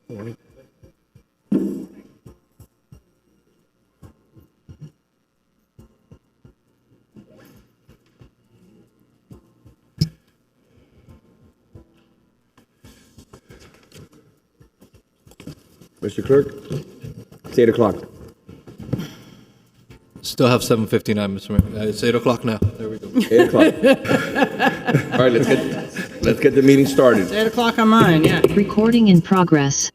Morning. Mr. Clerk, it's 8 o'clock. Still have 7:59, Mr. Mayor. It's 8 o'clock now. There we go. 8 o'clock. All right, let's get the meeting started. It's 8 o'clock on mine, yeah. Recording in progress.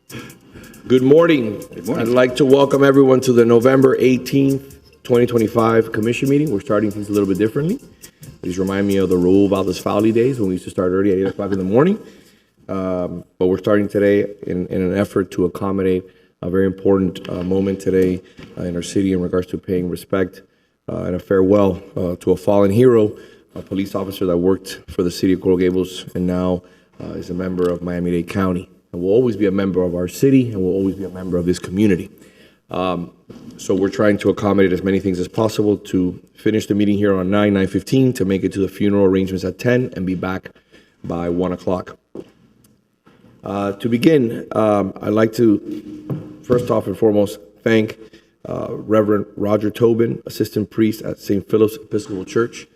Good morning. I'd like to welcome everyone to the November 18th, 2025 commission meeting. We're starting things a little bit differently. Please remind me of the Raul Valdez-Fowley days when we used to start early at 8 o'clock in the morning. But we're starting today in an effort to accommodate a very important moment today in our city in regards to paying respect and a farewell to a fallen hero, a police officer that worked for the city of Coral Gables and now is a member of Miami-Dade County. And will always be a member of our city and will always be a member of this community. So we're trying to accommodate as many things as possible to finish the meeting here on 9:15, to make it to the funeral arrangements at 10 and be back by 1 o'clock. To begin, I'd like to, first off and foremost, thank Reverend Roger Tobin, Assistant Priest at St. Philip's Episcopal Church.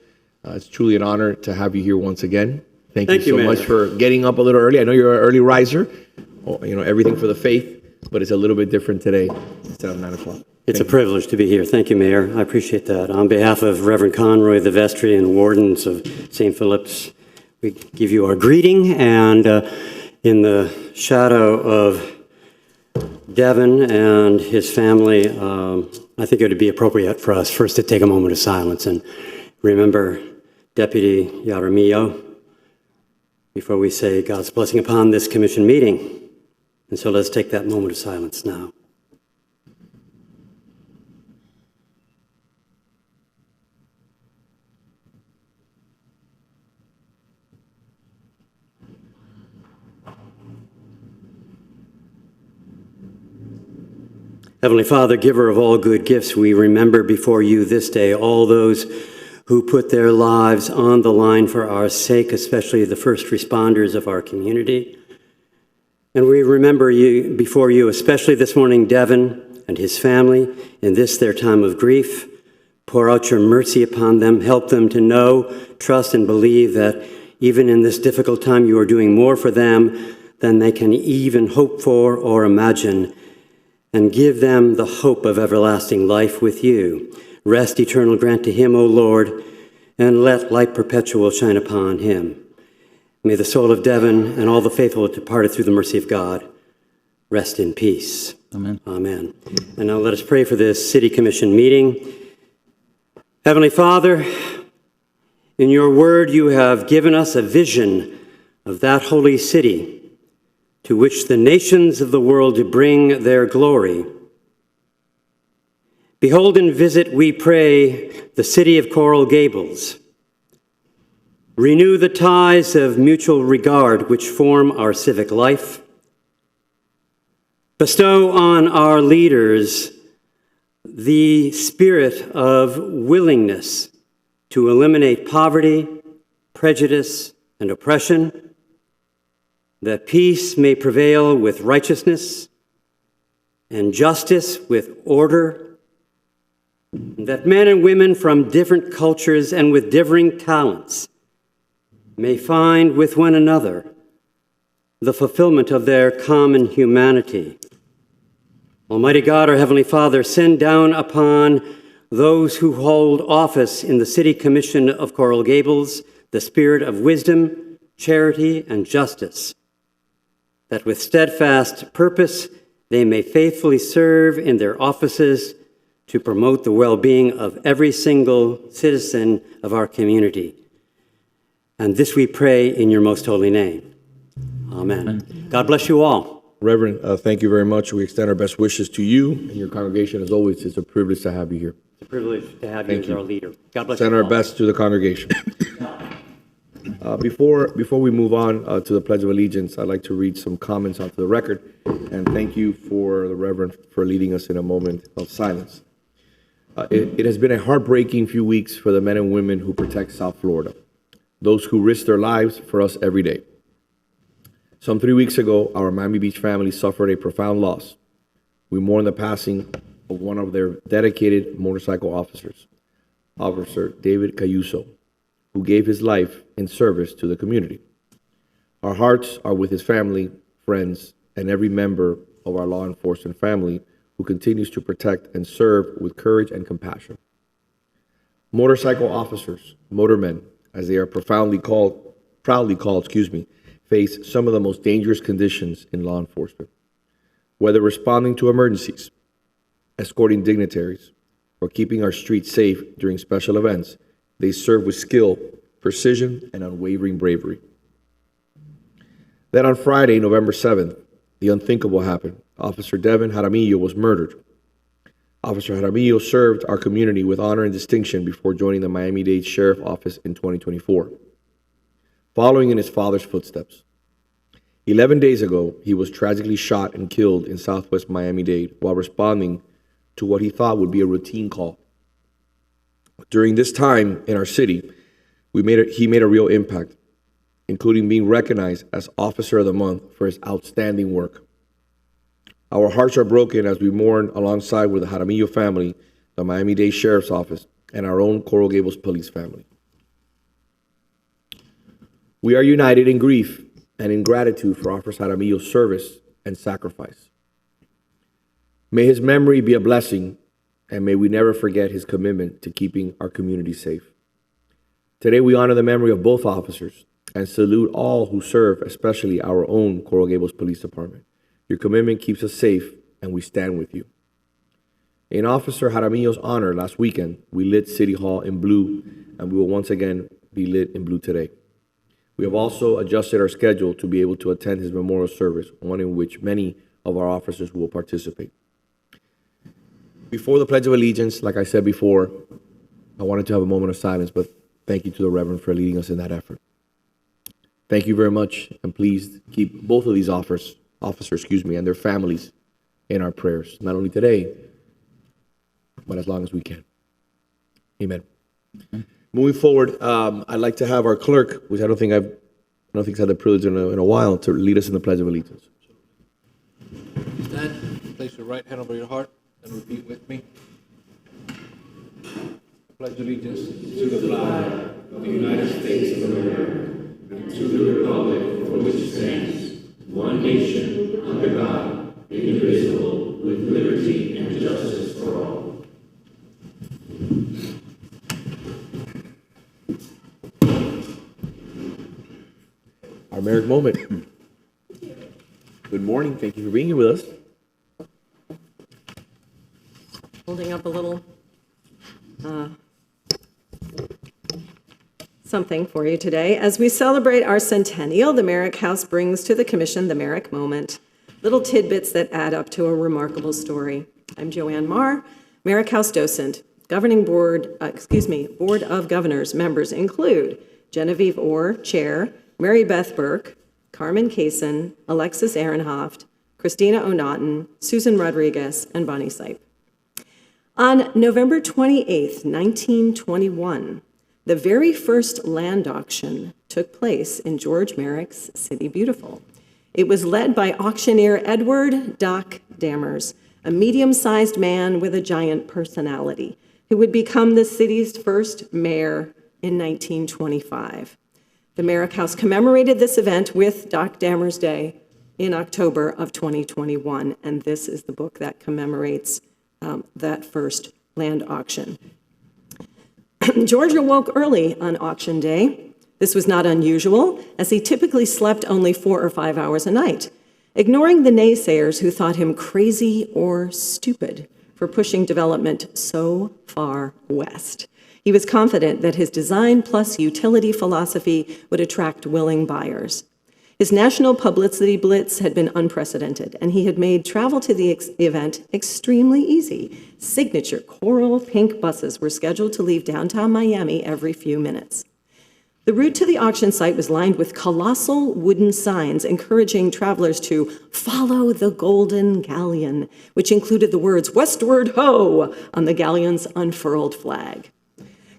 It's truly an honor to have you here once again. Thank you so much for getting up a little early. I know you're an early riser, you know, everything for the faith, but it's a little bit different today instead of 9 o'clock. It's a privilege to be here. Thank you, Mayor. I appreciate that. On behalf of Reverend Conroy, the vestry and wardens of St. Philip's, we give you our greeting, and in the shadow of Devin and his family, I think it would be appropriate for us first to take a moment of silence and remember Deputy Yaramillo before we say God's blessing upon this commission meeting. And so let's take that moment of silence now. Heavenly Father, giver of all good gifts, we remember before you this day all those who put their lives on the line for our sake, especially the first responders of our community. And we remember you before you, especially this morning, Devin and his family, in this their time of grief. Pour out your mercy upon them. Help them to know, trust, and believe that even in this difficult time, you are doing more for them than they can even hope for or imagine. And give them the hope of everlasting life with you. Rest eternal grant to him, O Lord, and let light perpetual shine upon him. May the soul of Devin and all the faithful departed through the mercy of God rest in peace. Amen. Amen. And now let us pray for this City Commission meeting. Heavenly Father, in your word you have given us a vision of that holy city to which the nations of the world bring their glory. Behold and visit, we pray, the city of Coral Gables. Renew the ties of mutual regard which form our civic life. Bestow on our leaders the spirit of willingness to eliminate poverty, prejudice, and oppression, that peace may prevail with righteousness and justice with order, and that men and women from different cultures and with differing talents may find with one another the fulfillment of their common humanity. Almighty God, our Heavenly Father, send down upon those who hold office in the City Commission of Coral Gables the spirit of wisdom, charity, and justice, that with steadfast purpose they may faithfully serve in their offices to promote the well-being of every single citizen of our community. And this we pray in your most holy name. Amen. God bless you all. Reverend, thank you very much. We extend our best wishes to you and your congregation. As always, it's a privilege to have you here. It's a privilege to have you as our leader. God bless you all. Send our best to the congregation. Before we move on to the Pledge of Allegiance, I'd like to read some comments onto the record, and thank you for the Reverend for leading us in a moment of silence. It has been a heartbreaking few weeks for the men and women who protect South Florida, those who risk their lives for us every day. Some 3 weeks ago, our Miami Beach family suffered a profound loss. We mourn the passing of one of their dedicated motorcycle officers, Officer David Cayuso, who gave his life in service to the community. Our hearts are with his family, friends, and every member of our law enforcement family who continues to protect and serve with courage and compassion. Motorcycle officers, motormen, as they are proudly called, face some of the most dangerous conditions in law enforcement. Whether responding to emergencies, escorting dignitaries, or keeping our streets safe during special events, they serve with skill, precision, and unwavering bravery. Then on Friday, November 7th, the unthinkable happened. Officer Devin Jaramillo was murdered. Officer Jaramillo served our community with honor and distinction before joining the Miami-Dade Sheriff Office in 2024, following in his father's footsteps. 11 days ago, he was tragically shot and killed in southwest Miami-Dade while responding to what he thought would be a routine call. During this time in our city, he made a real impact, including being recognized as Officer of the Month for his outstanding work. Our hearts are broken as we mourn alongside with the Jaramillo family, the Miami-Dade Sheriff's Office, and our own Coral Gables Police family. We are united in grief and in gratitude for Officer Jaramillo's service and sacrifice. May his memory be a blessing, and may we never forget his commitment to keeping our community safe. Today we honor the memory of both officers and salute all who serve, especially our own Coral Gables Police Department. Your commitment keeps us safe, and we stand with you. In Officer Jaramillo's honor, last weekend, we lit City Hall in blue, and we will once again be lit in blue today. We have also adjusted our schedule to be able to attend his memorial service, one in which many of our officers will participate. Before the Pledge of Allegiance, like I said before, I wanted to have a moment of silence, but thank you to the Reverend for leading us in that effort. Thank you very much, and please keep both of these officers, and their families in our prayers, not only today, but as long as we can. Amen. Moving forward, I'd like to have our clerk, which I don't think he's had the privilege in a while, to lead us in the Pledge of Allegiance. Stand, place your right hand over your heart, and repeat with me. I pledge allegiance to the flag of the United States of America and to the republic for which it stands, one nation, under God, indivisible, with liberty and justice for all. Our marriage moment. Good morning. Thank you for being here with us. Holding up a little something for you today. As we celebrate our centennial, the Merrick House brings to the Commission the Merrick Moment, little tidbits that add up to a remarkable story. I'm Joanne Marr, Merrick House docent. Board of Governors members include Genevieve Orr, Chair, Mary Beth Burke, Carmen Kaysen, Alexis Ehrenhoft, Christina O'Naughton, Susan Rodriguez, and Bonnie Sipe. On November 28, 1921, the very first land auction took place in George Merrick's CityBeautiful. It was led by auctioneer Edward Doc Dammers, a medium-sized man with a giant personality, who would become the city's first mayor in 1925. The Merrick House commemorated this event with Doc Dammers Day in October of 2021, and this is the book that commemorates that first land auction. George awoke early on auction day. This was not unusual, as he typically slept only 4 or 5 hours a night, ignoring the naysayers who thought him crazy or stupid for pushing development so far west. He was confident that his design plus utility philosophy would attract willing buyers. His national publicity blitz had been unprecedented, and he had made travel to the event extremely easy. Signature coral pink buses were scheduled to leave downtown Miami every few minutes. The route to the auction site was lined with colossal wooden signs encouraging travelers to follow the golden galleon, which included the words "Westward Ho!" on the galleon's unfurled flag.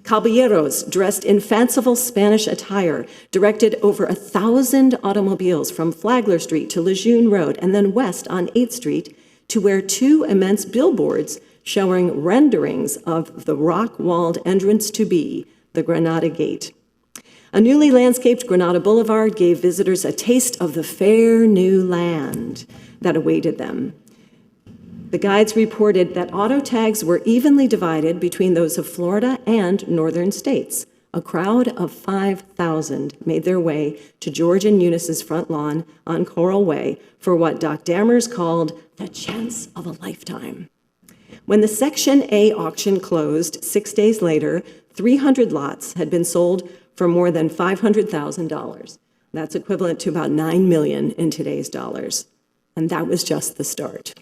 Caballeros, dressed in fanciful Spanish attire, directed over 1,000 automobiles from Flagler Street to Lejeune Road and then west on 8th Street to where 2 immense billboards showing renderings of the rock-walled entrance to be the Granada Gate. A newly landscaped Granada Boulevard gave visitors a taste of the fair new land that awaited them. The guides reported that auto tags were evenly divided between those of Florida and northern states. A crowd of 5,000 made their way to George and Eunice's front lawn on Coral Way for what Doc Dammers called the chance of a lifetime. When the Section A auction closed 6 days later, 300 lots had been sold for more than $500,000. That's equivalent to about $9 million in today's dollars. And that was just the start.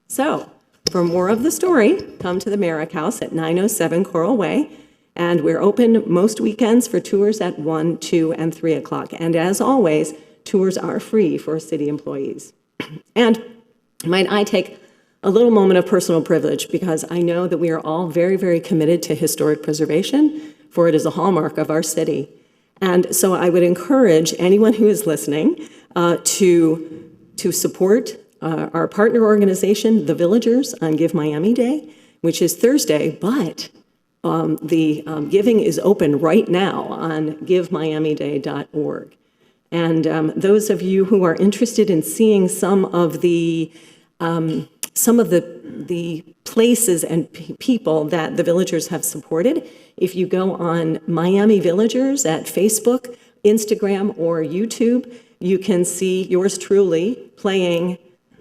So, for more of the story, come to the Merrick House at 907 Coral Way, and we're open most weekends for tours at 1, 2, and 3 o'clock. And as always, tours are free for city employees. And might I take a little moment of personal privilege, because I know that we are all very, very committed to historic preservation, for it is a hallmark of our city. And so I would encourage anyone who is listening to support our partner organization, the Villagers, on Give Miami Day, which is Thursday, but the giving is open right now on givemiamiday.org. And those of you who are interested in seeing some of the places and people that the Villagers have supported, if you go on Miami Villagers at Facebook, Instagram, or YouTube, you can see yours truly playing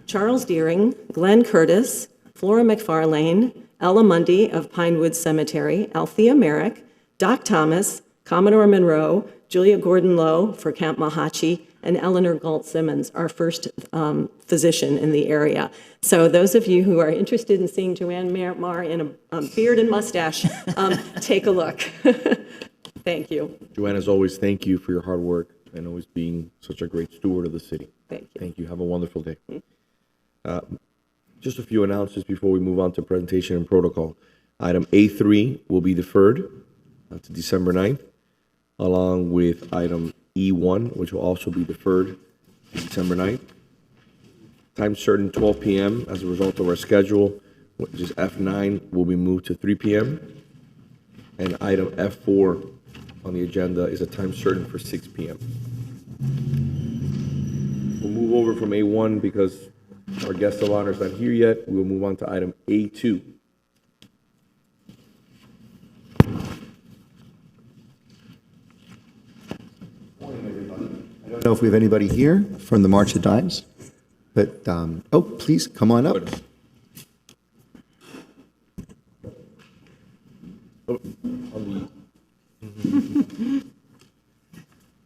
Charles Deering, Glenn Curtis, Flora McFarlane, Ella Mundy of Pinewood Cemetery, Althea Merrick, Doc Thomas, Commodore Monroe, Julia Gordon-Lowe for Camp Mahachi, and Eleanor Galt Simmons, our first physician in the area. So those of you who are interested in seeing Joanne Marr in a beard and mustache, take a look. Thank you. Joanne, as always, thank you for your hard work and always being such a great steward of the city. Thank you. Thank you. Have a wonderful day. Just a few announcements before we move on to presentation and protocol. Item A3 will be deferred to December 9th, along with item E1, which will also be deferred to December 9th. Time certain, 12 p.m. as a result of our schedule, which is F9, will be moved to 3 p.m. And item F4 on the agenda is a time certain for 6 p.m. We'll move over from A1 because our guest of honor is not here yet. We'll move on to item A2. I don't know if we have anybody here from the March of Dimes, but, oh, please, come on up.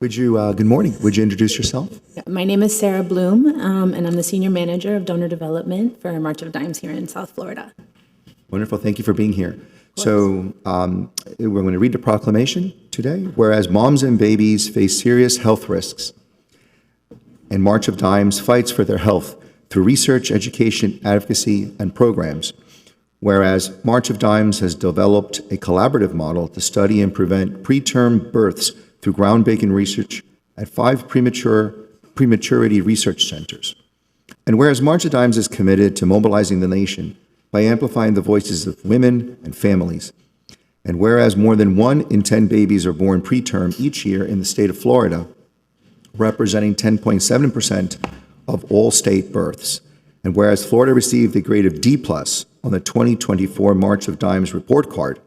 Would you, good morning, would you introduce yourself? My name is Sarah Bloom, and I'm the Senior Manager of Donor Development for March of Dimes here in South Florida. Wonderful, thank you for being here. So we're going to read the proclamation today. Whereas moms and babies face serious health risks, and March of Dimes fights for their health through research, education, advocacy, and programs. Whereas March of Dimes has developed a collaborative model to study and prevent preterm births through groundbreaking research at 5 prematurity research centers. And whereas March of Dimes is committed to mobilizing the nation by amplifying the voices of women and families. And whereas more than 1 in 10 babies are born preterm each year in the state of Florida, representing 10.7% of all state births. And whereas Florida received a grade of D+ on the 2024 March of Dimes report card,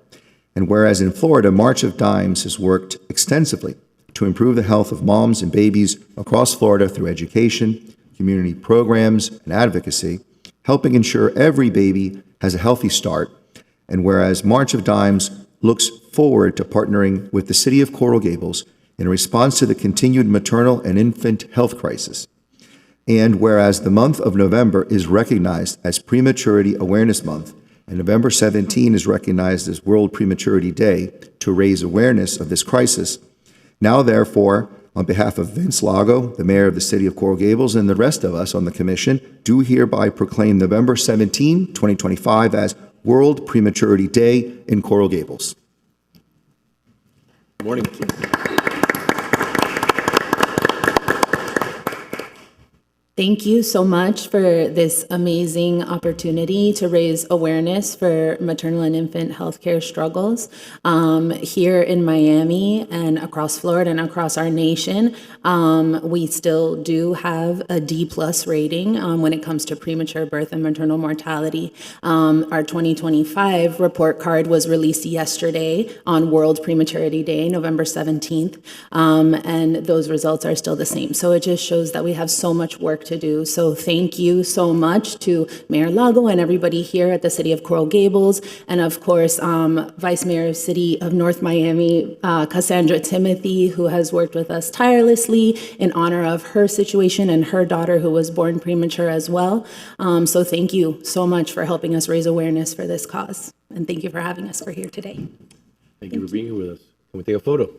and whereas in Florida, March of Dimes has worked extensively to improve the health of moms and babies across Florida through education, community programs, and advocacy, helping ensure every baby has a healthy start. And whereas March of Dimes looks forward to partnering with the City of Coral Gables in response to the continued maternal and infant health crisis. And whereas the month of November is recognized as Prematurity Awareness Month, and November 17 is recognized as World Prematurity Day to raise awareness of this crisis, now therefore, on behalf of Vince Lago, the mayor of the City of Coral Gables, and the rest of us on the commission, do hereby proclaim November 17, 2025 as World Prematurity Day in Coral Gables. Good morning. Thank you so much for this amazing opportunity to raise awareness for maternal and infant healthcare struggles here in Miami and across Florida and across our nation. We still do have a D+ rating when it comes to premature birth and maternal mortality. Our 2025 report card was released yesterday on World Prematurity Day, November 17th, and those results are still the same. So it just shows that we have so much work to do. So thank you so much to Mayor Lago and everybody here at the City of Coral Gables, and of course, Vice Mayor of City of North Miami, Cassandra Timothy, who has worked with us tirelessly in honor of her situation and her daughter who was born premature as well. So thank you so much for helping us raise awareness for this cause. And thank you for having us for here today. Thank you for being here with us. Can we take a photo?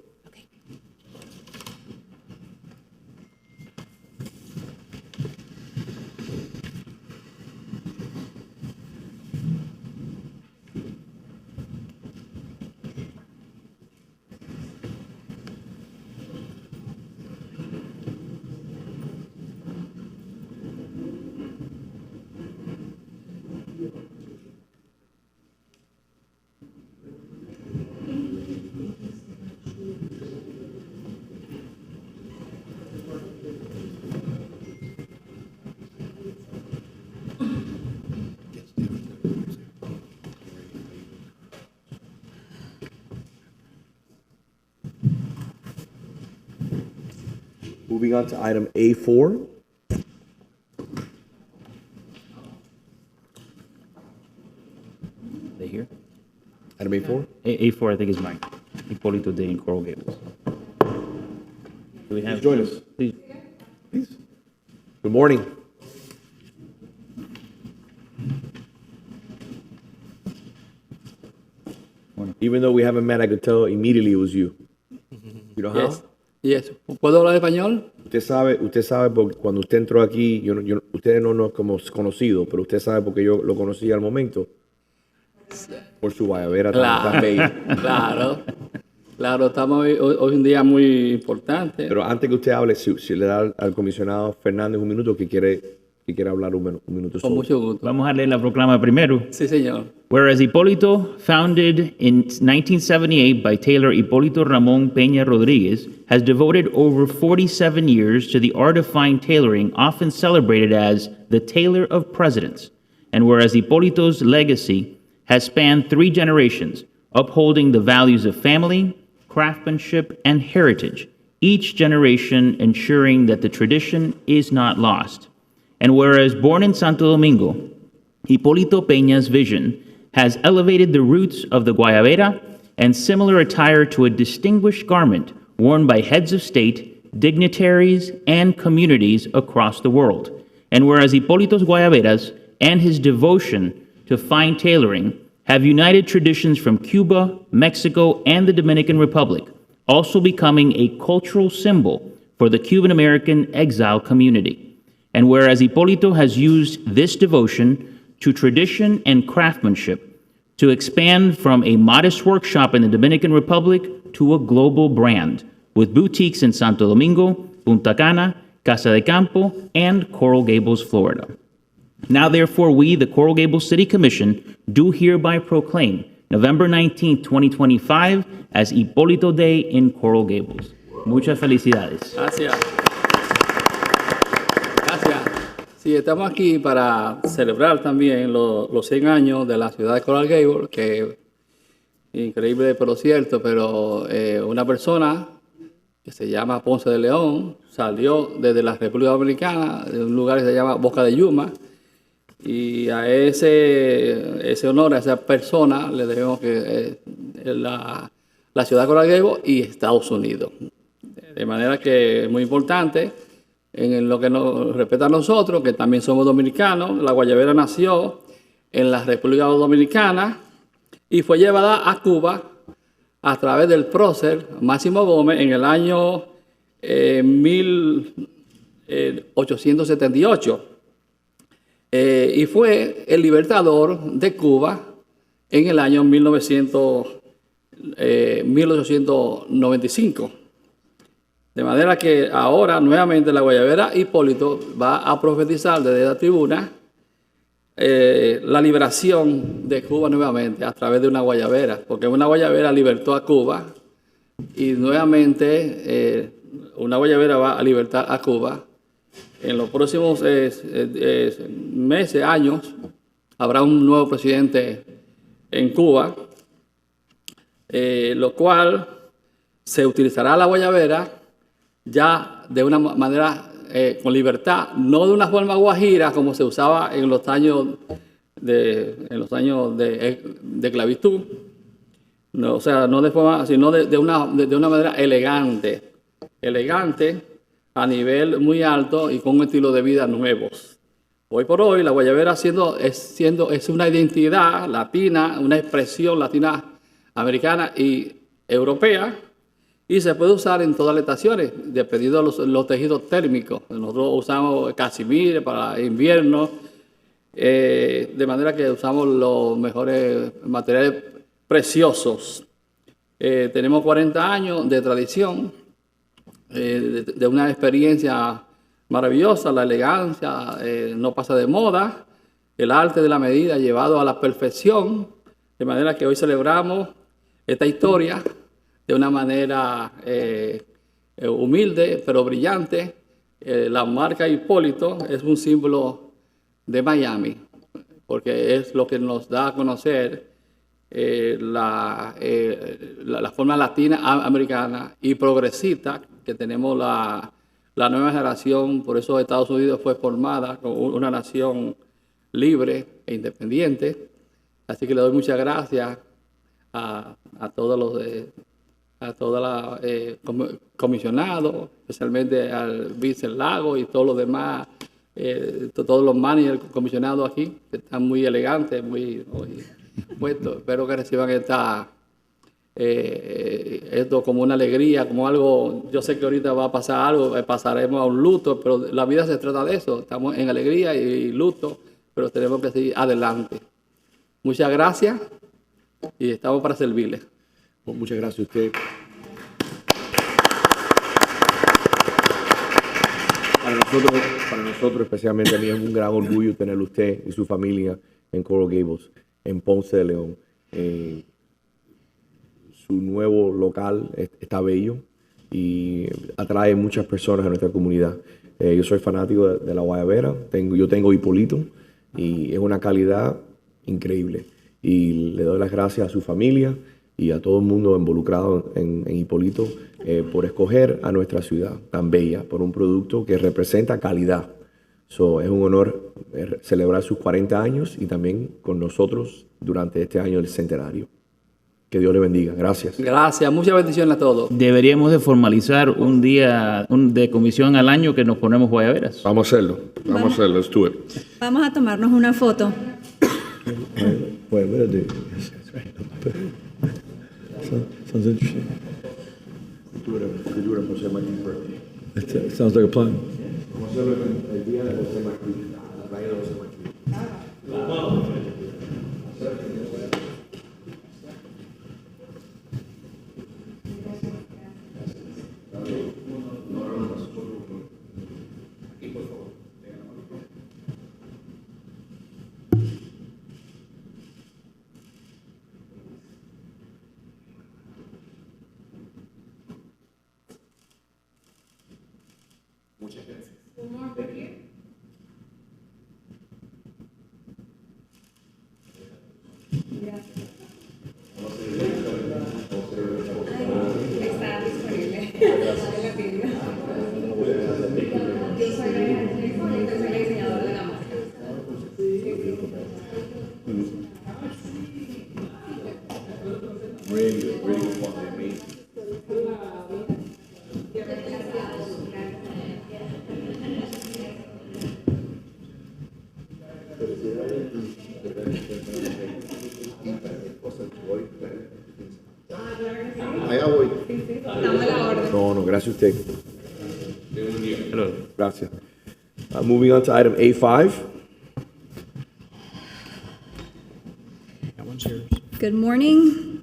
Moving on to item A4. They here? Item A4. A4, I think, is mine. Hipólito Day in Coral Gables. Do we have? Please join us. Please. Please. Good morning. Even though we haven't met, I could tell immediately it was you. You know how? Yes. Yes. ¿Puedo hablar español? Usted sabe porque cuando usted entró aquí, usted no nos como conocido, pero usted sabe porque yo lo conocí al momento. Por su guayabera tan bella. Claro, estamos hoy un día muy importante. Pero antes que usted hable, si le da al comisionado Fernández un minuto que quiere hablar un minuto Con sobre. mucho gusto. Vamos a leer la proclama primero. Sí, señor. Whereas Hipólito, founded in 1978 by Taylor Hipólito Ramón Peña Rodriguez, has devoted over 47 years to the art of fine tailoring, often celebrated as the tailor of presidents. And whereas Hipólito's legacy has spanned 3 generations, upholding the values of family, craftsmanship, and heritage, each generation ensuring that the tradition is not lost. And whereas born in Santo Domingo, Hipólito Peña's vision has elevated the roots of the guayabera and similar attire to a distinguished garment worn by heads of state, dignitaries, and communities across the world. And whereas Hipólito's guayaberas and his devotion to fine tailoring have united traditions from Cuba, Mexico, and the Dominican Republic, also becoming a cultural symbol for the Cuban-American exile community. And whereas Hipólito has used this devotion to tradition and craftsmanship to expand from a modest workshop in the Dominican Republic to a global brand, with boutiques in Santo Domingo, Punta Cana, Casa de Campo, and Coral Gables, Florida. Now, therefore, we, the Coral Gables City Commission, do hereby proclaim November 19, 2025 as Hipólito Day in Coral Gables. Muchas felicidades. Gracias. Sí, estamos aquí para celebrar también los 100 años de la ciudad de Coral Gables, que increíble pero cierto, pero una persona que se llama Ponce de León salió desde la República Dominicana, de un lugar que se llama Boca de Yuma, y a ese honor, a esa persona, le debemos que la ciudad de Coral Gables y Estados Unidos. De manera que es muy importante. En lo que nos respecta a nosotros, que también somos dominicanos, la guayabera nació en la República Dominicana y fue llevada a Cuba a través del prócer Máximo Gómez en el año 1878. Y fue el libertador de Cuba en el año 1900, 1895. De manera que ahora nuevamente la guayabera Hipólito va a profetizar desde la tribuna la liberación de Cuba nuevamente a través de una guayabera, porque una guayabera libertó a Cuba y nuevamente una guayabera va a libertar a Cuba. En los próximos meses, años, habrá un nuevo presidente en Cuba, lo cual se utilizará la guayabera ya de una manera con libertad, no de una forma guajira como se usaba en los años de esclavitud, no, o sea, no de forma, sino de una manera elegante a nivel muy alto y con un estilo de vida nuevos. Hoy por hoy la guayabera es una identidad latina, una expresión latina, americana y europea, y se puede usar en todas las estaciones, dependiendo de los tejidos térmicos. Nosotros usamos casimir para invierno, de manera que usamos los mejores materiales preciosos. Tenemos 40 años de tradición, de una experiencia maravillosa, la elegancia no pasa de moda, el arte de la medida llevado a la perfección, de manera que hoy celebramos esta historia de una manera humilde pero brillante. La marca Hipólito es un símbolo de Miami, porque es lo que nos da a conocer la forma latina americana y progresista que tenemos la nueva generación. Por eso Estados Unidos fue formada como una nación libre e independiente. Así que le doy muchas gracias a todos los comisionados, especialmente al Lago y todos los demás, todos los managers comisionados aquí, que están muy elegantes, muy puestos. Espero que reciban esto como una alegría, como algo. Yo sé que ahorita va a pasar algo, pasaremos a un luto, pero la vida se trata de eso. Estamos en alegría y luto, pero tenemos que seguir adelante. Muchas gracias y estamos para servirles. Muchas gracias a usted. Para nosotros, especialmente a mí, es un gran orgullo tener usted y su familia en Coral Gables, en Ponce de León. Su nuevo local está bello y atrae muchas personas a nuestra comunidad. Yo soy fanático de la guayabera, yo tengo Hipólito y es una calidad increíble. Y le doy las gracias a su familia y a todo el mundo involucrado en Hipólito por escoger a nuestra ciudad tan bella por un producto que representa calidad. Es un honor celebrar sus 40 años y también con nosotros durante este año del centenario. Que Dios le bendiga. Gracias. Gracias. Muchas bendiciones a todos. Deberíamos de formalizar un día de comisión al año que nos ponemos guayaberas. Vamos a hacerlo. Let's do it. Vamos a tomarnos una foto. Sounds interesting. Sounds like a plan. No, gracias a usted. Gracias. Moving on to item A5. Good morning.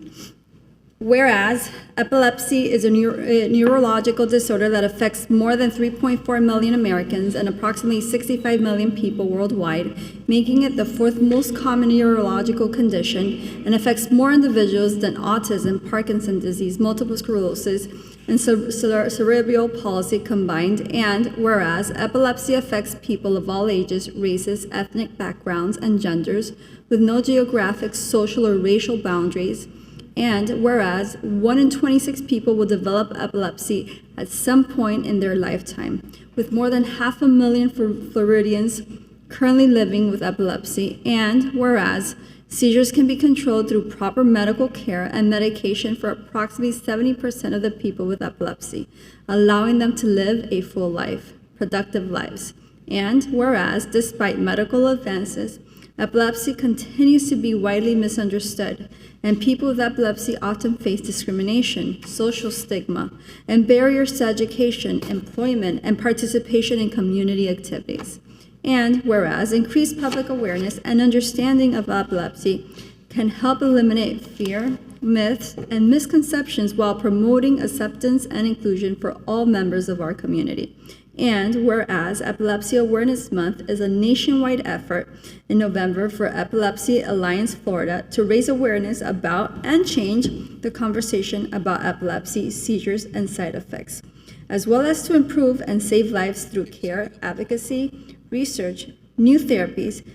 Whereas epilepsy is a neurological disorder that affects more than 3.4 million Americans and approximately 65 million people worldwide, making it the fourth most common neurological condition and affects more individuals than autism, Parkinson's disease, multiple sclerosis, and cerebral palsy combined. And whereas epilepsy affects people of all ages, races, ethnic backgrounds, and genders with no geographic, social, or racial boundaries. And whereas 1 in 26 people will develop epilepsy at some point in their lifetime, with more than 500,000 Floridians currently living with epilepsy. And whereas seizures can be controlled through proper medical care and medication for approximately 70% of the people with epilepsy, allowing them to live a full life, productive lives. And whereas, despite medical advances, epilepsy continues to be widely misunderstood, and people with epilepsy often face discrimination, social stigma, and barriers to education, employment, and participation in community activities. And whereas increased public awareness and understanding of epilepsy can help eliminate fear, myths, and misconceptions while promoting acceptance and inclusion for all members of our community. And whereas Epilepsy Awareness Month is a nationwide effort in November for Epilepsy Alliance Florida to raise awareness about and change the conversation about epilepsy, seizures, and side effects, as well as to improve and save lives through care, advocacy, research, new therapies,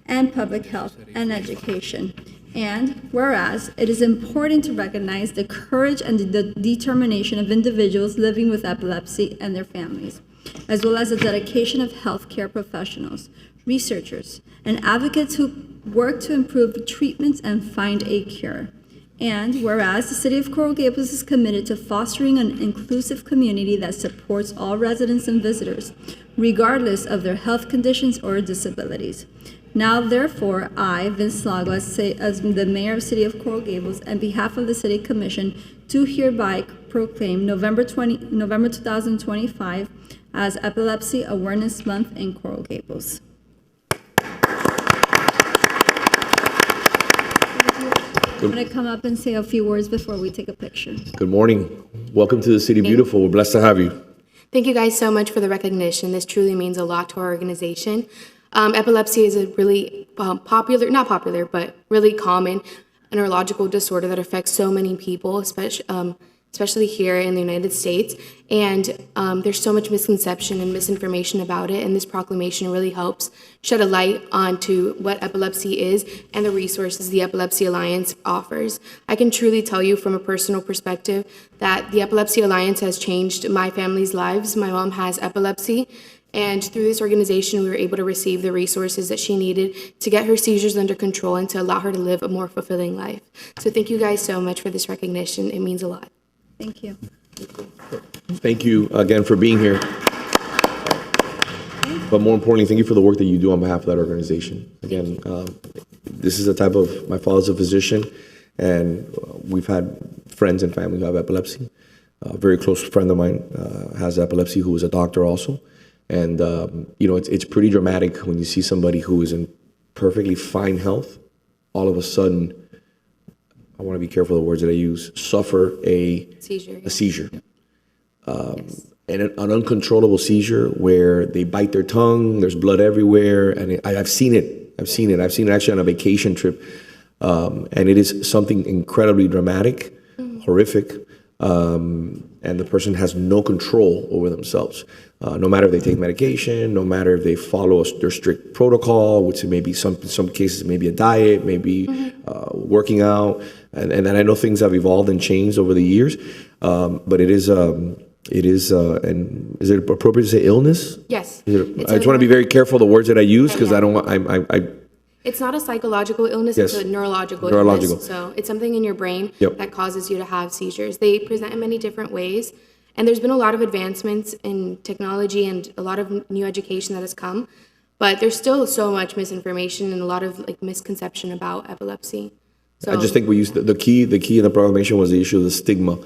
and public health and education. And whereas it is important to recognize the courage and the determination of individuals living with epilepsy and their families, as well as the dedication of healthcare professionals, researchers, and advocates who work to improve treatments and find a cure. And whereas the City of Coral Gables is committed to fostering an inclusive community that supports all residents and visitors, regardless of their health conditions or disabilities. Now, therefore, I, Vince Lago, as the Mayor of City of Coral Gables, on behalf of the City Commission, do hereby proclaim November 2025 as Epilepsy Awareness Month in Coral Gables. I'm going to come up and say a few words before we take a picture. Good morning. Welcome to the City Beautiful. We're blessed to have you. Thank you guys so much for the recognition. This truly means a lot to our organization. Epilepsy is a really really common neurological disorder that affects so many people, especially here in the United States. And there's so much misconception and misinformation about it, and this proclamation really helps shed a light onto what epilepsy is and the resources the Epilepsy Alliance offers. I can truly tell you from a personal perspective that the Epilepsy Alliance has changed my family's lives. My mom has epilepsy, and through this organization, we were able to receive the resources that she needed to get her seizures under control and to allow her to live a more fulfilling life. So thank you guys so much for this recognition. It means a lot. Thank you. Thank you again for being here. But more importantly, thank you for the work that you do on behalf of that organization. Again, this is a type of, my father's a physician, and we've had friends and family who have epilepsy. A very close friend of mine has epilepsy who is a doctor also. And, it's pretty dramatic when you see somebody who is in perfectly fine health, all of a sudden, I want to be careful of the words that I use, suffer a seizure. And an uncontrollable seizure where they bite their tongue, there's blood everywhere, and I've seen it. I've seen it actually on a vacation trip, and it is something incredibly dramatic, horrific, and the person has no control over themselves. No matter if they take medication, no matter if they follow their strict protocol, which may be some cases maybe a diet, maybe working out, and I know things have evolved and changed over the years, but it is and is it appropriate to say illness? Yes. I just want to be very careful of the words that I use because I don't want It's not a psychological illness, it's a neurological illness. So it's something in your brain that causes you to have seizures. They present in many different ways. And there's been a lot of advancements in technology and a lot of new education that has come. But there's still so much misinformation and a lot of misconception about epilepsy. So I just think we used the key in the proclamation was the issue of the stigma.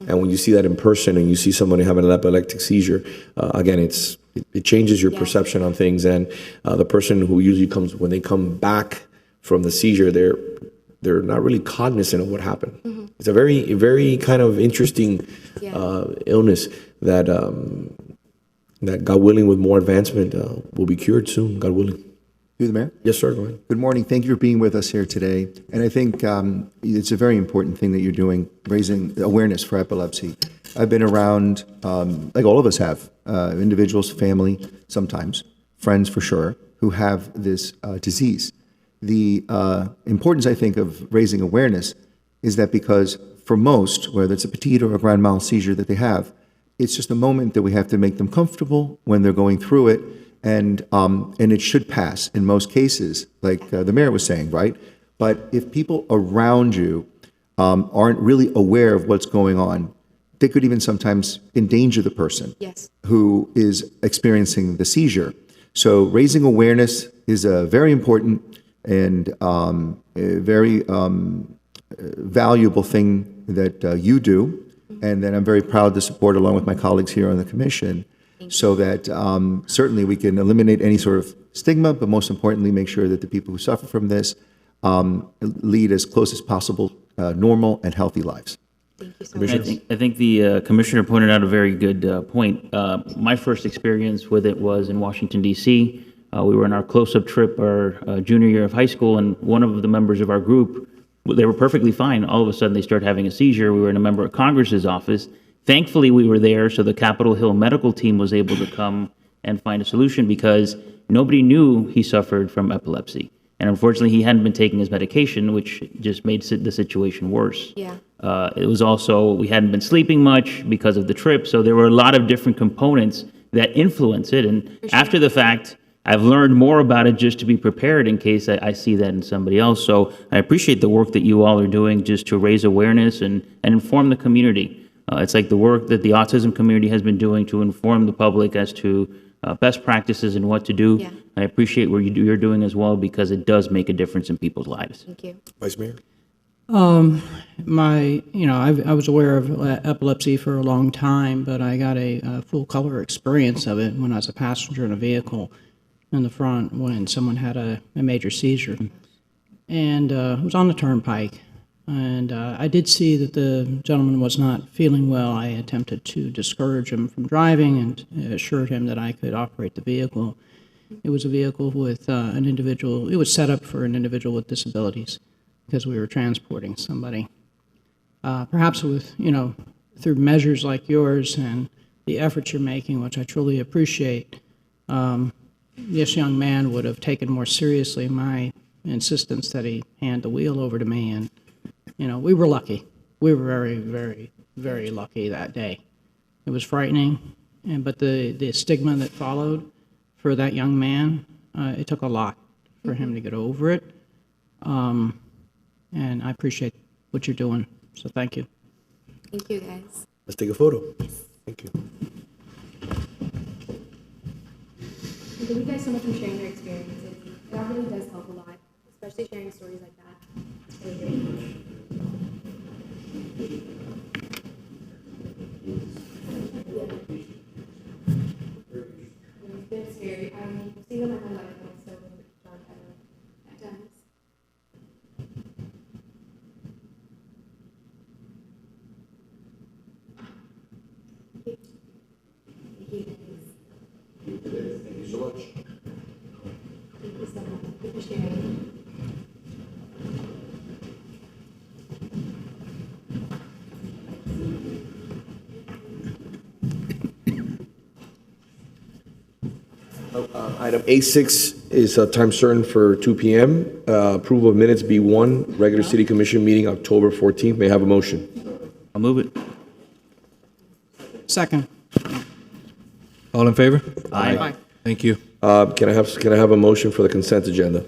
And when you see that in person and you see somebody having an epileptic seizure, again, it changes your perception on things. And the person who usually comes, when they come back from the seizure, they're not really cognizant of what happened. It's a very kind of interesting illness that that God willing, with more advancement, will be cured soon. God willing. Through the mayor? Yes, sir. Go ahead. Good morning. Thank you for being with us here today. And I think it's a very important thing that you're doing, raising awareness for epilepsy. I've been around, like all of us have, individuals, family, sometimes, friends for sure, who have this disease. The importance, I think, of raising awareness is that because for most, whether it's a petite or a grand mal seizure that they have, it's just a moment that we have to make them comfortable when they're going through it, and it should pass in most cases, like the mayor was saying, right? But if people around you aren't really aware of what's going on, they could even sometimes endanger the person who is experiencing the seizure. So raising awareness is a very important and a very valuable thing that you do, and that I'm very proud to support along with my colleagues here on the commission, so that certainly we can eliminate any sort of stigma, but most importantly, make sure that the people who suffer from this lead as close as possible normal and healthy lives. Thank you so much. I think the commissioner pointed out a very good point. My first experience with it was in Washington, D.C. We were on our close-up trip our junior year of high school, and one of the members of our group, they were perfectly fine. All of a sudden, they started having a seizure. We were in a member of Congress's office. Thankfully, we were there, so the Capitol Hill medical team was able to come and find a solution, because nobody knew he suffered from epilepsy. And unfortunately, he hadn't been taking his medication, which just made the situation worse. Yeah. It was also, we hadn't been sleeping much because of the trip, so there were a lot of different components that influence it. And after the fact, I've learned more about it just to be prepared in case I see that in somebody else. So I appreciate the work that you all are doing just to raise awareness and inform the community. It's like the work that the autism community has been doing to inform the public as to best practices and what to do. Yeah. I appreciate what you're doing as well, because it does make a difference in people's lives. Thank you. Vice Mayor? I was aware of epilepsy for a long time, but I got a full color experience of it when I was a passenger in a vehicle in the front when someone had a major seizure. And it was on the turnpike. And I did see that the gentleman was not feeling well. I attempted to discourage him from driving and assured him that I could operate the vehicle. It was a vehicle with an individual, it was set up for an individual with disabilities, because we were transporting somebody. Perhaps with, through measures like yours and the efforts you're making, which I truly appreciate, this young man would have taken more seriously my insistence that he hand the wheel over to me. And, we were lucky. We were very, very, very lucky that day. It was frightening, but the stigma that followed for that young man, it took a lot for him to get over it. And I appreciate what you're doing, so thank you. Thank you, guys. Let's take a photo. Thank you. Thank you guys so much for sharing your experiences. That really does help a lot, especially sharing stories like that. It's really great. It's been scary. I've seen them in my life, and it's so dark at times. Thank you so much. Thank you so much. Thank you for sharing. Item A6 is time certain for 2 p.m. Approval of minutes B1, regular city commission meeting October 14th. May I have a motion? I'll move it. Second. All in favor? Aye. Thank you. Can I have a motion for the consent agenda?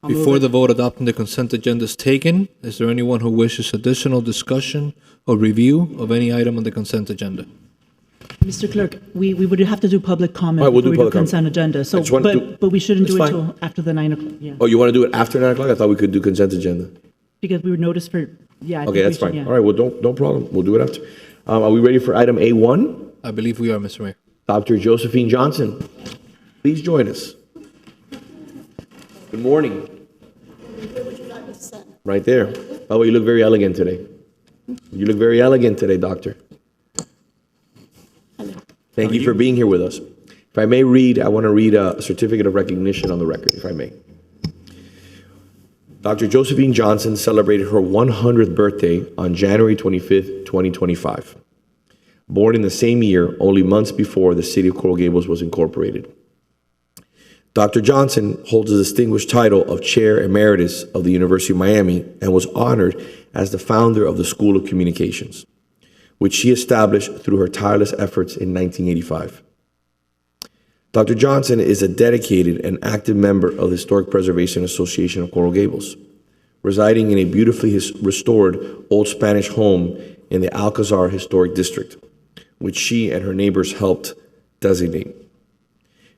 Before the vote adopting the consent agenda is taken, is there anyone who wishes additional discussion or review of any item on the consent agenda? Mr. Clerk, we would have to do public comment All right, we'll do before we do public consent agenda. So, just want to but we shouldn't It's do it fine. until after the 9 o'clock. Yeah, Oh, you want to do it after 9 o'clock? I thought we could do consent agenda. because we were noticed for. Yeah. I think Okay, we that's should, fine. yeah. All right, well, no problem. We'll do it after. Are we ready for item A1? I believe we are, Mr. Mayor. Dr. Josephine Johnson, please join us. Good morning. Right there. By the way, you look very elegant today. You look very elegant today, doctor. Thank you for being here with us. If I may read, I want to read a certificate of recognition on the record, if I may. Dr. Josephine Johnson celebrated her 100th birthday on January 25th, 2025. Born in the same year, only months before the city of Coral Gables was incorporated. Dr. Johnson holds the distinguished title of Chair Emeritus of the University of Miami and was honored as the founder of the School of Communications, which she established through her tireless efforts in 1985. Dr. Johnson is a dedicated and active member of the Historic Preservation Association of Coral Gables, residing in a beautifully restored Old Spanish home in the Alcazar Historic District, which she and her neighbors helped designate.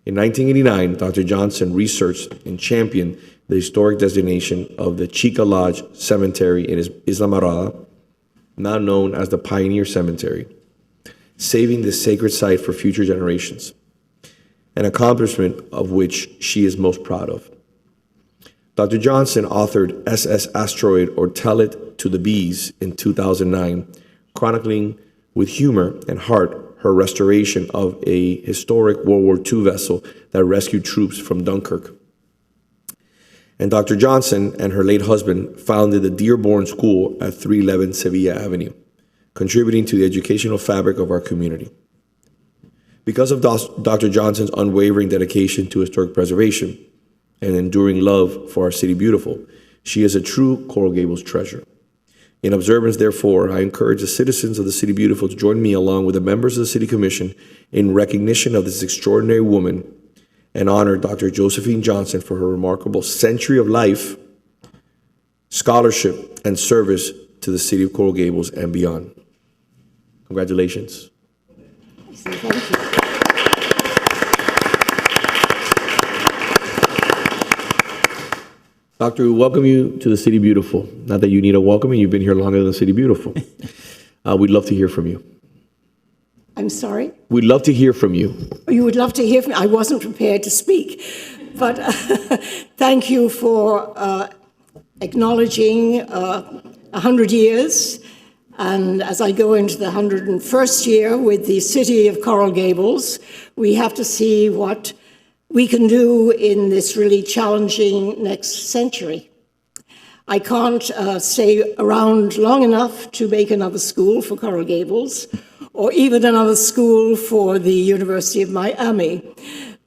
In 1989, Dr. Johnson researched and championed the historic designation of the Chica Lodge Cemetery in Isla Morada, now known as the Pioneer Cemetery, saving this sacred site for future generations, an accomplishment of which she is most proud of. Dr. Johnson authored SS Asteroid, or Tell It to the Bees, in 2009, chronicling with humor and heart her restoration of a historic World War II vessel that rescued troops from Dunkirk. And Dr. Johnson and her late husband founded the Dearborn School at 311 Sevilla Avenue, contributing to the educational fabric of our community. Because of Dr. Johnson's unwavering dedication to historic preservation and enduring love for our city beautiful, she is a true Coral Gables treasure. In observance, therefore, I encourage the citizens of the City Beautiful to join me along with the members of the City Commission in recognition of this extraordinary woman and honor Dr. Josephine Johnson for her remarkable century of life, scholarship, and service to the City of Coral Gables and beyond. Congratulations. Thank you. Doctor, we welcome you to the City Beautiful. Not that you need a welcoming, you've been here longer than the City Beautiful. We'd love to hear from you. I'm sorry? We'd love to hear from you. You would love to hear from me. I wasn't prepared to speak, but thank you for acknowledging 100 years. And as I go into the 101st year with the City of Coral Gables, we have to see what we can do in this really challenging next century. I can't stay around long enough to make another school for Coral Gables, or even another school for the University of Miami.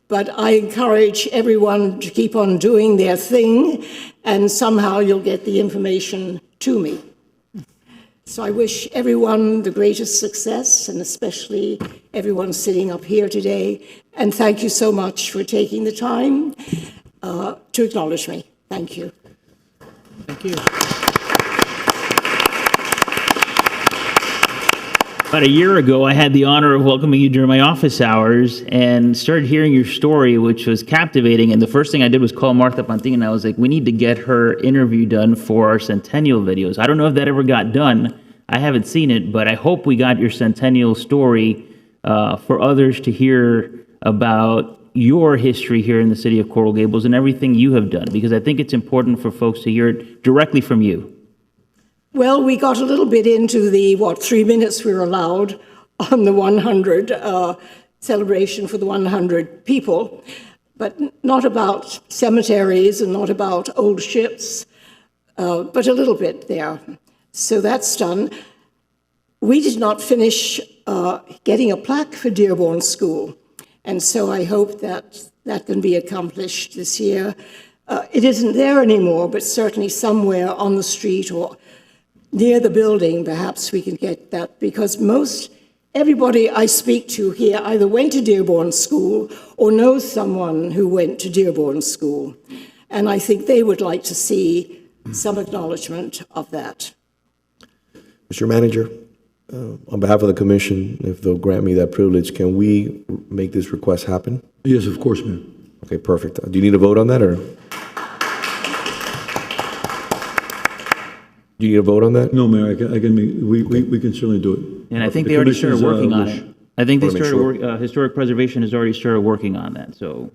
But I encourage everyone to keep on doing their thing, and somehow you'll get the information to me. So I wish everyone the greatest success, and especially everyone sitting up here today. And thank you so much for taking the time to acknowledge me. Thank you. Thank you. About a year ago, I had the honor of welcoming you during my office hours and started hearing your story, which was captivating. And the first thing I did was call Martha Pantin, and I was like, we need to get her interview done for our Centennial videos. I don't know if that ever got done. I haven't seen it, but I hope we got your Centennial story for others to hear about your history here in the city of Coral Gables and everything you have done, because I think it's important for folks to hear it directly from you. Well, we got a little bit into the, 3 minutes we were allowed on the 100 celebration for the 100 people, but not about cemeteries and not about old ships, but a little bit there. So that's done. We did not finish getting a plaque for Dearborn School, and so I hope that that can be accomplished this year. It isn't there anymore, but certainly somewhere on the street or near the building, perhaps we can get that, because everybody I speak to here either went to Dearborn School or knows someone who went to Dearborn School. And I think they would like to see some acknowledgement of that. Mr. Manager, on behalf of the commission, if they'll grant me that privilege, can we make this request happen? Yes, of course, ma'am. Okay, perfect. Do you need a vote on that, or? Do you need a vote on that? No, Mayor, we can certainly do it. And I think they already started working on it. I think they Wanna make started Historic Preservation has already started working on that, so.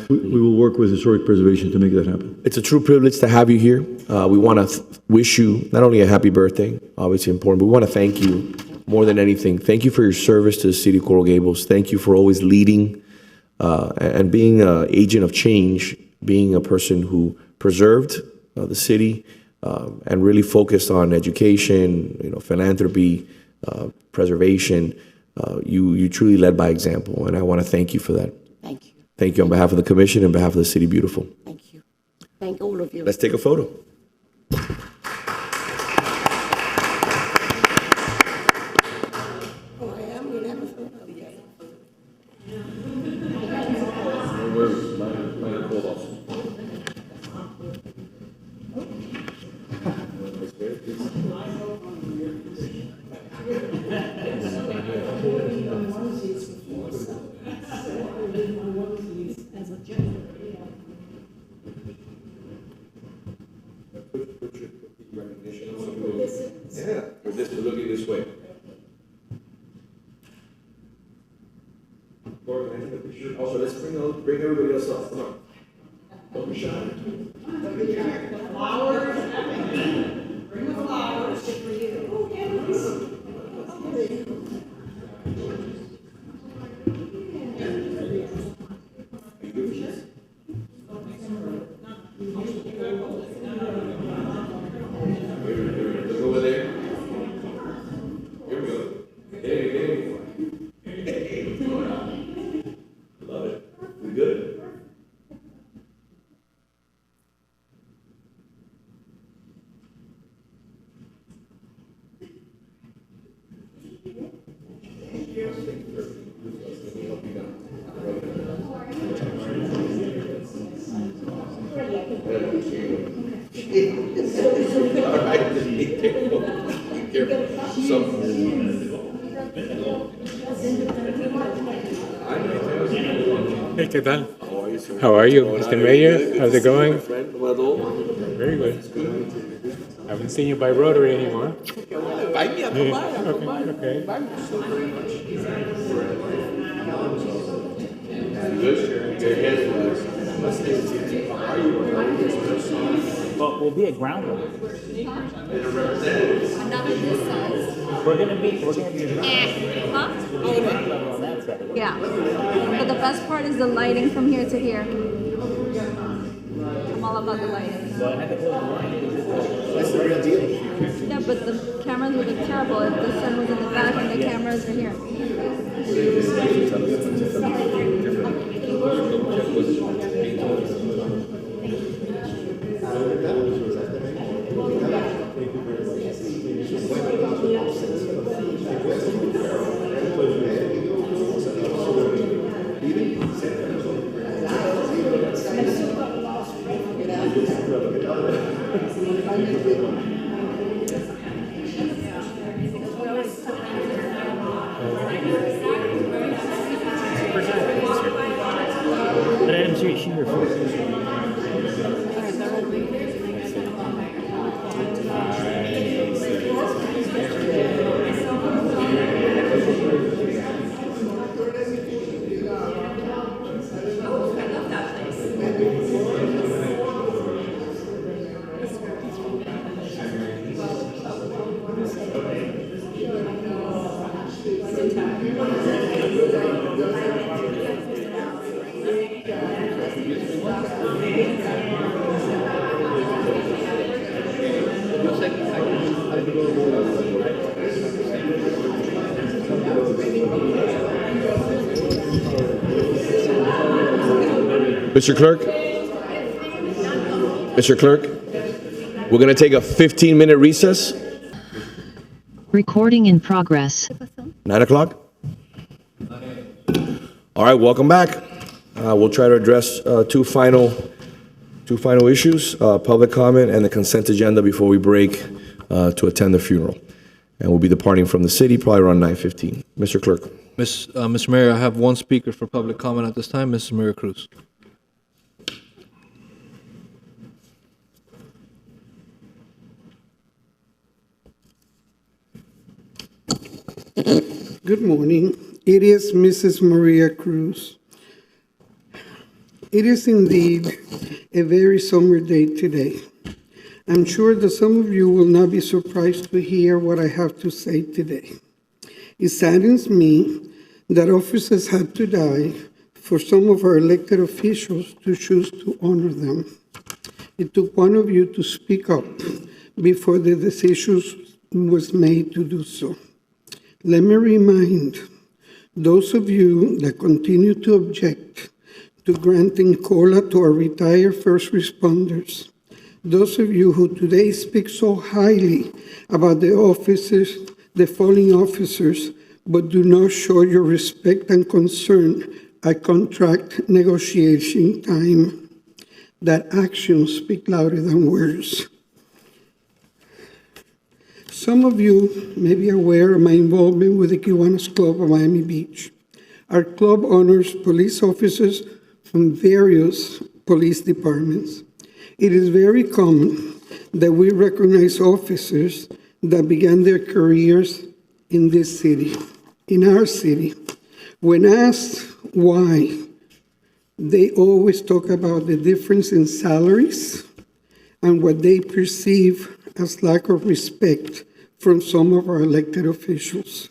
We will work with historic preservation to make that happen. It's a true privilege to have you here. We want to wish you not only a happy birthday, obviously important, but we want to thank you more than anything. Thank you for your service to the city of Coral Gables. Thank you for always leading and being an agent of change, being a person who preserved the city and really focused on education, philanthropy, preservation. You truly led by example, and I want to thank you for that. Thank you. Thank you on behalf of the commission and behalf of the City Beautiful. Thank you. Thank all of you. Let's take a photo. Yeah, we're just looking this way. Also, let's bring everybody else up. Come on. Don't be shy. Flowers. Bring the flowers for you. Over there. Here we go. Hey. Love it. We good? All right. Be careful. Be careful. Hey, ¿qué tal? How are you, Mr. Mayor? How's it going? Very good. I haven't seen you by Rotary anymore. Invite me. Okay. Well, we'll be at ground level. Another this size. We're gonna be at Huh? ground level on that side. Yeah. But the best part is the lighting from here to here. I'm all about the lighting. Well, I had to close the line. That's the real deal. Yeah, but the cameras would look terrible if the sun was in the back and the cameras are here. What items are you here for? Mr. Clerk, we're going to take a 15-minute recess. Recording in progress. 9 o'clock? All right, welcome back. We'll try to address two final issues, public comment and the consent agenda before we break to attend the funeral. And we'll be departing from the city probably around 9:15. Mr. Clerk. Mr. Mayor, I have one speaker for public comment at this time, Mrs. Maria Cruz. Good morning. It is Mrs. Maria Cruz. It is indeed a very somber day today. I'm sure that some of you will not be surprised to hear what I have to say today. It saddens me that officers had to die for some of our elected officials to choose to honor them. It took one of you to speak up before the decision was made to do so. Let me remind those of you that continue to object to granting COLA to our retired first responders, those of you who today speak so highly about the officers, the fallen officers, but do not show your respect and concern at contract negotiation time, that actions speak louder than words. Some of you may be aware of my involvement with the Kiwanis Club of Miami Beach. Our club honors police officers from various police departments. It is very common that we recognize officers that began their careers in this city, in our city. When asked why, they always talk about the difference in salaries and what they perceive as lack of respect from some of our elected officials.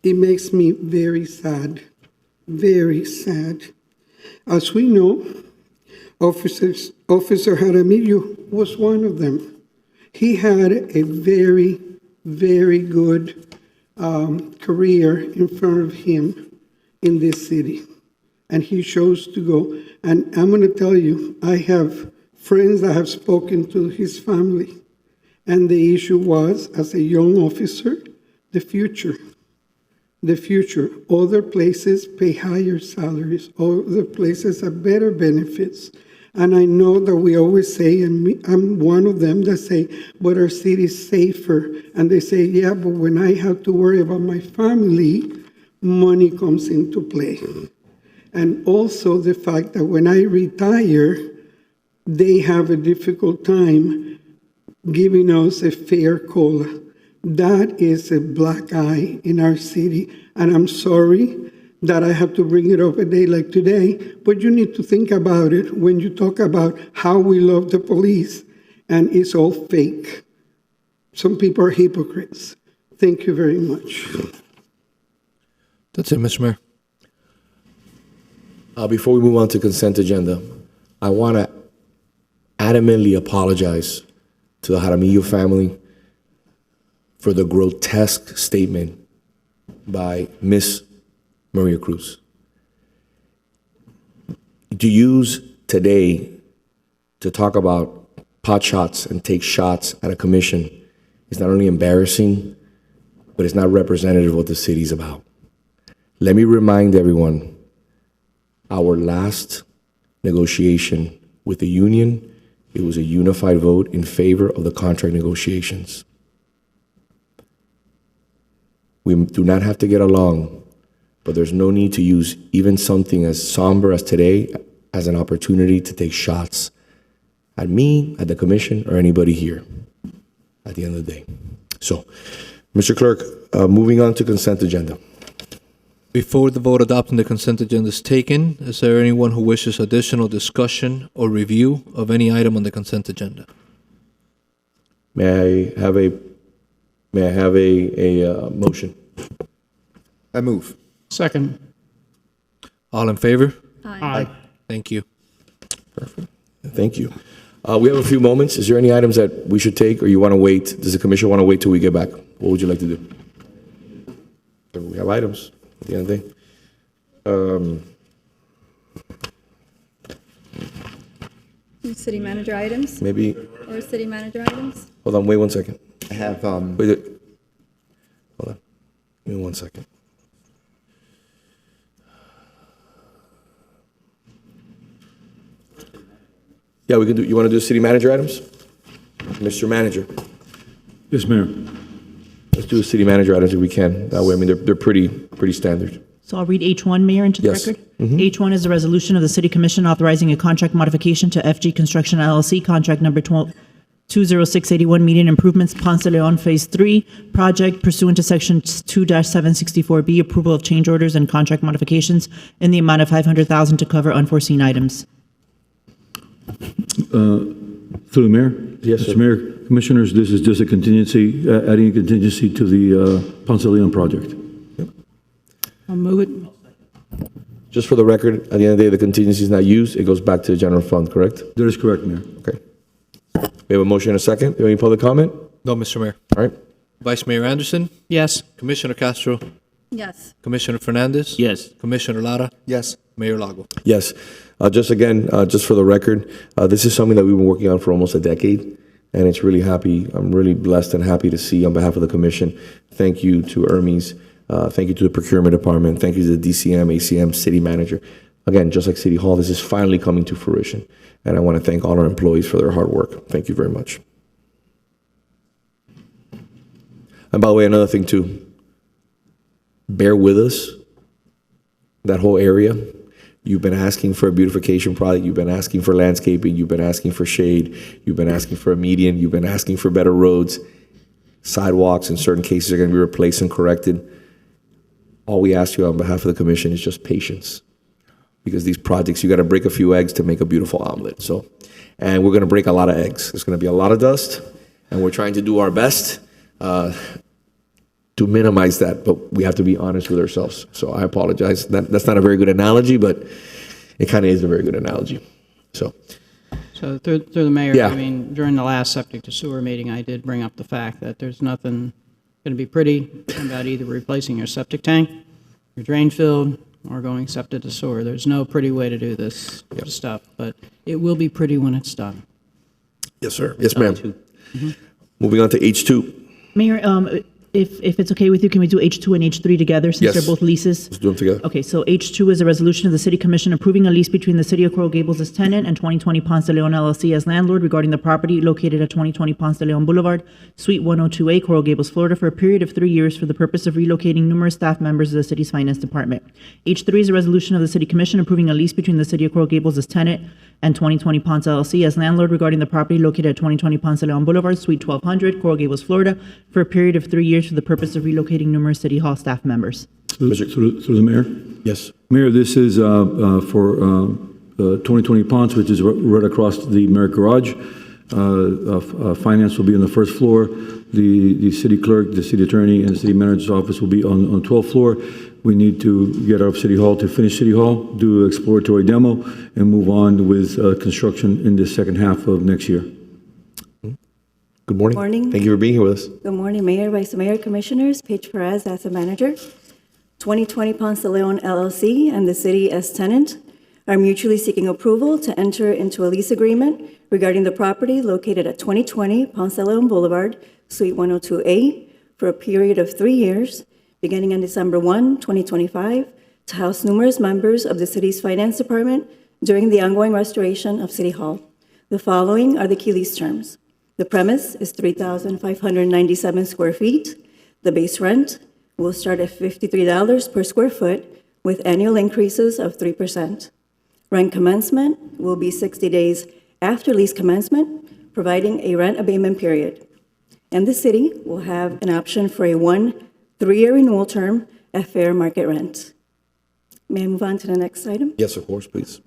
It makes me very sad, very sad. As we know, Officer Jaramillo was one of them. He had a very, very good career in front of him in this city, and he chose to go. And I'm going to tell you, I have friends that have spoken to his family, and the issue was, as a young officer, the future. The future. Other places pay higher salaries. Other places have better benefits. And I know that we always say, and I'm one of them that say, but our city is safer. And they say, yeah, but when I have to worry about my family, money comes into play. And also the fact that when I retire, they have a difficult time giving us a fair COLA. That is a black eye in our city. And I'm sorry that I have to bring it up a day like today, but you need to think about it when you talk about how we love the police, and it's all fake. Some people are hypocrites. Thank you very much. That's it, Mr. Mayor. Before we move on to consent agenda, I want to adamantly apologize to the Jaramillo family for the grotesque statement by Miss Maria Cruz. To use today to talk about pot shots and take shots at a commission is not only embarrassing, but it's not representative of what the city's about. Let me remind everyone, our last negotiation with the union, it was a unified vote in favor of the contract negotiations. We do not have to get along, but there's no need to use even something as somber as today as an opportunity to take shots at me, at the commission, or anybody here at the end of the day. So, Mr. Clerk, moving on to consent agenda. Before the vote adopting the consent agenda is taken, is there anyone who wishes additional discussion or review of any item on the consent agenda? May I have a motion? I move. Second. All in favor? Aye. Thank you. Perfect. Thank you. We have a few moments. Is there any items that we should take, or you want to wait? Does the commission want to wait till we get back? What would you like to do? We have items at the end of the day. City manager items? Maybe. Or city manager items? Hold on. Wait 1 second. I have, Wait. Hold on. Give me 1 second. Yeah, we can do. You want to do city manager items, Mr. Manager? Yes, Mayor. Let's do the city manager items if we can. That way, I mean, they're pretty standard. So I'll read H1, Mayor, into the Yes. record. H1 is a resolution of the City Commission authorizing a contract modification to FG Construction LLC, contract number 20681, median improvements, Ponce de Leon Phase 3 project pursuant to Section 2-764B, approval of change orders and contract modifications in the amount of $500,000 to cover unforeseen items. Through the mayor? Yes, sir. Mr. Mayor, commissioners, this is just a contingency, adding a contingency to the Ponce de Leon project. I'll move it. Just for the record, at the end of the day, the contingency is not used. It goes back to the general fund, correct? That is correct, Mayor. Okay. We have a motion and a second. Do you have any public comment? No, Mr. Mayor. All right. Vice Mayor Anderson, Yes. Commissioner Castro, Yes. Commissioner Fernandez. Yes. Commissioner Lara, Yes. Mayor Lago. Yes. Just again, just for the record, this is something that we've been working on for almost a decade, and it's really happy. I'm really blessed and happy to see on behalf of the commission. Thank you to Hermes. Thank you to the procurement department. Thank you to the DCM, ACM, city manager. Again, just like City Hall, this is finally coming to fruition, and I want to thank all our employees for their hard work. Thank you very much. And by the way, another thing too, bear with us, that whole area. You've been asking for a beautification project, you've been asking for landscaping, you've been asking for shade, you've been asking for a median, you've been asking for better roads. Sidewalks in certain cases are going to be replaced and corrected. All we ask you on behalf of the commission is just patience. Because these projects, you got to break a few eggs to make a beautiful omelet. So, and we're going to break a lot of eggs. There's going to be a lot of dust, and we're trying to do our best to minimize that, but we have to be honest with ourselves. So I apologize. That's not a very good analogy, but it kind of is a very good analogy. So through the mayor, Yeah. I mean, during the last septic to sewer meeting, I did bring up the fact that there's nothing going to be pretty about either replacing your septic tank, your drain field, or going septic to sewer. There's no pretty way to do this stuff, but it will be pretty when it's done. yes, sir. Yes, ma'am. Moving on to H2. Mayor, if it's okay with you, can we do H2 and H3 together since Yes. they're both leases? Let's do them together. Okay, so H2 is a resolution of the City Commission approving a lease between the City of Coral Gables as tenant and 2020 Ponce de Leon LLC as landlord regarding the property located at 2020 Ponce de Leon Boulevard, Suite 102A, Coral Gables, Florida, for a period of 3 years for the purpose of relocating numerous staff members of the city's finance department. H3 is a resolution of the City Commission approving a lease between the City of Coral Gables as tenant and 2020 Ponce LLC as landlord regarding the property located at 2020 Ponce de Leon Boulevard, Suite 1200, Coral Gables, Florida, for a period of 3 years for the purpose of relocating numerous City Hall staff members. Through the mayor? Yes. Mayor, this is for 2020 Ponce, which is right across the Merrick Garage. Finance will be on the first floor. The city clerk, the city attorney, and the city manager's office will be on 12th floor. We need to get out of City Hall to finish City Hall, do exploratory demo, and move on with construction in the second half of next year. Good morning. Morning. Thank you for being here with us. Good morning, Mayor, Vice Mayor, Commissioners. Paige Perez, Asset Manager. 2020 Ponce de Leon LLC and the city as tenant are mutually seeking approval to enter into a lease agreement regarding the property located at 2020 Ponce de Leon Boulevard, Suite 102A, for a period of 3 years, beginning on December 1, 2025, to house numerous members of the city's finance department during the ongoing restoration of City Hall. The following are the key lease terms. The premise is 3,597 square feet. The base rent will start at $53 per square foot with annual increases of 3%. Rent commencement will be 60 days after lease commencement, providing a rent abatement period. And the city will have an option for a 3-year renewal term at fair market rent. May I move on to the next item? Yes, of course, please.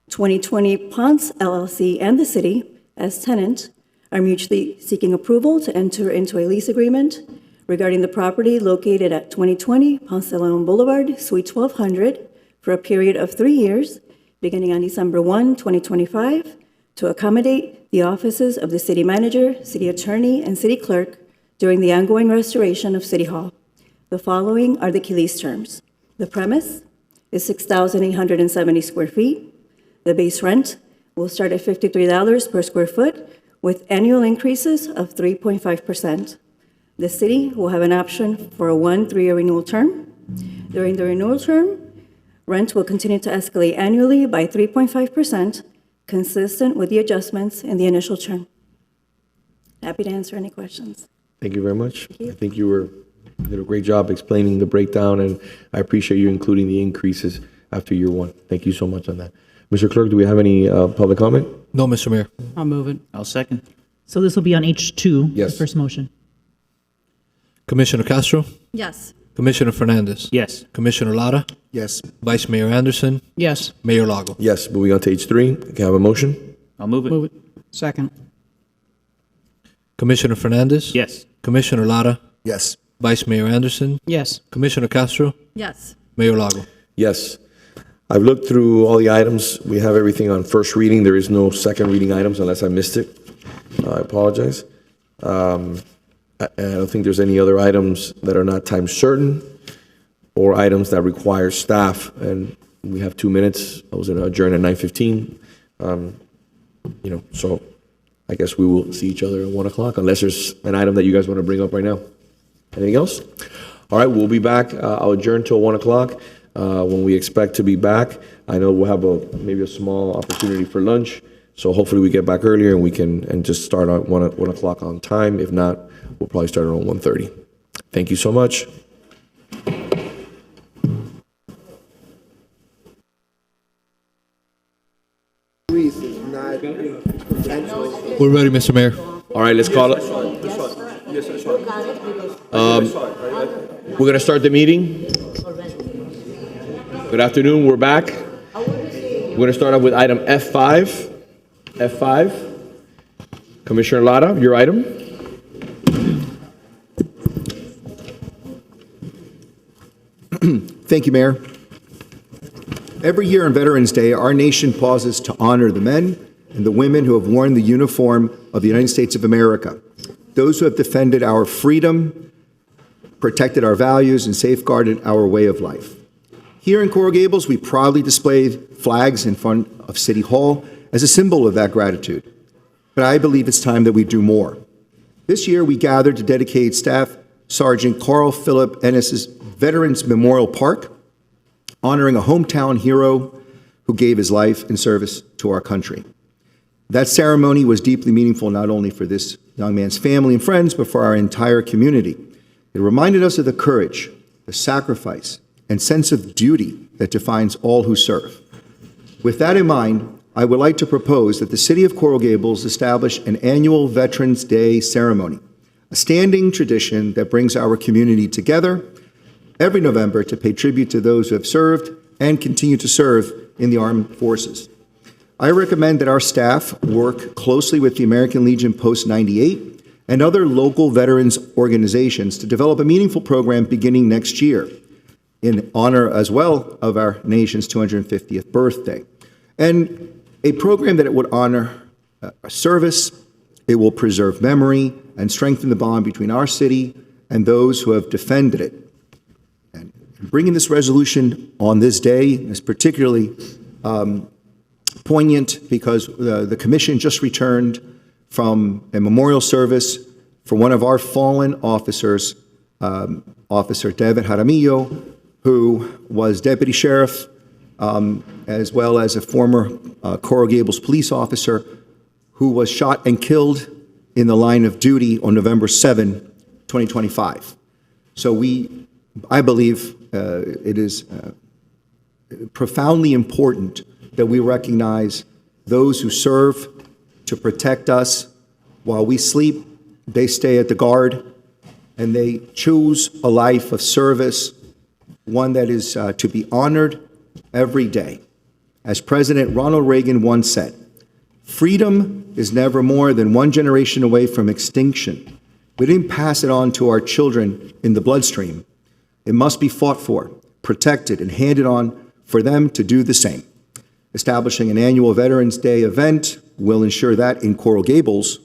2020 Ponce LLC and the city as tenant are mutually seeking approval to enter into a lease agreement regarding the property located at 2020 Ponce de Leon Boulevard, Suite 1200, for a period of 3 years, beginning on December 1, 2025, to accommodate the offices of the city manager, city attorney, and city clerk during the ongoing restoration of City Hall. The following are the key lease terms. The premise is 6,870 square feet. The base rent will start at $53 per square foot with annual increases of 3.5%. The city will have an option for a 3-year renewal term. During the renewal term, rent will continue to escalate annually by 3.5%, consistent with the adjustments in the initial term. Happy to answer any questions. Thank you very much. I think you did a great job explaining the breakdown, and I appreciate you including the increases after year one. Thank you so much on that. Mr. Clerk, do we have any public comment? No, Mr. Mayor. I'll move it. I'll second. So this will be on H2, Yes. the first motion. Commissioner Castro, Yes. Commissioner Fernandez, Yes. Commissioner Lara, Yes. Vice Mayor Anderson, Yes. Mayor Lago. Yes, moving on to H3. Can I have a motion? I'll move it. Move it. Second. Commissioner Fernandez? Yes. Commissioner Lara? Yes. Vice Mayor Anderson? Yes. Commissioner Castro? Yes. Mayor Lago? Yes. I've looked through all the items. We have everything on first reading. There is no second reading items unless I missed it. I apologize. I don't think there's any other items that are not time certain or items that require staff. And we have 2 minutes. I was going to adjourn at 9:15. So I guess we will see each other at 1 o'clock unless there's an item that you guys want to bring up right now. Anything else? All right, we'll be back. I'll adjourn till 1 o'clock. When we expect to be back, I know we'll have maybe a small opportunity for lunch. So hopefully we get back earlier and we can just start at 1 o'clock on time. If not, we'll probably start around 1:30. Thank you so much. We're ready, Mr. Mayor. All right, let's call it. We're going to start the meeting. Good afternoon, we're back. We're going to start off with item F5. F5. Commissioner Lara, your item. Thank you, Mayor. Every year on Veterans Day, our nation pauses to honor the men and the women who have worn the uniform of the United States of America, those who have defended our freedom, protected our values, and safeguarded our way of life. Here in Coral Gables, we proudly displayed flags in front of City Hall as a symbol of that gratitude. But I believe it's time that we do more. This year, we gathered to dedicate Staff Sergeant Carl Philip Ennis's Veterans Memorial Park, honoring a hometown hero who gave his life in service to our country. That ceremony was deeply meaningful not only for this young man's family and friends, but for our entire community. It reminded us of the courage, the sacrifice, and sense of duty that defines all who serve. With that in mind, I would like to propose that the City of Coral Gables establish an annual Veterans Day ceremony, a standing tradition that brings our community together every November to pay tribute to those who have served and continue to serve in the armed forces. I recommend that our staff work closely with the American Legion Post 98 and other local veterans organizations to develop a meaningful program beginning next year in honor as well of our nation's 250th birthday. And a program that it would honor service, it will preserve memory and strengthen the bond between our city and those who have defended it. And bringing this resolution on this day is particularly poignant because the Commission just returned from a memorial service for one of our fallen officers, Officer David Jaramillo, who was Deputy Sheriff, as well as a former Coral Gables police officer who was shot and killed in the line of duty on November 7, 2025. So I believe it is profoundly important that we recognize those who serve to protect us. While we sleep, they stay at the guard, and they choose a life of service, one that is to be honored every day. As President Ronald Reagan once said, freedom is never more than one generation away from extinction. We didn't pass it on to our children in the bloodstream. It must be fought for, protected, and handed on for them to do the same. Establishing an annual Veterans Day event will ensure that in Coral Gables,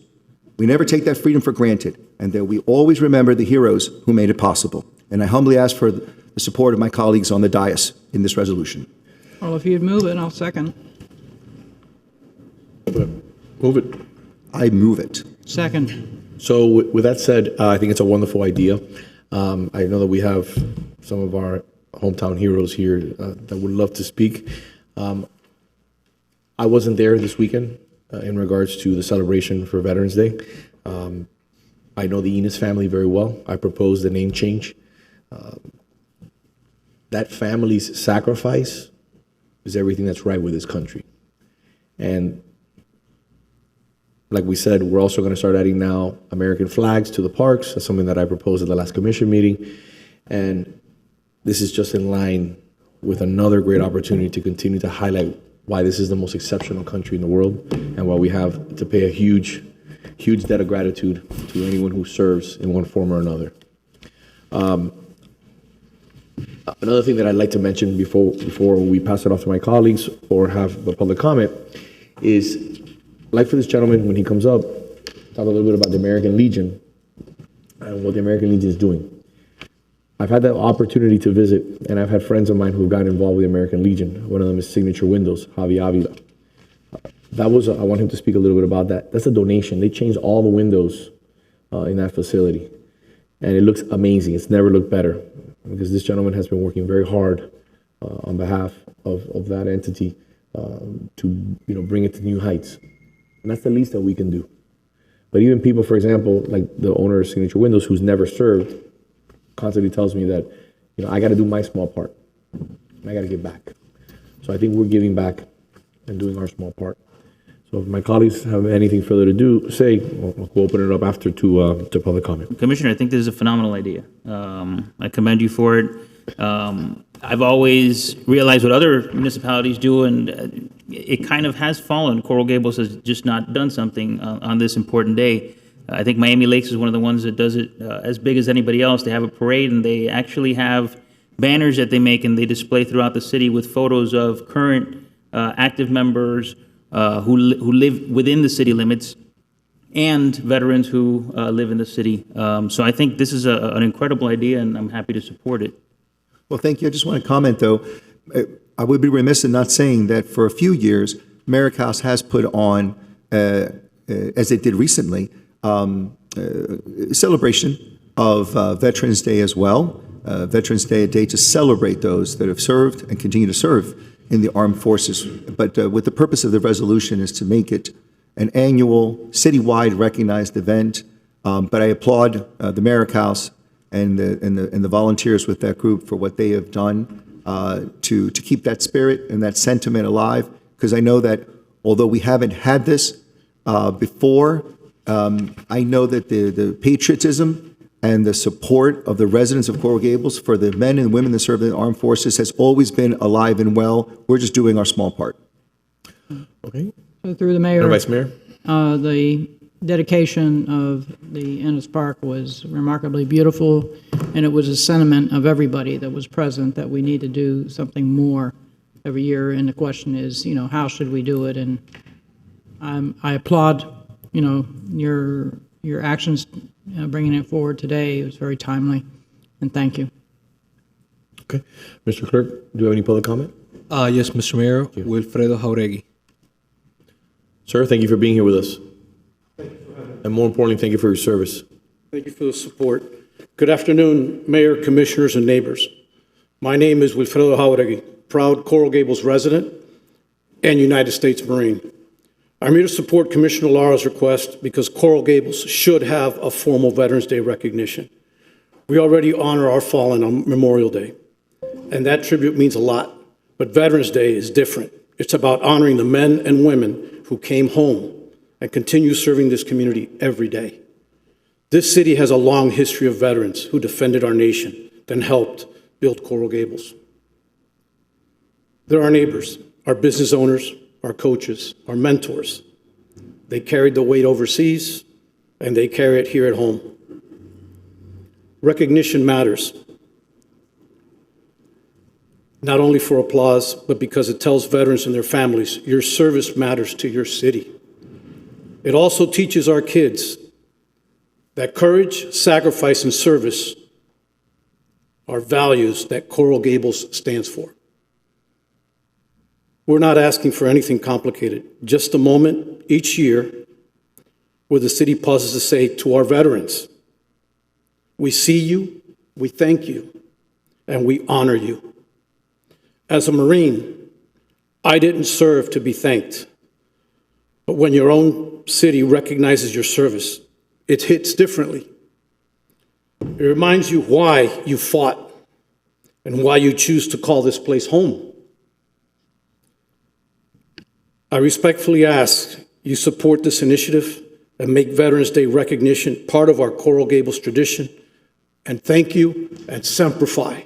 we never take that freedom for granted, and that we always remember the heroes who made it possible. And I humbly ask for the support of my colleagues on the dais in this resolution. Well, if you'd move it, I'll second. Move it. I move it. Second. So with that said, I think it's a wonderful idea. I know that we have some of our hometown heroes here that would love to speak. I wasn't there this weekend in regards to the celebration for Veterans Day. I know the Enos family very well. I proposed the name change. That family's sacrifice is everything that's right with this country. And like we said, we're also going to start adding now American flags to the parks. That's something that I proposed at the last commission meeting. And this is just in line with another great opportunity to continue to highlight why this is the most exceptional country in the world, and why we have to pay a huge debt of gratitude to anyone who serves in one form or another. Another thing that I'd like to mention before we pass it off to my colleagues or have the public comment is, like for this gentleman, when he comes up, talk a little bit about the American Legion and what the American Legion is doing. I've had the opportunity to visit, and I've had friends of mine who've gotten involved with the American Legion. One of them is Signature Windows, Javi Avila. I want him to speak a little bit about that. That's a donation. They changed all the windows in that facility, and it looks amazing. It's never looked better, because this gentleman has been working very hard on behalf of that entity to bring it to new heights. And that's the least that we can do. But even people, for example, like the owner of Signature Windows, who's never served, constantly tells me that, I got to do my small part. I got to give back. So I think we're giving back and doing our small part. So if my colleagues have anything further to say, we'll open it up after to public comment. Commissioner, I think this is a phenomenal idea. I commend you for it. I've always realized what other municipalities do, and it kind of has fallen. Coral Gables has just not done something on this important day. I think Miami Lakes is one of the ones that does it as big as anybody else. They have a parade, and they actually have banners that they make and they display throughout the city with photos of current active members who live within the city limits and veterans who live in the city. So I think this is an incredible idea, and I'm happy to support it. Well, thank you. I just want to comment, though. I would be remiss in not saying that for a few years, Merrick House has put on, as it did recently, celebration of Veterans Day as well. Veterans Day, a day to celebrate those that have served and continue to serve in the armed forces. But with the purpose of the resolution is to make it an annual, citywide recognized event. But I applaud the Merrick House and the volunteers with that group for what they have done to keep that spirit and that sentiment alive. Because I know that although we haven't had this before, I know that the patriotism and the support of the residents of Coral Gables for the men and women that serve in the armed forces has always been alive and well. We're just doing our small part. Okay. So through the mayor, Vice Mayor. The dedication of the Ennis Park was remarkably beautiful, and it was a sentiment of everybody that was present that we need to do something more every year. And the question is, how should we do it? And I applaud, your actions, bringing it forward today. It was very timely, and thank you. Okay. Mr. Clerk, do you have any public comment? Yes, Mr. Mayor, Wilfredo Jauregui. Sir, thank you for being here with us. And more importantly, thank you for your service. Thank you for the support. Good afternoon, Mayor, Commissioners, and neighbors. My name is Wilfredo Jauregui, proud Coral Gables resident and United States Marine. I'm here to support Commissioner Lara's request because Coral Gables should have a formal Veterans Day recognition. We already honor our fallen on Memorial Day, and that tribute means a lot. But Veterans Day is different. It's about honoring the men and women who came home and continue serving this community every day. This city has a long history of veterans who defended our nation, then helped build Coral Gables. They're our neighbors, our business owners, our coaches, our mentors. They carried the weight overseas, and they carry it here at home. Recognition matters, not only for applause, but because it tells veterans and their families, your service matters to your city. It also teaches our kids that courage, sacrifice, and service are values that Coral Gables stands for. We're not asking for anything complicated, just a moment each year where the city pauses to say to our veterans, we see you, we thank you, and we honor you. As a Marine, I didn't serve to be thanked, but when your own city recognizes your service, it hits differently. It reminds you why you fought and why you choose to call this place home. I respectfully ask you support this initiative and make Veterans Day recognition part of our Coral Gables tradition. And thank you, and Semper Fi.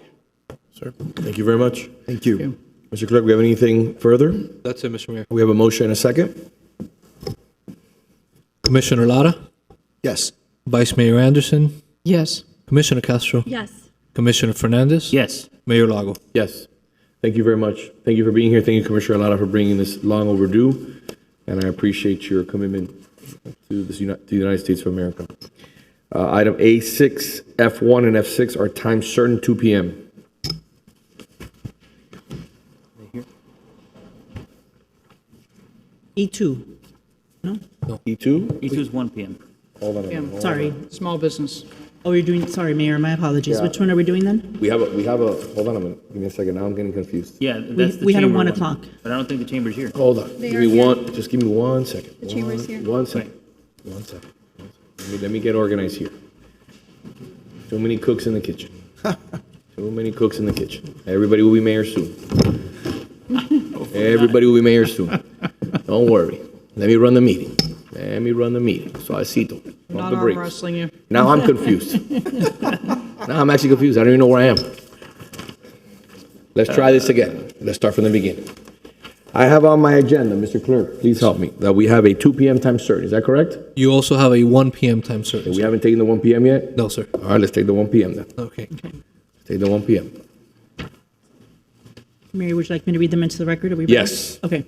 Sir, thank you very much. Thank you. Mr. Clerk, we have anything further? That's it, Mr. Mayor. We have a motion and a second. Commissioner Lara, Yes. Vice Mayor Anderson, Yes. Commissioner Castro, Yes. Commissioner Fernandez, Yes. Mayor Lago. Yes. Thank you very much. Thank you for being here. Thank you, Commissioner Lara, for bringing this long overdue, and I appreciate your commitment to the United States of America. Item A6, F1 and F6 are time certain, 2 p.m. E2. No? E2? E2 is 1 p.m. Hold on a minute. Sorry. Small business. Oh, you're doing, sorry, Mayor, my apologies. Yeah. Which one are we doing then? We have a, hold on a minute. Give me a second. Now I'm getting confused. Yeah, that's the We had a chamber 1 one. o'clock. But I don't think the chamber's here. Hold on. They Give are me here. one, just give me 1 second. The chamber's here. 1 second. 1 second. Let me get organized here. Too many cooks in the kitchen. Too many cooks in the kitchen. Everybody will be mayor soon. Everybody will be mayor soon. Don't worry. Let me run the meeting. Let me run the meeting. Suavecito. Pump Not the arm brakes. wrestling you. Now I'm confused. Now I'm actually confused. I don't even know where I am. Let's try this again. Let's start from the beginning. I have on my agenda, Mr. Clerk, please help me, that we have a 2 p.m. time certain. Is that correct? You also have a 1 p.m. time certain. We haven't taken the 1 p.m. yet? No, sir. All right, let's take the 1 p.m. then. Okay. Let's take the 1 p.m. Mary, would you like me to read them into the record? Are we ready? Yes. Okay.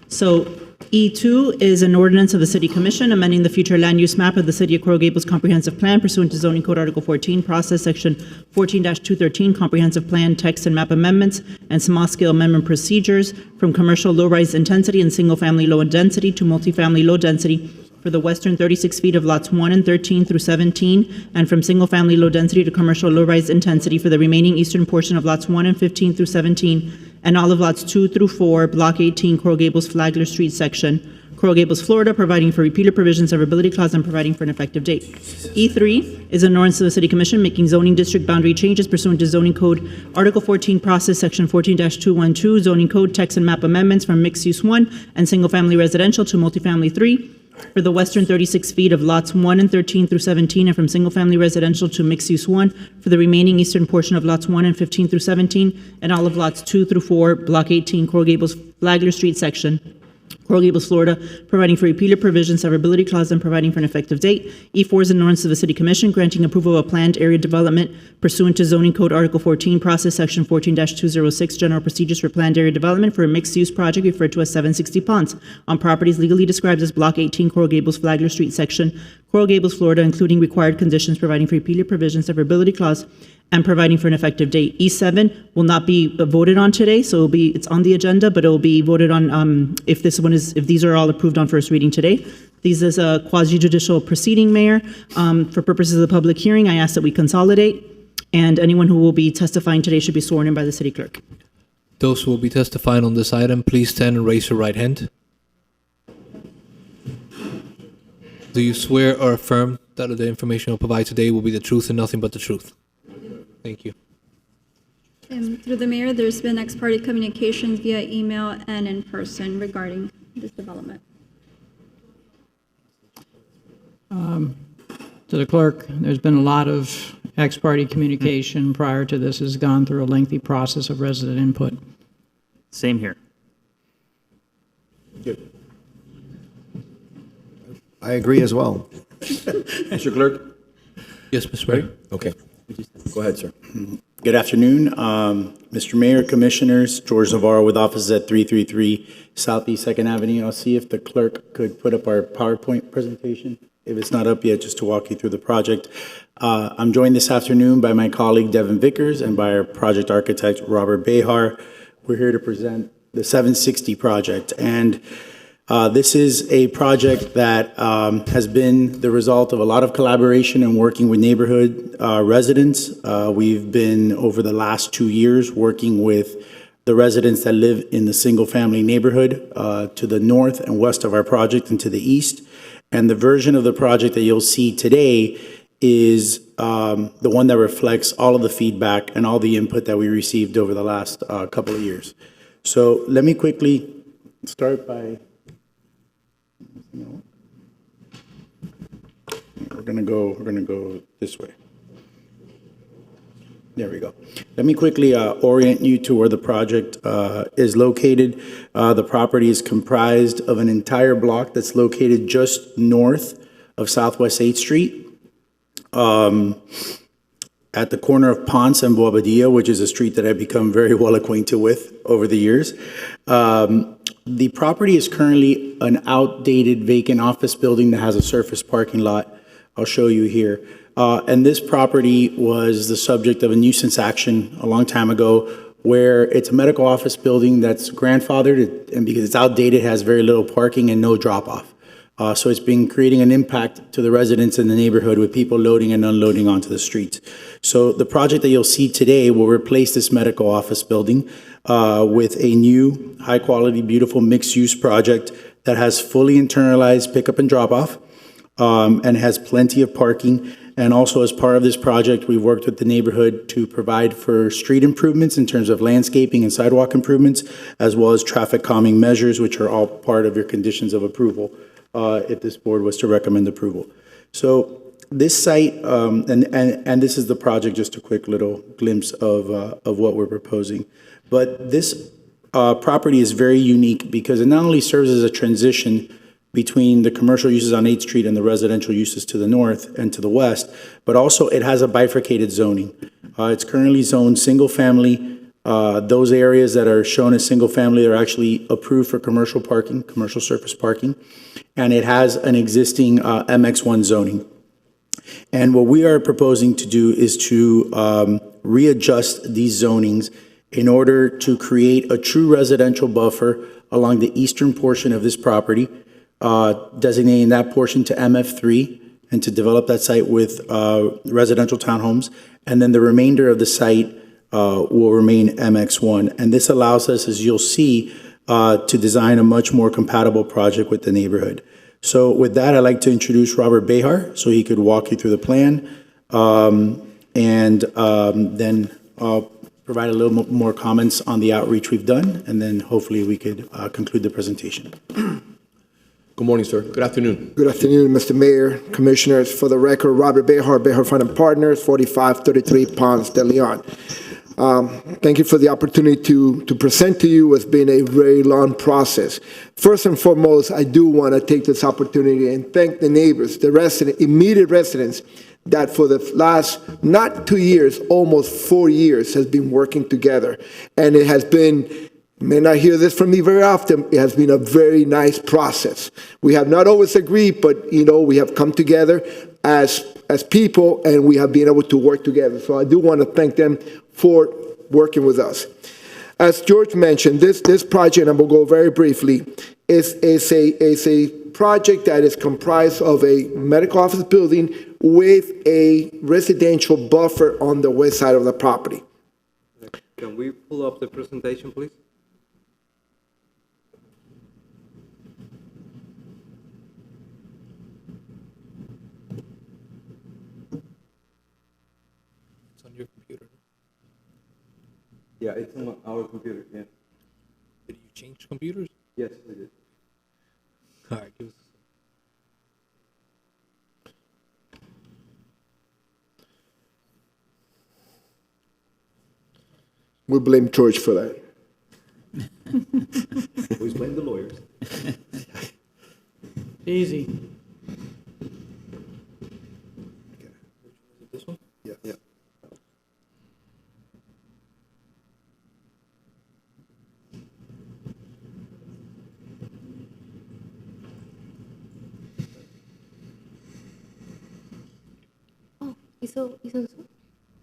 So E2 is an ordinance of the City Commission amending the future land use map of the City of Coral Gables Comprehensive Plan pursuant to Zoning Code Article 14, Process Section 14-213, Comprehensive Plan Text and Map Amendments and Small-Scale Amendment Procedures from commercial low-rise intensity and single-family low density to multifamily low density for the western 36 feet of lots 1 and 13 through 17, and from single-family low density to commercial low-rise intensity for the remaining eastern portion of lots 1 and 15 through 17, and all of lots 2 through 4, Block 18, Coral Gables Flagler Street section, Coral Gables, Florida, providing for repealer provisions, severability clause, and providing for an effective date. E3 is an ordinance of the City Commission making zoning district boundary changes pursuant to Zoning Code Article 14, Process Section 14-212, Zoning Code Text and Map Amendments from Mixed Use 1 and Single Family Residential to Multifamily 3, for the western 36 feet of lots 1 and 13 through 17, and from single-family residential to mixed-use 1, for the remaining eastern portion of lots 1 and 15 through 17, and all of lots 2 through 4, Block 18, Coral Gables, Flagler Street section, Coral Gables, Florida, providing for repealer provisions, severability clause, and providing for an effective date. E4 is an ordinance of the City Commission granting approval of a planned area development pursuant to Zoning Code Article 14, Process Section 14-206, General Procedures for Planned Area Development for a mixed-use project referred to as 760 Ponce on properties legally described as Block 18, Coral Gables, Flagler Street section, Coral Gables, Florida, including required conditions, providing for repealer provisions, severability clause, and providing for an effective date. E7 will not be voted on today, so it's on the agenda, but it will be voted on if these are all approved on first reading today. These is a quasi-judicial proceeding, Mayor. For purposes of the public hearing, I ask that we consolidate, and anyone who will be testifying today should be sworn in by the City Clerk. Those who will be testifying on this item, please stand and raise your right hand. Do you swear or affirm that the information you'll provide today will be the truth and nothing but the truth? Thank you. Through the mayor, there's been ex parte communications via email and in person regarding this development. To the clerk, there's been a lot of ex parte communication prior to this. Has gone through a lengthy process of resident input. Same here. Good. I agree as well. Mr. Clerk? Yes, Mr. Mayor. Okay. Go ahead, sir. Good afternoon, Mr. Mayor, Commissioners. George Navarro with offices at 333 Southeast 2nd Avenue. I'll see if the clerk could put up our PowerPoint presentation, if it's not up yet, just to walk you through the project. I'm joined this afternoon by my colleague Devin Vickers and by our project architect Robert Behar. We're here to present the 760 project, and this is a project that has been the result of a lot of collaboration and working with neighborhood residents. We've been, over the last 2 years, working with the residents that live in the single-family neighborhood to the north and west of our project and to the east. And the version of the project that you'll see today is the one that reflects all of the feedback and all the input that we received over the last couple of years. So let me quickly start by... We're gonna go this way. There we go. Let me quickly orient you to where the project is located. The property is comprised of an entire block that's located just north of Southwest 8th Street, at the corner of Ponce and Bobadilla, which is a street that I've become very well acquainted with over the years. The property is currently an outdated vacant office building that has a surface parking lot. I'll show you here. And this property was the subject of a nuisance action a long time ago, where it's a medical office building that's grandfathered, and because it's outdated, has very little parking and no drop-off. So it's been creating an impact to the residents in the neighborhood with people loading and unloading onto the streets. So the project that you'll see today will replace this medical office building with a new, high-quality, beautiful mixed-use project that has fully internalized pickup and drop-off, and has plenty of parking. And also, as part of this project, we've worked with the neighborhood to provide for street improvements in terms of landscaping and sidewalk improvements, as well as traffic calming measures, which are all part of your conditions of approval, if this board was to recommend approval. So this site, and this is the project, just a quick little glimpse of what we're proposing. But this property is very unique because it not only serves as a transition between the commercial uses on 8th Street and the residential uses to the north and to the west, but also it has a bifurcated zoning. It's currently zoned single family. Those areas that are shown as single family are actually approved for commercial parking, commercial surface parking, and it has an existing MX1 zoning. And what we are proposing to do is to readjust these zonings in order to create a true residential buffer along the eastern portion of this property, designating that portion to MF3 and to develop that site with residential townhomes. And then the remainder of the site will remain MX1. And this allows us, as you'll see, to design a much more compatible project with the neighborhood. So with that, I'd like to introduce Robert Behar so he could walk you through the plan. Then I'll provide a little more comments on the outreach we've done, and then hopefully we could conclude the presentation. Good morning, sir. Good afternoon. Good afternoon, Mr. Mayor, Commissioners. For the record, Robert Behar, Behar Fund and Partners, 4533 Ponce de Leon. Thank you for the opportunity to present to you. It's been a very long process. First and foremost, I do want to take this opportunity and thank the neighbors, the immediate residents, that for the last, not 2 years, almost 4 years, has been working together. And it has been, you may not hear this from me very often, it has been a very nice process. We have not always agreed, but we have come together as people, and we have been able to work together. So I do want to thank them for working with us. As George mentioned, this project, and I will go very briefly, is a project that is comprised of a medical office building with a residential buffer on the west side of the property. Can we pull up the presentation, please? It's on your computer. Yeah, it's on our computer, yeah. Did you change computers? Yes, we did. All right, give us. We blame George for that. Always blame the lawyers. Easy. This one? Yeah. Yeah. Oh, hizo eso.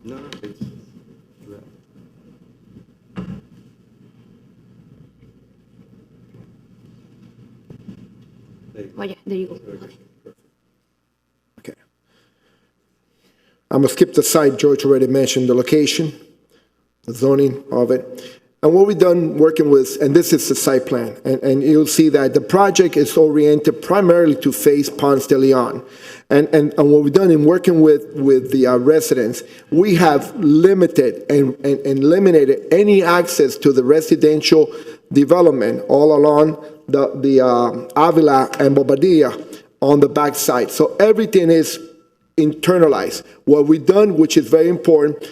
No, it's... Oh, yeah, there you go. Okay. I'm going to skip the site. George already mentioned the location, the zoning of it. And what we've done working with, and this is the site plan, and you'll see that the project is oriented primarily to face Ponce de Leon. And what we've done in working with the residents, we have limited and eliminated any access to the residential development all along the Avila and Bobadilla on the back side. So everything is internalized. What we've done, which is very important,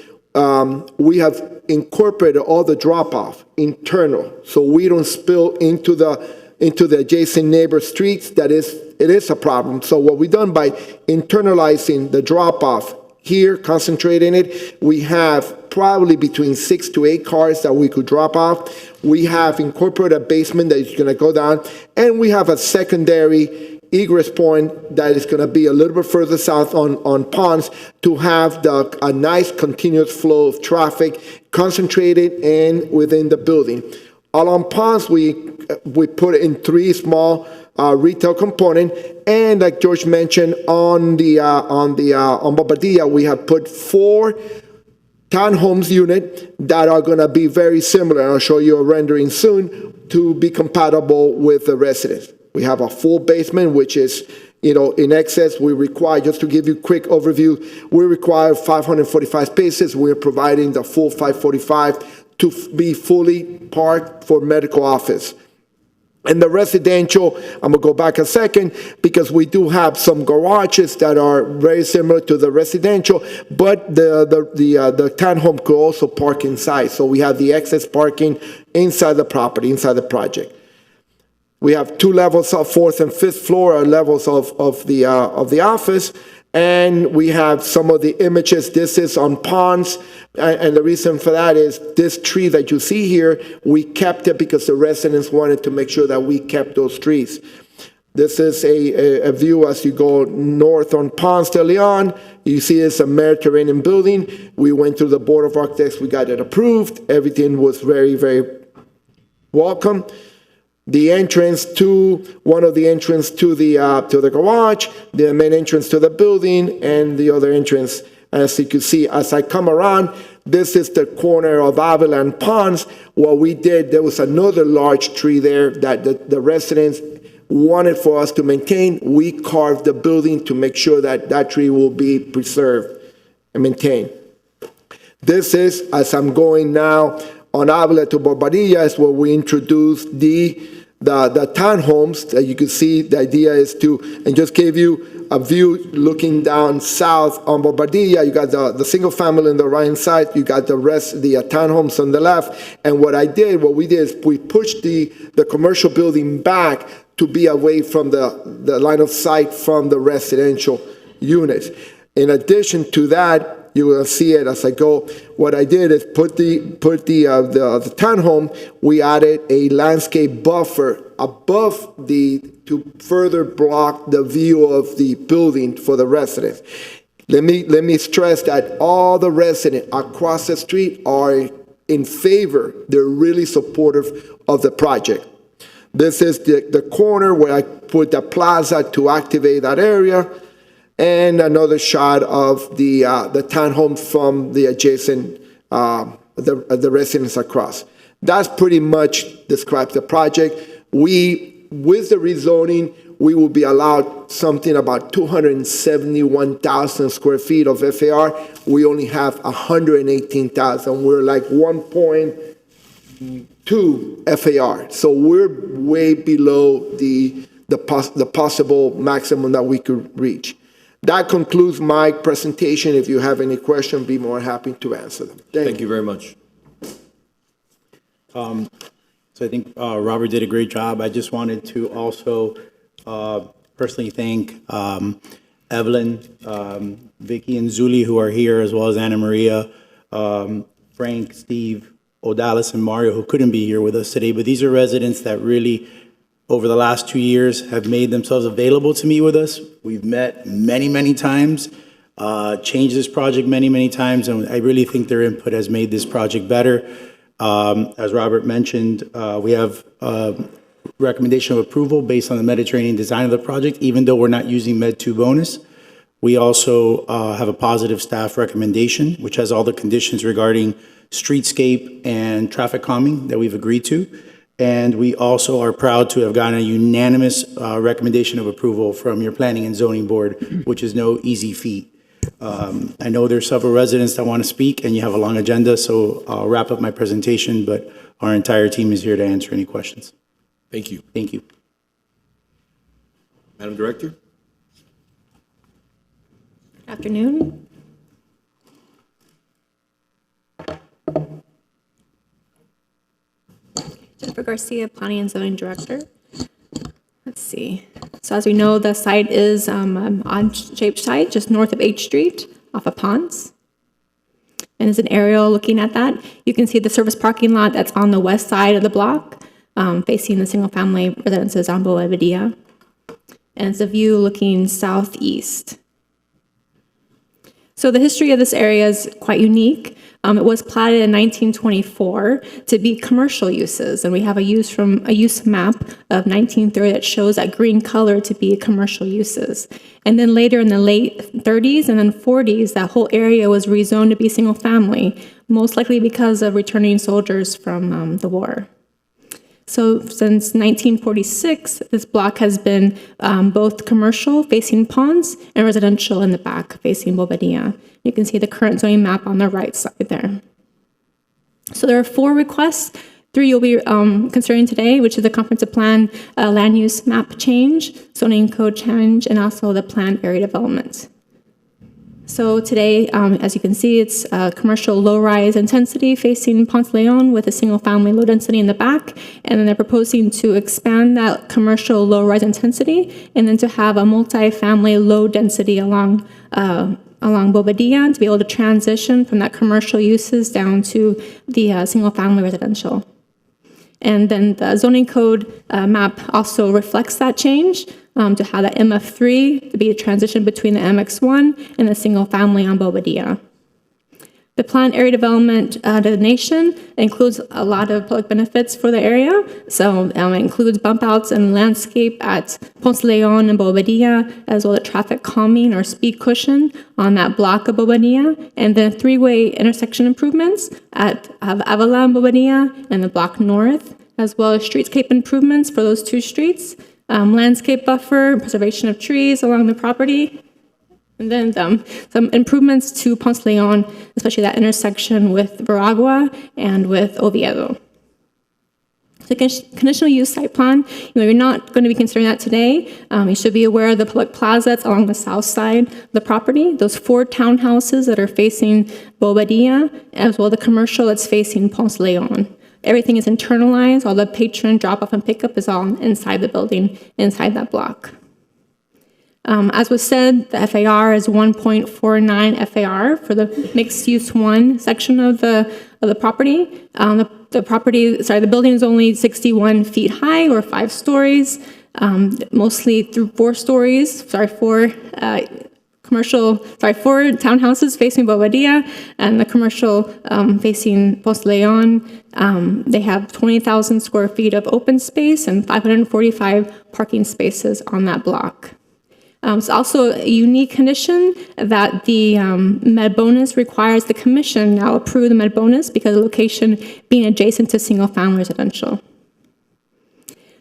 we have incorporated all the drop-off internal, so we don't spill into the adjacent neighbor streets. It is a problem. So what we've done by internalizing the drop-off here, concentrating it, we have probably between 6 to 8 cars that we could drop off. We have incorporated a basement that is going to go down, and we have a secondary egress point that is going to be a little bit further south on Ponce to have a nice continuous flow of traffic concentrated and within the building. Along Ponce, we put in 3 small retail component, and like George mentioned, on Bobadilla, we have put 4 townhomes unit that are going to be very similar. I'll show you a rendering soon to be compatible with the residents. We have a full basement, which is, in excess. We require, just to give you a quick overview, we require 545 spaces. We're providing the full 545 to be fully parked for medical office. And the residential, I'm gonna go back a second, because we do have some garages that are very similar to the residential, but the townhome could also park inside. So we have the excess parking inside the property, inside the project. We have 2 levels of 4th and 5th floor are levels of the office, and we have some of the images. This is on Ponce, and the reason for that is this tree that you see here, we kept it because the residents wanted to make sure that we kept those trees. This is a view as you go north on Ponce de Leon. You see it's a Mediterranean building. We went through the Board of Architects. We got it approved. Everything was very, very welcome. The entrance to one of the entrance to the garage, the main entrance to the building, and the other entrance. As you can see, as I come around, this is the corner of Avila and Ponce. What we did, there was another large tree there that the residents wanted for us to maintain. We carved the building to make sure that that tree will be preserved and maintained. This is, as I'm going now on Avila to Bobadilla, is where we introduced the townhomes. That you can see, the idea is to, and just gave you a view looking down south on Bobadilla. You got the single family on the right side, you got the rest, the townhomes on the left. And what we did is we pushed the commercial building back to be away from the line of sight from the residential units. In addition to that, you will see it as I go. What I did is put the townhome. We added a landscape buffer above to further block the view of the building for the residents. Let me stress that all the residents across the street are in favor. They're really supportive of the project. This is the corner where I put the plaza to activate that area. And another shot of the townhome from the adjacent, the residents across. That's pretty much describes the project. With the rezoning, we will be allowed something about 271,000 square feet of FAR. We only have 118,000. We're like 1.2 FAR. So we're way below the possible maximum that we could reach. That concludes my presentation. If you have any questions, be more happy to answer them. Thank you very much. So I think Robert did a great job. I just wanted to also personally thank Evelyn, Vicky, and Zuli, who are here, as well as Anna Maria, Frank, Steve, Odalis, and Mario, who couldn't be here with us today. But these are residents that really, over the last 2 years, have made themselves available to meet with us. We've met many, many times, changed this project many, many times, and I really think their input has made this project better. As Robert mentioned, we have a recommendation of approval based on the Mediterranean design of the project, even though we're not using Med 2 bonus. We also have a positive staff recommendation, which has all the conditions regarding streetscape and traffic calming that we've agreed to. And we also are proud to have gotten a unanimous recommendation of approval from your Planning and Zoning Board, which is no easy feat. I know there's several residents that want to speak, and you have a long agenda, so I'll wrap up my presentation, but our entire team is here to answer any questions. Thank you. Thank you. Madam Director? Good afternoon. Garcia, Planning and Zoning Director. Let's see. So as we know, the site is an odd-shaped site just north of H Street off of Ponce. And as an aerial looking at that, you can see the service parking lot that's on the west side of the block, facing the single-family residences on Boveda. And it's a view looking southeast. So the history of this area is quite unique. It was platted in 1924 to be commercial uses, and we have a use map of 1930 that shows that green color to be commercial uses. And then later in the late 30s and then 40s, that whole area was rezoned to be single family, most likely because of returning soldiers from the war. So since 1946, this block has been both commercial facing Ponce and residential in the back facing Boveda. You can see the current zoning map on the right side there. So there are 4 requests. 3 you'll be considering today, which is the comprehensive plan land use map change, zoning code change, and also the planned area development. So today, as you can see, it's commercial low-rise intensity facing Ponce Leon with a single-family low density in the back, and then they're proposing to expand that commercial low-rise intensity and then to have a multi-family low density along Boveda to be able to transition from that commercial uses down to the single-family residential. And then the zoning code map also reflects that change to have that MF3 to be a transition between the MX1 and the single family on Boveda. The planned area development designation includes a lot of public benefits for the area. So it includes bump outs and landscape at Ponce Leon and Boveda, as well as traffic calming or speed cushion on that block of Boveda, and then 3-way intersection improvements at Avila and Boveda and the block north, as well as streetscape improvements for those 2 streets, landscape buffer, preservation of trees along the property, and then some improvements to Ponce Leon, especially that intersection with Veragua and with Oviedo. The conditional use site plan, you're not going to be considering that today. You should be aware of the public plaza that's along the south side of the property, those 4 townhouses that are facing Boveda, as well as the commercial that's facing Ponce Leon. Everything is internalized. All the patron drop-off and pickup is all inside the building, inside that block. As was said, the FAR is 1.49 FAR for the mixed-use 1 section of the property. The building is only 61 feet high or 5 stories, mostly through 4 stories. 4 townhouses facing Boveda and the commercial facing Ponce Leon. They have 20,000 square feet of open space and 545 parking spaces on that block. It's also a unique condition that the med bonus requires the commission now approve the med bonus because of the location being adjacent to single-family residential.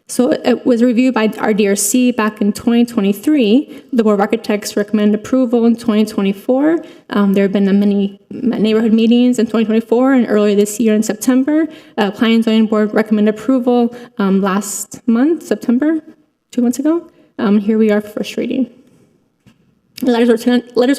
So it was reviewed by our DRC back in 2023. The Board of Architects recommended approval in 2024. There have been many neighborhood meetings in 2024 and earlier this year in September. Planning and Zoning Board recommended approval last month, September, 2 months ago. Here we are for first reading. Letters were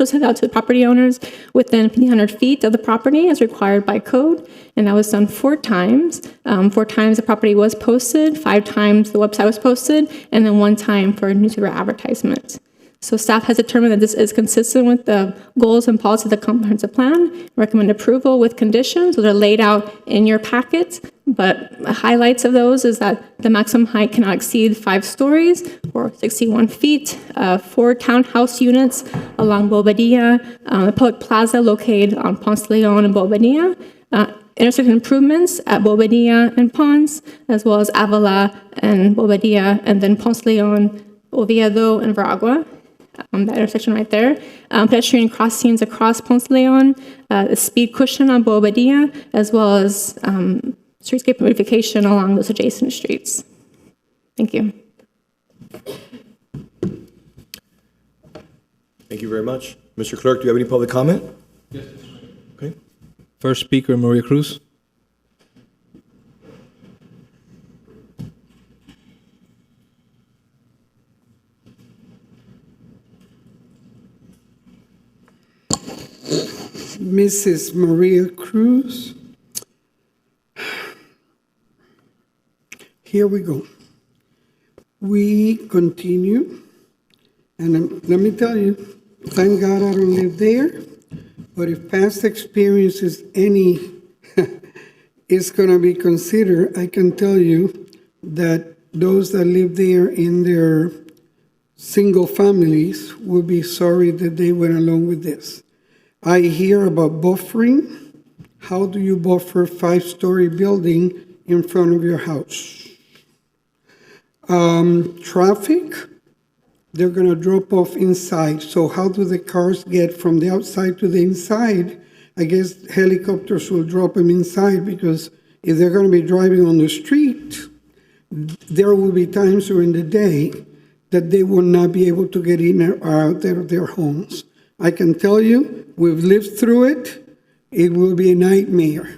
sent out to the property owners within 1,500 feet of the property as required by code, and that was done 4 times. 4 times the property was posted, 5 times the website was posted, and then 1 time for newspaper advertisement. So staff has determined that this is consistent with the goals and policies of the comprehensive plan. Recommend approval with conditions. Those are laid out in your packet, but highlights of those is that the maximum height cannot exceed 5 stories or 61 feet, 4 townhouse units along Boveda, the public plaza located on Ponce Leon and Boveda, intersection improvements at Boveda and Ponce, as well as Avila and Boveda, and then Ponce Leon, Oviedo, and Veragua. That intersection right there. Pedestrian crossings across Ponce Leon, the speed cushion on Boveda, as well as streetscape beautification along those adjacent streets. Thank you. Thank you very much. Mr. Clerk, do you have any public comment? Yes. Okay. First speaker, Maria Cruz. Mrs. Maria Cruz. here we go. We continue, and let me tell you, thank God I don't live there, but if past experience is any is going to be considered, I can tell you that those that live there in their single families will be sorry that they went along with this. I hear about buffering. How do you buffer a 5-story building in front of your house? Traffic, they're going to drop off inside. So how do the cars get from the outside to the inside? I guess helicopters will drop them inside, because if they're going to be driving on the street, there will be times during the day that they will not be able to get in or out of their homes. I can tell you, we've lived through it. It will be a nightmare.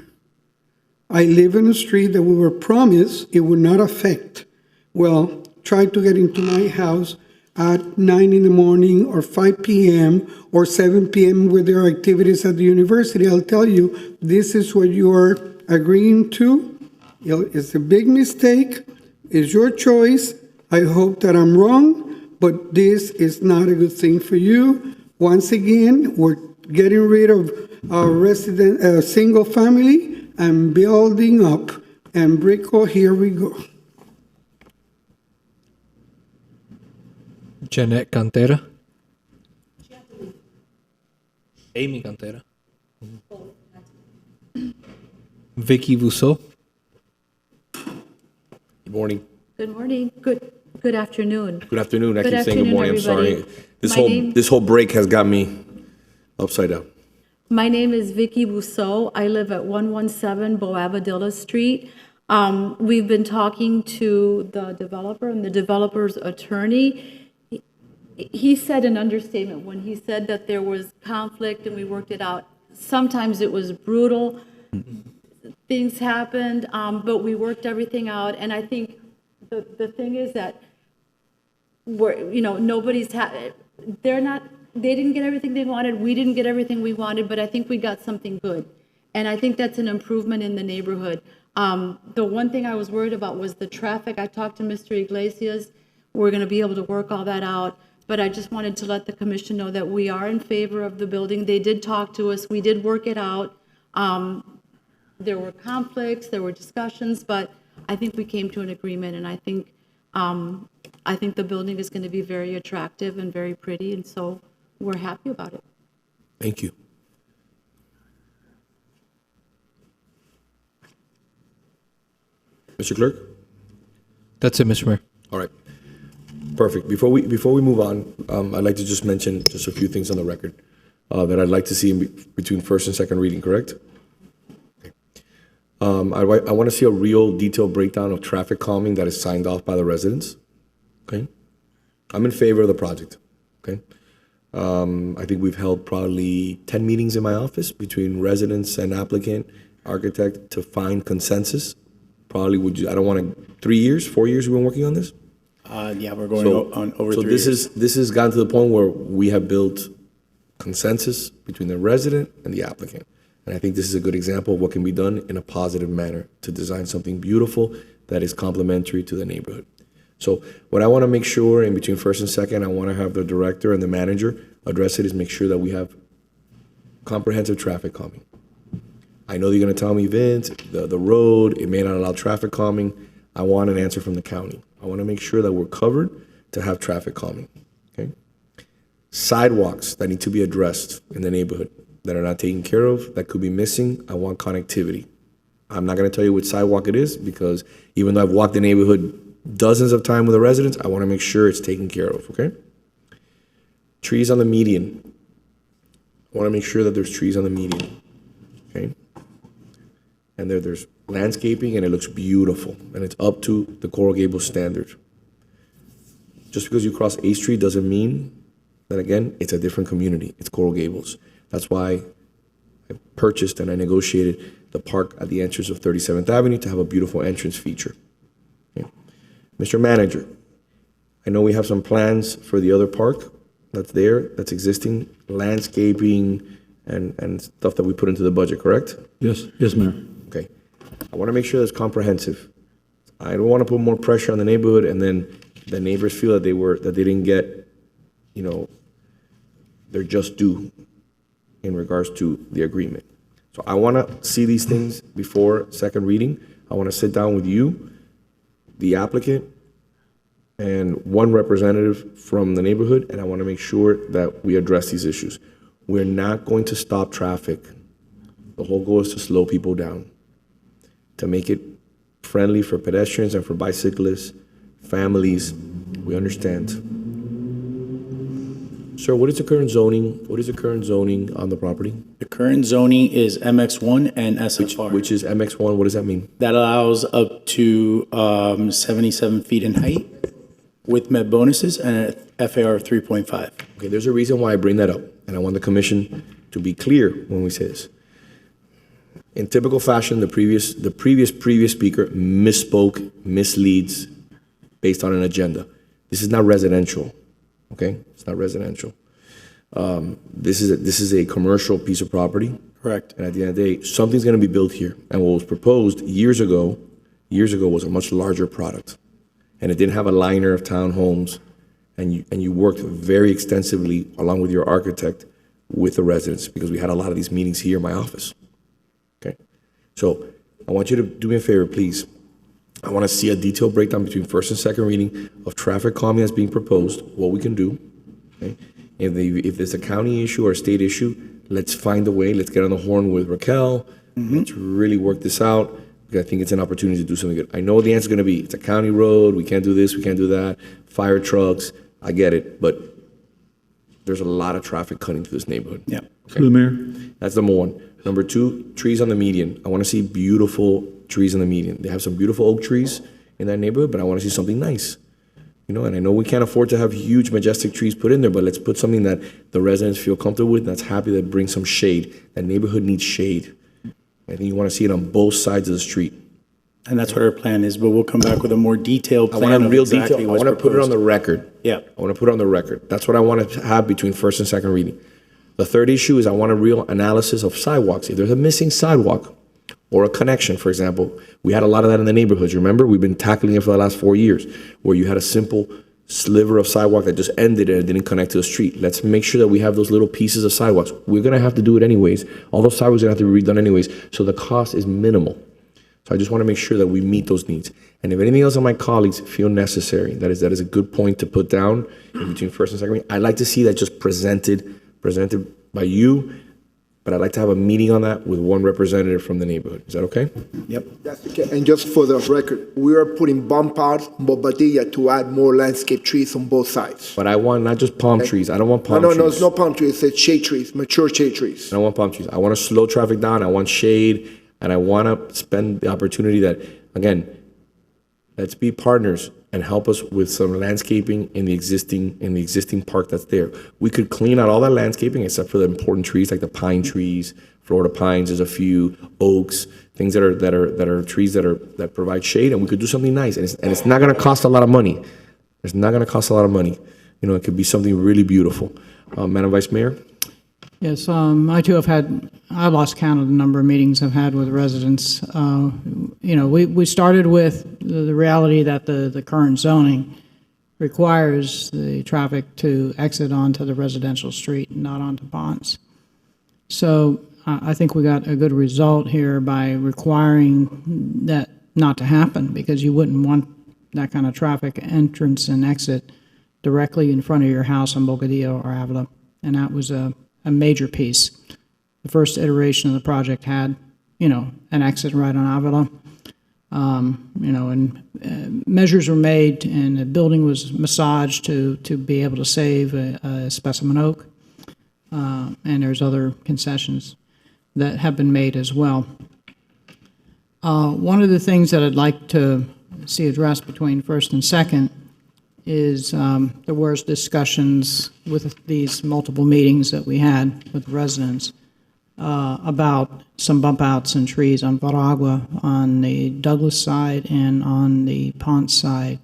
I live in a street that we were promised it would not affect. Well, try to get into my house at 9 in the morning or 5 p.m. or 7 p.m. with their activities at the university. I'll tell you, this is what you are agreeing to. It's a big mistake. It's your choice. I hope that I'm wrong, but this is not a good thing for you. Once again, we're getting rid of our single family and building up. And Brico, here we go. Jeanette Cantera. Amy Cantera. Vicky Busso. Good morning. Good morning. Good afternoon. Good afternoon. I Good keep saying good afternoon, morning. everybody. I'm sorry. This whole break has got me upside down. My name is Vicky Busso. I live at 117 Boavadilla Street. We've been talking to the developer and the developer's attorney. He said an understatement when he said that there was conflict and we worked it out. Sometimes it was brutal. Things happened, but we worked everything out. And I think the thing is that they didn't get everything they wanted. We didn't get everything we wanted, but I think we got something good. And I think that's an improvement in the neighborhood. The one thing I was worried about was the traffic. I talked to Mr. Iglesias. We're going to be able to work all that out. But I just wanted to let the commission know that we are in favor of the building. They did talk to us. We did work it out. There were conflicts, there were discussions, but I think we came to an agreement, and I think the building is going to be very attractive and very pretty, and so we're happy about it. Thank you. Mr. Clerk? That's it, Mr. Mayor. All right. Perfect. Before we move on, I'd like to just mention just a few things on the record that I'd like to see between first and second reading, correct? Okay. I want to see a real detailed breakdown of traffic calming that is signed off by the residents. Okay. I'm in favor of the project. Okay. I think we've held probably 10 meetings in my office between residents and applicant, architect to find consensus. Probably I don't want to, 3 years, 4 years we've been working on this? Yeah, we're going on over 3 years. So this has gotten to the point where we have built consensus between the resident and the applicant. And I think this is a good example of what can be done in a positive manner to design something beautiful that is complementary to the neighborhood. So what I want to make sure in between first and second, I want to have the director and the manager address it, is make sure that we have comprehensive traffic calming. I know you're going to tell me, Vince, the road, it may not allow traffic calming. I want an answer from the county. I want to make sure that we're covered to have traffic calming, okay? Sidewalks that need to be addressed in the neighborhood that are not taken care of, that could be missing. I want connectivity. I'm not going to tell you which sidewalk it is, because even though I've walked the neighborhood dozens of times with the residents, I want to make sure it's taken care of, okay? Trees on the median. I want to make sure that there's trees on the median, okay? And there's landscaping, and it looks beautiful, and it's up to the Coral Gables standard. Just because you cross 8th Street doesn't mean that, again, it's a different community. It's Coral Gables. That's why I purchased and I negotiated the park at the entrance of 37th Avenue to have a beautiful entrance feature. Okay. Mr. Manager, I know we have some plans for the other park that's there, that's existing, landscaping and stuff that we put into the budget, correct? Yes, Mayor. Okay. I want to make sure that's comprehensive. I don't want to put more pressure on the neighborhood and then the neighbors feel that they didn't get, their just due in regards to the agreement. So I want to see these things before second reading. I want to sit down with you, the applicant, and one representative from the neighborhood, and I want to make sure that we address these issues. We're not going to stop traffic. The whole goal is to slow people down, to make it friendly for pedestrians and for bicyclists, families. We understand. Sir, what is the current zoning? What is the current zoning on the property? The current zoning is MX1 and SFR. Which is MX1, what does that mean? That allows up to 77 feet in height with Met bonuses and a FAR of 3.5. Okay, there's a reason why I bring that up, and I want the commission to be clear when we say this. In typical fashion, the previous speaker misspoke, misleads based on an agenda. This is not residential, okay? It's not residential. This is a commercial piece of property. Correct. And at the end of the day, something's going to be built here. And what was proposed years ago was a much larger product, and it didn't have a liner of townhomes. And you worked very extensively along with your architect with the residents, because we had a lot of these meetings here in my office. Okay, so I want you to do me a favor, please. I want to see a detailed breakdown between first and second reading of traffic calming that's being proposed, what we can do. Okay, if there's a county issue or a state issue, let's find a way. Let's get on the horn with Raquel. Let's really work this out, because I think it's an opportunity to do something good. I know the answer is going to be, it's a county road, we can't do this, we can't do that, fire trucks, I get it, but there's a lot of traffic cutting through this neighborhood. Yeah. Okay. Through the mayor. That's number one. Number two, trees on the median. I want to see beautiful trees on the median. They have some beautiful oak trees in that neighborhood, but I want to see something nice. And I know we can't afford to have huge, majestic trees put in there, but let's put something that the residents feel comfortable with, that's happy, that brings some shade. That neighborhood needs shade. I think you want to see it on both sides of the street. And that's what our plan is, but we'll come back with a more detailed I plan want a of real exactly detail. I what's want to put it on the proposed. record. Yeah. I want to put it on the record. That's what I want to have between first and second reading. The third issue is I want a real analysis of sidewalks. If there's a missing sidewalk or a connection, for example, we had a lot of that in the neighborhoods. Remember, we've been tackling it for the last 4 years, where you had a simple sliver of sidewalk that just ended and it didn't connect to the street. Let's make sure that we have those little pieces of sidewalks. We're going to have to do it anyways. All those sidewalks are going to have to be redone anyways, so the cost is minimal. So I just want to make sure that we meet those needs. And if anything else on my colleagues feel necessary, that is a good point to put down in between first and second reading. I'd like to see that just presented by you, but I'd like to have a meeting on that with one representative from the neighborhood. Is that okay? Yep. That's okay. And just for the record, we are putting bump outs, bombadilla, to add more landscape trees on both sides. But I want not just palm trees. I don't want palm trees. No, it's no palm trees. It's shade trees, mature shade trees. I don't want palm trees. I want to slow traffic down. I want shade. And I want to spend the opportunity that, again, let's be partners and help us with some landscaping in the existing park that's there. We could clean out all that landscaping except for the important trees like the pine trees, Florida pines. There's a few oaks, things that are trees that provide shade, and we could do something nice. And it's not going to cost a lot of money. It's not going to cost a lot of money. It could be something really beautiful. Madam Vice Mayor. Yes, I too I've lost count of the number of meetings I've had with residents. We started with the reality that the current zoning requires the traffic to exit onto the residential street, not onto ponds. So I think we got a good result here by requiring that not to happen, because you wouldn't want that kind of traffic entrance and exit directly in front of your house on Bocadillo or Avila. And that was a major piece. The first iteration of the project had, an exit right on Avila. And measures were made, and the building was massaged to be able to save a specimen oak. And there's other concessions that have been made as well. One of the things that I'd like to see addressed between first and second is there was discussions with these multiple meetings that we had with residents about some bump outs and trees on Baragua on the Douglas side and on the Ponce side.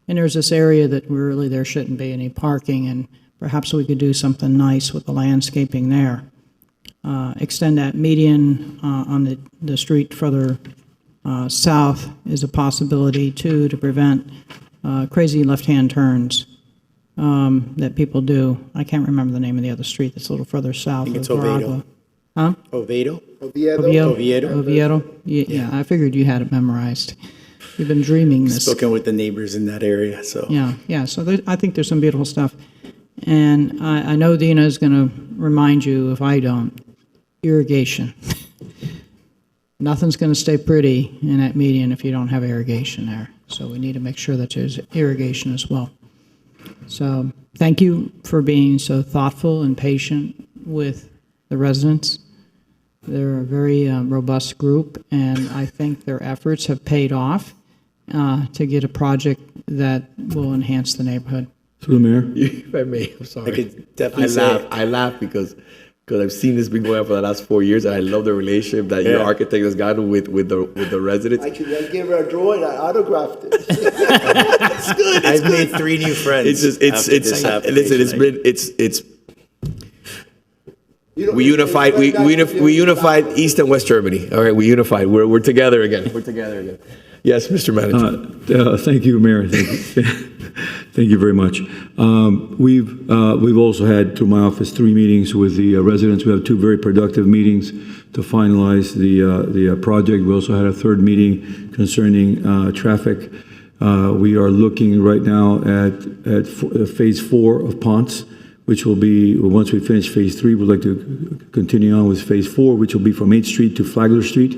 And there's this area that really there shouldn't be any parking, and perhaps we could do something nice with the landscaping there. Extend that median on the street further south is a possibility too, to prevent crazy left-hand turns that people do. I can't remember the name of the other street that's a little further south of it's Oviedo. Veragua. Huh? Oviedo? Oviedo? Yeah, I figured you had it memorized. You've been dreaming this. Spoken with the neighbors in that area, so. Yeah, so I think there's some beautiful stuff. And I know Dina is going to remind you, if I don't, irrigation. Nothing's going to stay pretty in that median if you don't have irrigation there. So we need to make sure that there's irrigation as well. So thank you for being so thoughtful and patient with the residents. They're a very robust group, and I think their efforts have paid off to get a project that will enhance the neighborhood. Through the mayor? If I may, I'm sorry. I could definitely I laugh because I've seen this been going on for the last 4 years, and I love the relationship that your architect has gotten with the residents. Actually, I gave her a drawing. I autographed it. It's good. I've made 3 new friends. We unified East and West Germany. All right, we unified. We're together again. Yes, Mr. Manager. Thank you, Mayor. Thank you very much. We've also had, through my office, 3 meetings with the residents. We have 2 very productive meetings to finalize the project. We also had a 3rd meeting concerning traffic. We are looking right now at phase 4 of Ponce, which will be, once we finish phase 3, we'd like to continue on with phase 4, which will be from 8th Street to Flagler Street.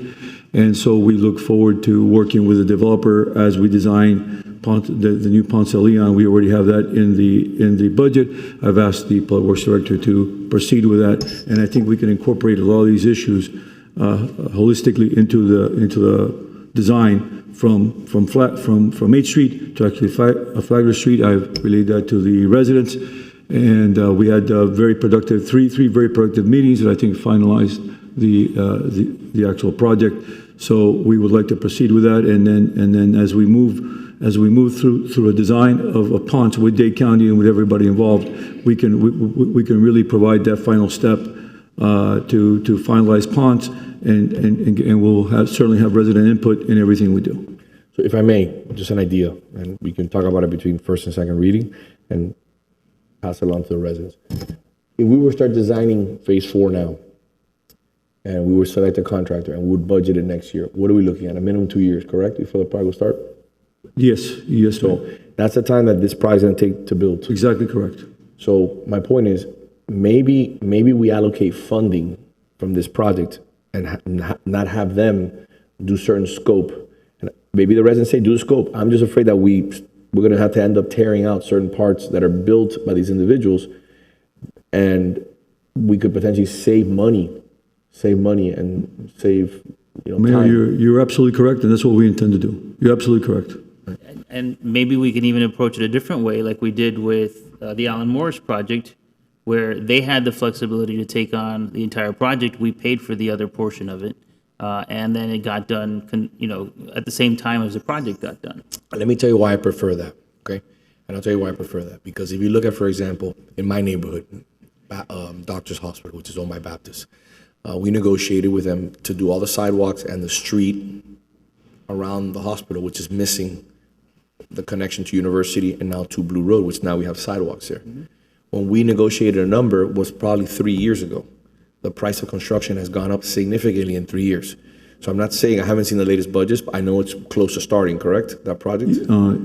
And so we look forward to working with the developer as we design the new Ponce de Leon. We already have that in the budget. I've asked the Public Works Director to proceed with that, and I think we can incorporate a lot of these issues holistically into the design from 8th Street to actually Flagler Street. I've relayed that to the residents, and we had very productive three very productive meetings that I think finalized the actual project. So we would like to proceed with that, and then as we move through a design of a Ponce with Dade County and with everybody involved, we can really provide that final step to finalize Ponce, and we'll certainly have resident input in everything we do. So if I may, just an idea, and we can talk about it between first and second reading and pass it on to the residents. If we were to start designing phase 4 now, and we would select a contractor and we would budget it next year, what are we looking at? A minimum 2 years, correct, before the project will start? Yes. So that's the time that this project is going to take to build. Exactly correct. So my point is, maybe we allocate funding from this project and not have them do certain scope. And maybe the residents say, do the scope. I'm just afraid that we're going to have to end up tearing out certain parts that are built by these individuals, and we could potentially save money and save Mayor, time. you're absolutely correct, and that's what we intend to do. You're absolutely correct. And maybe we can even approach it a different way, like we did with the Alan Morris project, where they had the flexibility to take on the entire project. We paid for the other portion of it, and then it got done, at the same time as the project got done. Let me tell you why I prefer that, okay? And I'll tell you why I prefer that. Because if you look at, for example, in my neighborhood, Doctors Hospital, which is owned by Baptist, we negotiated with them to do all the sidewalks and the street around the hospital, which is missing the connection to University and now to Blue Road, which now we have sidewalks there. Mm-hmm. When we negotiated a number was probably 3 years ago. The price of construction has gone up significantly in 3 years. So I'm not saying I haven't seen the latest budgets, but I know it's close to starting, correct, that project?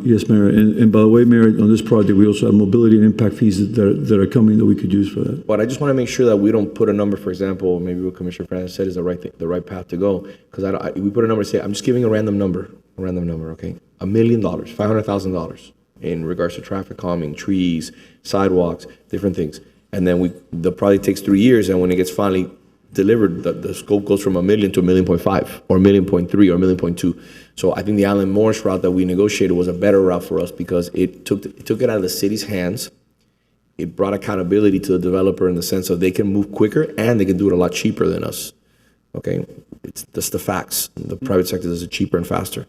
Yes, Mayor. And by the way, Mayor, on this project, we also have mobility and impact fees that are coming that we could use for that. But I just want to make sure that we don't put a number, for example, maybe what Commissioner Francis said is the right path to go. Because we put a number, say, I'm just giving a random number, okay? $1 million, $500,000 in regards to traffic calming, trees, sidewalks, different things. And then the project takes 3 years, and when it gets finally delivered, the scope goes from $1 million to $1.5 million, or $1.3 million, or $1.2 million. So I think the Alan Morris route that we negotiated was a better route for us because it took it out of the city's hands. It brought accountability to the developer in the sense of they can move quicker and they can do it a lot cheaper than us. Okay, that's the facts. The private sector does it cheaper and faster.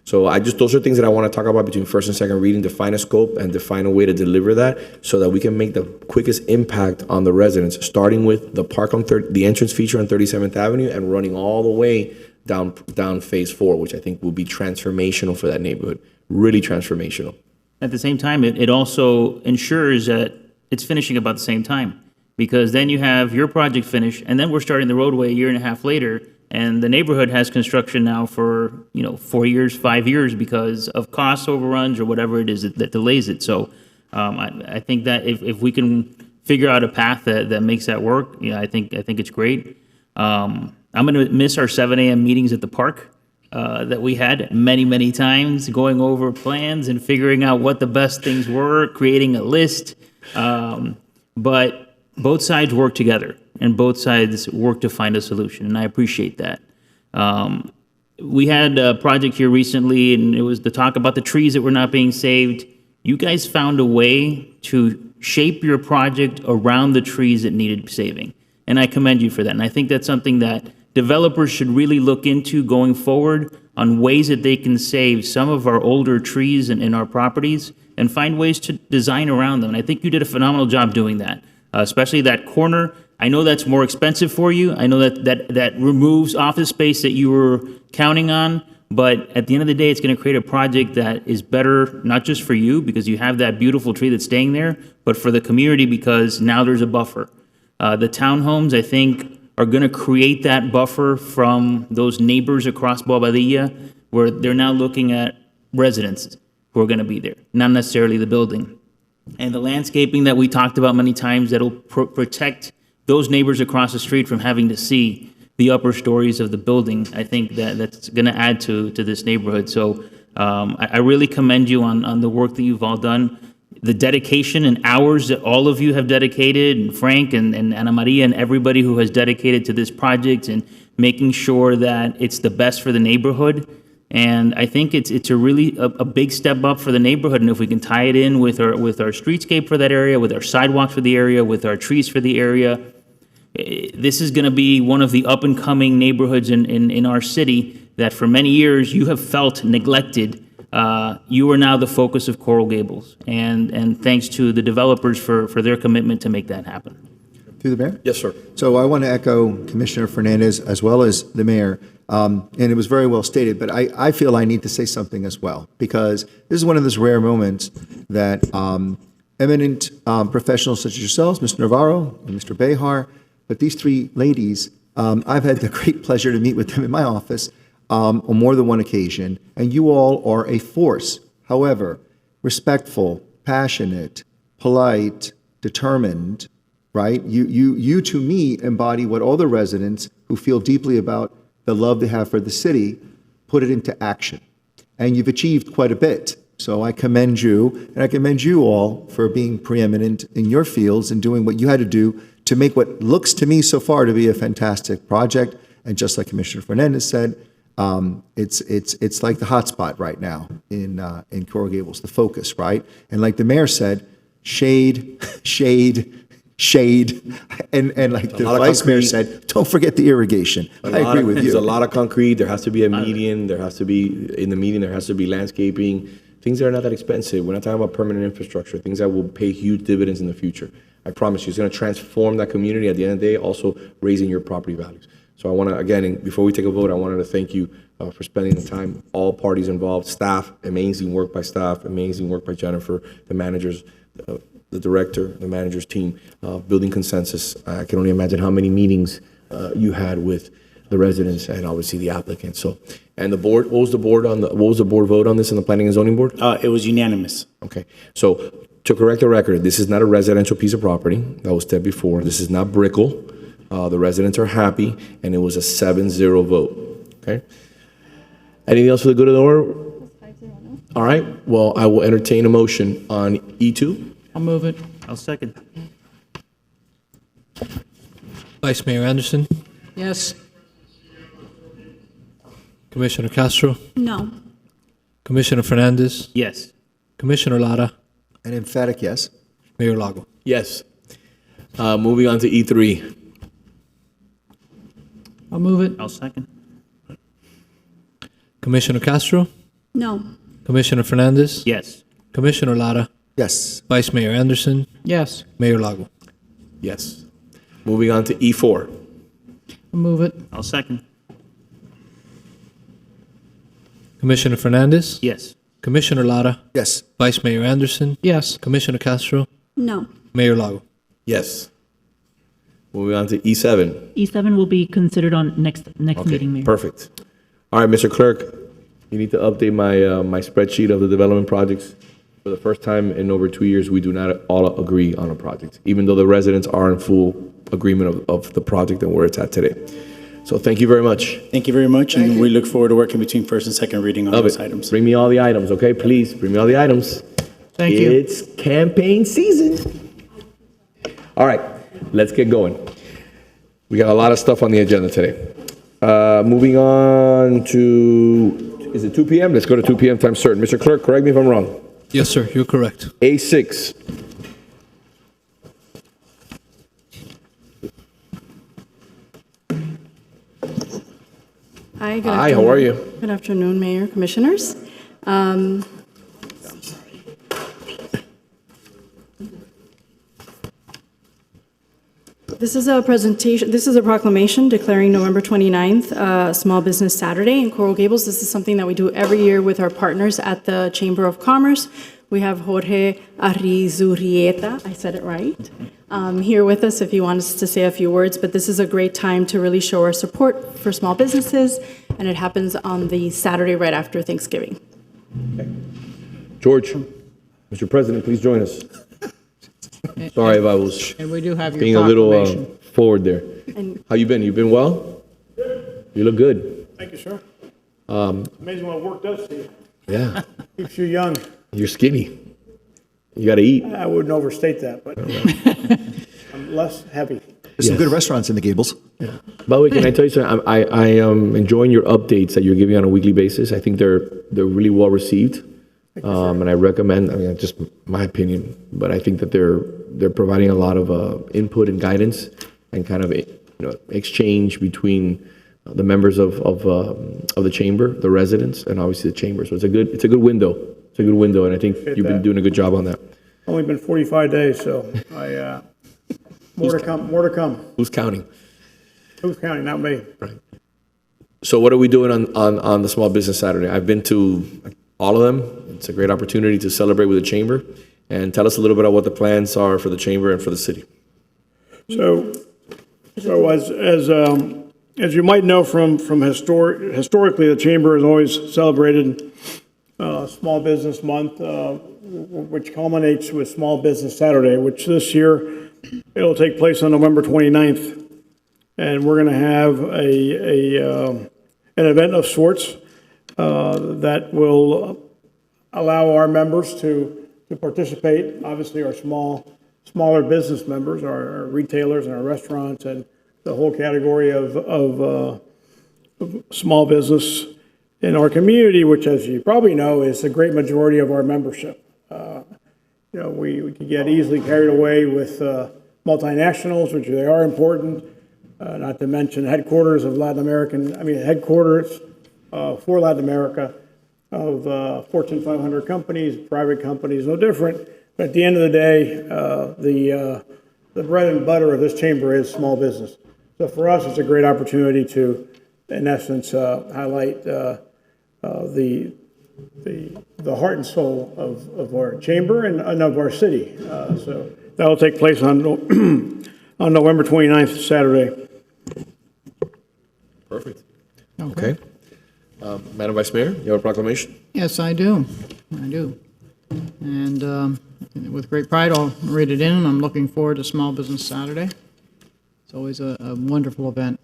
So those are things that I want to talk about between first and second reading, define a scope and define a way to deliver that so that we can make the quickest impact on the residents, starting with the park on the entrance feature on 37th Avenue and running all the way down phase 4, which I think will be transformational for that neighborhood, really transformational. At the same time, it also ensures that it's finishing about the same time, because then you have your project finished, and then we're starting the roadway a year and a half later, and the neighborhood has construction now for, 4 years, 5 years because of cost overruns or whatever it is that delays it. So I think that if we can figure out a path that makes that work, I think it's great. I'm going to miss our 7 a.m. meetings at the park that we had many times, going over plans and figuring out what the best things were, creating a list. But both sides work together, and both sides work to find a solution, and I appreciate that. We had a project here recently, and it was the talk about the trees that were not being saved. You guys found a way to shape your project around the trees that needed saving, and I commend you for that. And I think that's something that developers should really look into going forward, on ways that they can save some of our older trees in our properties and find ways to design around them. And I think you did a phenomenal job doing that, especially that corner. I know that's more expensive for you. I know that removes office space that you were counting on. But at the end of the day, it's going to create a project that is better, not just for you, because you have that beautiful tree that's staying there, but for the community, because now there's a buffer. The townhomes, I think, are going to create that buffer from those neighbors across Bobadilla, where they're now looking at residents who are going to be there, not necessarily the building. And the landscaping that we talked about many times, that'll protect those neighbors across the street from having to see the upper stories of the building. I think that's going to add to this neighborhood. So I really commend you on the work that you've all done. The dedication and hours that all of you have dedicated, and Frank and Ana Maria and everybody who has dedicated to this project and making sure that it's the best for the neighborhood. And I think it's a really a big step up for the neighborhood. And if we can tie it in with our streetscape for that area, with our sidewalks for the area, with our trees for the area, this is going to be one of the up and coming neighborhoods in our city that for many years you have felt neglected. You are now the focus of Coral Gables, and thanks to the developers for their commitment to make that happen. Through the mayor? Yes, sir. So I want to echo Commissioner Fernandez as well as the mayor, and it was very well stated, but I feel I need to say something as well, because this is one of those rare moments that eminent professionals such as yourselves, Mr. Navarro and Mr. Behar, but these three ladies, I've had the great pleasure to meet with them in my office on more than one occasion, and you all are a force. However, respectful, passionate, polite, determined, right? You to me embody what all the residents who feel deeply about the love they have for the city put it into action. And you've achieved quite a bit. So I commend you, and I commend you all for being preeminent in your fields and doing what you had to do to make what looks to me so far to be a fantastic project. And just like Commissioner Fernandez said, it's like the hot spot right now in Coral Gables, the focus, right? And like the mayor said, shade, and like the vice mayor said, don't forget the irrigation. I agree with you. There's a lot of concrete. There has to be a median. There has to be, in the median, there has to be landscaping. Things that are not that expensive. We're not talking about permanent infrastructure, things that will pay huge dividends in the future. I promise you, it's going to transform that community at the end of the day, also raising your property values. So I want to, again, and before we take a vote, I wanted to thank you for spending the time, all parties involved, staff, amazing work by staff, amazing work by Jennifer, the managers, the director, the manager's team, building consensus. I can only imagine how many meetings you had with the residents and obviously the applicants. So, and the board, what was the board vote on this in the Planning and Zoning Board? It was unanimous. Okay. So to correct the record, this is not a residential piece of property. That was said before. This is not Brickell. The residents are happy, and it was a 7-0 vote. Okay. Anything else for the good of the order? All right. Well, I will entertain a motion on E2. I'll move it. I'll second. Vice Mayor Anderson, Yes. Commissioner Castro, No. Commissioner Fernandez, Yes. Commissioner Lara, An emphatic yes. Mayor Lago. Yes. Moving on to E3. I'll move it. I'll second. Commissioner Castro, No. Commissioner Fernandez, Yes. Commissioner Lara, Yes. Vice Mayor Anderson, Yes. Mayor Lago. Yes. Moving on to E4. I'll move it. I'll second. Commissioner Fernandez? Yes. Commissioner Lara? Yes. Vice Mayor Anderson? Yes. Commissioner Castro? No. Mayor Lago? Yes. Moving on to E7. E7 will be considered on next meeting, Mayor. Perfect. All right, Mr. Clerk, you need to update my spreadsheet of the development projects. For the first time in over 2 years, we do not all agree on a project, even though the residents are in full agreement of the project and where it's at today. So thank you very much. Thank you very much, and we look forward to working between first and second reading on those items. Bring me all the items, okay? Please, bring me all the items. Thank you. It's campaign season. All right, let's get going. We got a lot of stuff on the agenda today. Moving on to, is it 2 p.m.? Let's go to 2 p.m. time certain. Mr. Clerk, correct me if I'm wrong. Yes, sir, you're correct. A6. Hi, good Hi, afternoon. how are you? Good afternoon, Mayor, Commissioners. This is a presentation, this is a proclamation declaring November 29th, Small Business Saturday in Coral Gables. This is something that we do every year with our partners at the Chamber of Commerce. We have Jorge Arrizurrieta, I said it right, here with us if he wants to say a few words, but this is a great time to really show our support for small businesses, and it happens on the Saturday right after Thanksgiving. George, Mr. President, please join us. Sorry if I was And we do have your being a little proclamation. forward there. And- How you been? You been well? You look good. Thank you, sir. Um, Amazing what work does to you. yeah, Keeps you young. you're skinny. You got to eat. I wouldn't overstate that, but I'm less heavy. There's some good restaurants in the Gables. By the way, can I tell you something? I am enjoying your updates that you're giving on a weekly basis. I think they're really well received. And I recommend, I mean, just my opinion, but I think that they're providing a lot of input and guidance and kind of exchange between the members of the chamber, the residents, and obviously the chamber. So it's a good window. It's a good window, and I think you've been doing a good job on that. Only been 45 days, so more to come, more to come. Who's counting? Who's counting? Not me. Right. So what are we doing on the Small Business Saturday? I've been to all of them. It's a great opportunity to celebrate with the chamber, and tell us a little bit about what the plans are for the chamber and for the city. So as you might know from historically, the chamber has always celebrated Small Business Month, which culminates with Small Business Saturday, which this year it'll take place on November 29th, and we're going to have an event of sorts that will allow our members to participate. Obviously, our smaller business members, our retailers and our restaurants, and the whole category of small business in our community, which, as you probably know, is the great majority of our membership. We can get easily carried away with multinationals, which they are important, not to mention headquarters for Latin America of Fortune 500 companies, private companies, no different. But at the end of the day, the bread and butter of this chamber is small business. So for us, it's a great opportunity to, in essence, highlight the heart and soul of our chamber and of our city. So that'll take place on November 29th, Saturday. Perfect. Okay. Madam Vice Mayor, you have a proclamation? Yes, I do. I do. And with great pride, I'll read it in, and I'm looking forward to Small Business Saturday. It's always a wonderful event.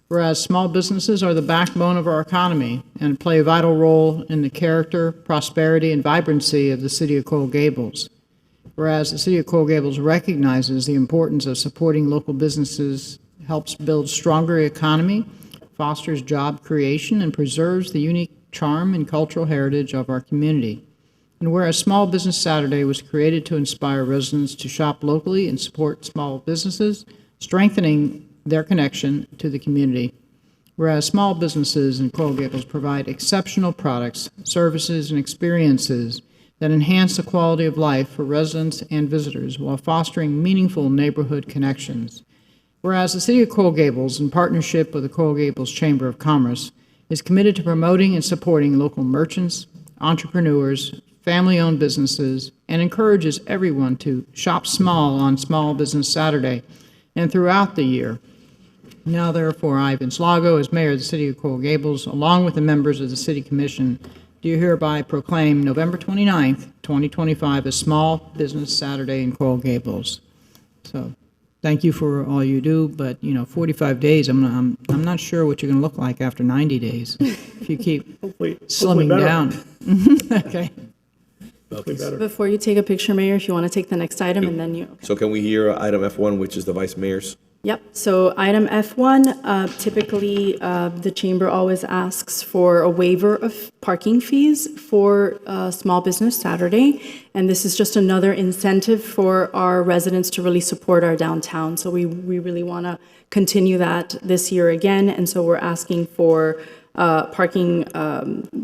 Whereas small businesses are the backbone of our economy and play a vital role in the character, prosperity, and vibrancy of the city of Coral Gables. Whereas the city of Coral Gables recognizes the importance of supporting local businesses, helps build stronger economy, fosters job creation, and preserves the unique charm and cultural heritage of our community. And whereas Small Business Saturday was created to inspire residents to shop locally and support small businesses, strengthening their connection to the community. Whereas small businesses in Coral Gables provide exceptional products, services, and experiences that enhance the quality of life for residents and visitors while fostering meaningful neighborhood connections. Whereas the City of Coral Gables, in partnership with the Coral Gables Chamber of Commerce, is committed to promoting and supporting local merchants, entrepreneurs, family-owned businesses, and encourages everyone to shop small on Small Business Saturday and throughout the year. Now, therefore, I, Vince Lago, as mayor of the city of Coral Gables, along with the members of the city commission, do hereby proclaim November 29th, 2025 as Small Business Saturday in Coral Gables. So, thank you for all you do, but 45 days. I'm not sure what you're going to look like after 90 days if you keep slimming down. Okay. Before you take a picture, Mayor, if you want to take the next item, and then you. So can we hear item F1, which is the vice mayor's? Yep. So item F1, typically the chamber always asks for a waiver of parking fees for Small Business Saturday. And this is just another incentive for our residents to really support our downtown. So we really want to continue that this year again. And so we're asking for parking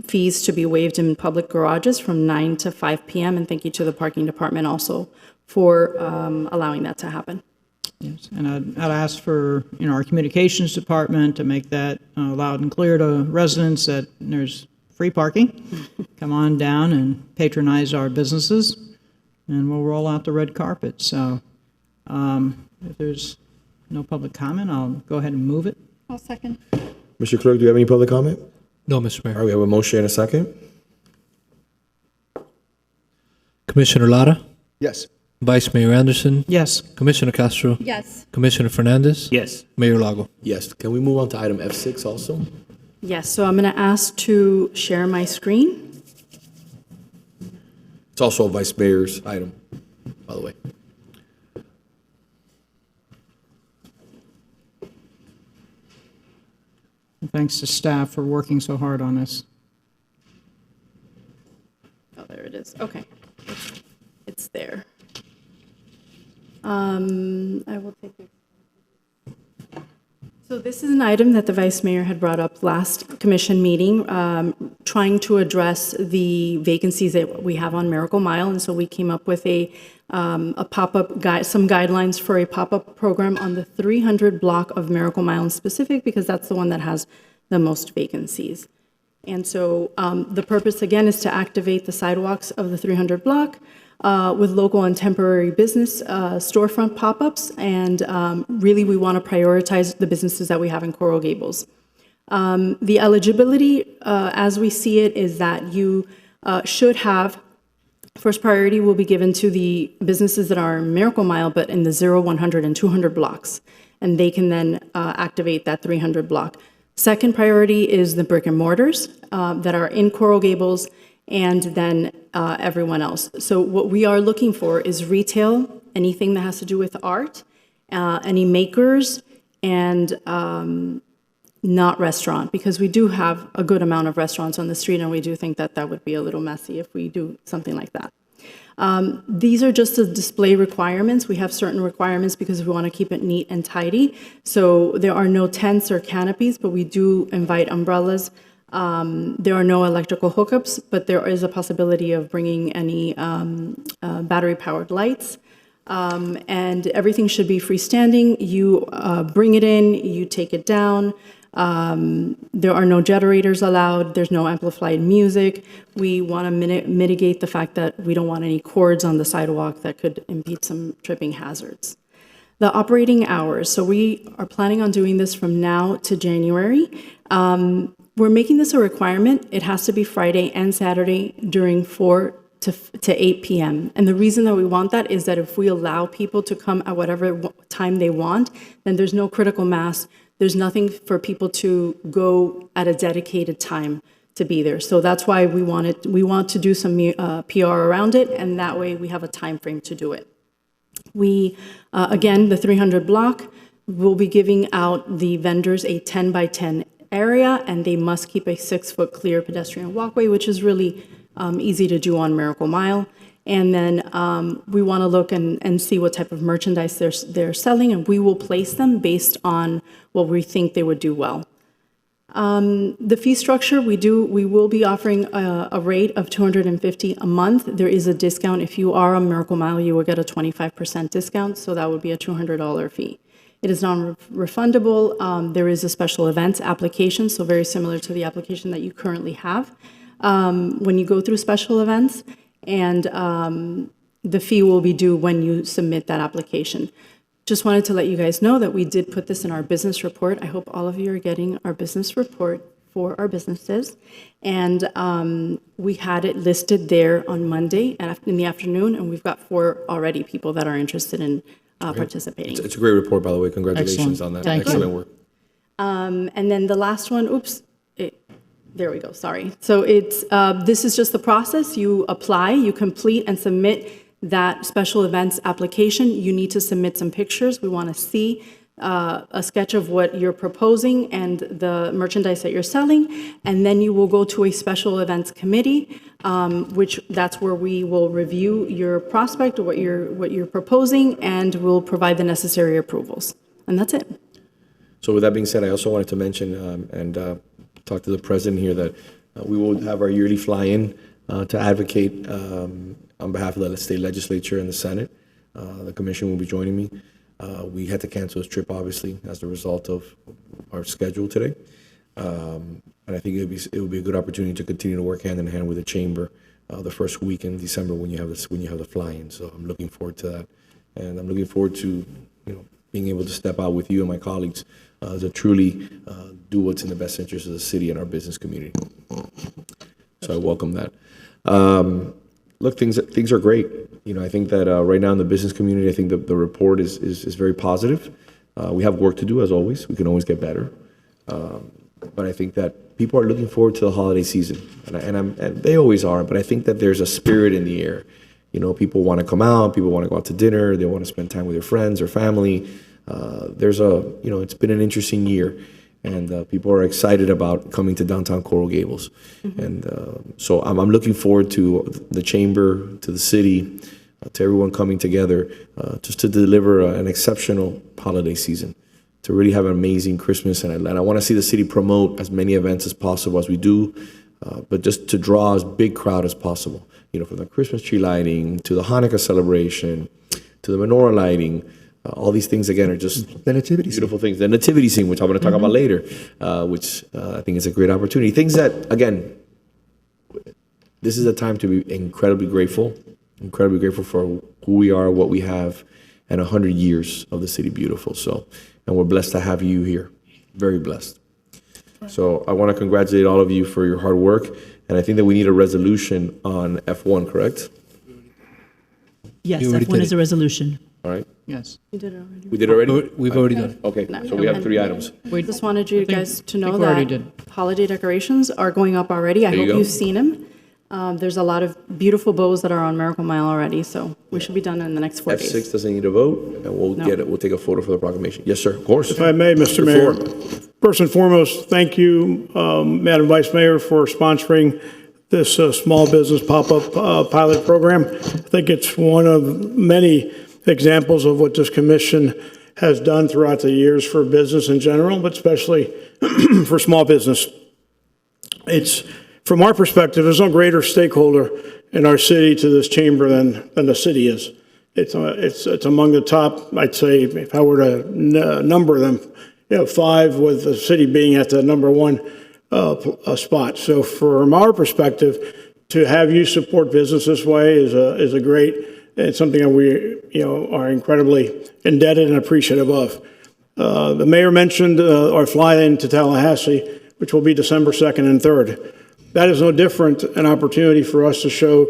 fees to be waived in public garages from 9 to 5 p.m. And thank you to the parking department also for allowing that to happen. Yes, and I'd ask for, our communications department to make that loud and clear to residents that there's free parking. Come on down and patronize our businesses, and we'll roll out the red carpet. So if there's no public comment, I'll go ahead and move it. I'll second. Mr. Clerk, do you have any public comment? No, Mr. Mayor. All right, we have a motion and a second. Commissioner Lara? Yes. Vice Mayor Anderson? Yes. Commissioner Castro? Yes. Commissioner Fernandez? Yes. Mayor Lago? Yes. Can we move on to item F6 also? Yes, so I'm going to ask to share my screen. It's also a vice mayor's item, by the way. And thanks to staff for working so hard on this. Oh, there it is. Okay. It's there. I will take it. So this is an item that the Vice Mayor had brought up last commission meeting, trying to address the vacancies that we have on Miracle Mile. And so we came up with a pop-up guide, some guidelines for a pop-up program on the 300 block of Miracle Mile in specific, because that's the one that has the most vacancies. And so the purpose, again, is to activate the sidewalks of the 300 block with local and temporary business storefront pop-ups. And really, we want to prioritize the businesses that we have in Coral Gables. The eligibility, as we see it, is that you should have, first priority will be given to the businesses that are in Miracle Mile, but in the 0, 100, and 200 blocks. And they can then activate that 300 block. Second priority is the brick and mortars that are in Coral Gables, and then everyone else. So what we are looking for is retail, anything that has to do with art, any makers, and not restaurant, because we do have a good amount of restaurants on the street, and we do think that that would be a little messy if we do something like that. These are just the display requirements. We have certain requirements because we want to keep it neat and tidy. So there are no tents or canopies, but we do invite umbrellas. There are no electrical hookups, but there is a possibility of bringing any battery-powered lights. And everything should be freestanding. You bring it in, you take it down. There are no generators allowed. There's no amplified music. We want to mitigate the fact that we don't want any cords on the sidewalk that could impede some tripping hazards. The operating hours. So we are planning on doing this from now to January. We're making this a requirement. It has to be Friday and Saturday during 4 to 8 p.m. And the reason that we want that is that if we allow people to come at whatever time they want, then there's no critical mass. There's nothing for people to go at a dedicated time to be there. So that's why we want to do some PR around it, and that way we have a time frame to do it. We, again, the 300 block, will be giving out the vendors a 10 by 10 area, and they must keep a 6-foot clear pedestrian walkway, which is really easy to do on Miracle Mile. And then we want to look and see what type of merchandise they're selling, and we will place them based on what we think they would do well. The fee structure, we will be offering a rate of $250 a month. There is a discount. If you are on Miracle Mile, you will get a 25% discount, so that would be a $200 fee. It is non-refundable. There is a special events application, so very similar to the application that you currently have when you go through special events, and the fee will be due when you submit that application. Just wanted to let you guys know that we did put this in our business report. I hope all of you are getting our business report for our businesses. And we had it listed there on Monday in the afternoon, and we've got 4 already people that are interested in participating. It's a great report, by the way. Congratulations on that. Excellent work. And then the last one, there we go, sorry. So this is just the process. You apply, you complete and submit that special events application. You need to submit some pictures. We want to see a sketch of what you're proposing and the merchandise that you're selling, and then you will go to a special events committee, that's where we will review your prospect or what you're proposing, and we'll provide the necessary approvals. And that's it. So with that being said, I also wanted to mention and talk to the president here that we will have our yearly fly-in to advocate on behalf of the state legislature and the Senate. The commission will be joining me. We had to cancel this trip, obviously, as a result of our schedule today. And I think it would be a good opportunity to continue to work hand in hand with the chamber the first week in December when you have the fly-in. So I'm looking forward to that, and I'm looking forward to being able to step out with you and my colleagues to truly do what's in the best interest of the city and our business community. So I welcome that. Look, things are great. I think that right now in the business community, I think the report is very positive. We have work to do, as always. We can always get better. But I think that people are looking forward to the holiday season, and they always are. But I think that there's a spirit in the air. People want to come out. People want to go out to dinner. They want to spend time with their friends or family. It's been an interesting year. And people are excited about coming to downtown Coral Gables. Mm-hmm. And so I'm looking forward to the chamber, to the city, to everyone coming together just to deliver an exceptional holiday season, to really have an amazing Christmas. And I want to see the city promote as many events as possible as we do, but just to draw as big crowd as possible, from the Christmas tree lighting to the Hanukkah celebration to the menorah lighting. All these things, again, are just the nativity beautiful things. The nativity scene, which I'm going to talk about later, which I think is a great opportunity. Things that, again, this is a time to be incredibly grateful for who we are, what we have, and 100 years of the City Beautiful. So, and we're blessed to have you here, very blessed. So I want to congratulate all of you for your hard work, and I think that we need a resolution on F1, correct? Yes, F1 is a resolution. All right. Yes. We did it already. We did already? We've already done. Okay, so we have 3 items. We just wanted you guys to know we already that did. holiday decorations are going up already. I There you hope go. you've seen them. There's a lot of beautiful bows that are on Miracle Mile already, so we should be done in the next 4 days. F6 doesn't need a vote, and we'll get it. We'll take a photo for the proclamation. Yes, sir, of course. If I may, Mr. The Mayor, floor. first and foremost, thank you, Madam Vice Mayor, for sponsoring this small business pop-up pilot program. I think it's one of many examples of what this commission has done throughout the years for business in general, but especially for small business. It's, from our perspective, there's no greater stakeholder in our city to this chamber than the city is. It's among the top, I'd say, if I were to number them, 5, with the city being at the number 1 spot. So from our perspective, to have you support business this way is a great, it's something that we are incredibly indebted and appreciative of. The mayor mentioned our fly-in to Tallahassee, which will be December 2nd and 3rd. That is no different an opportunity for us to show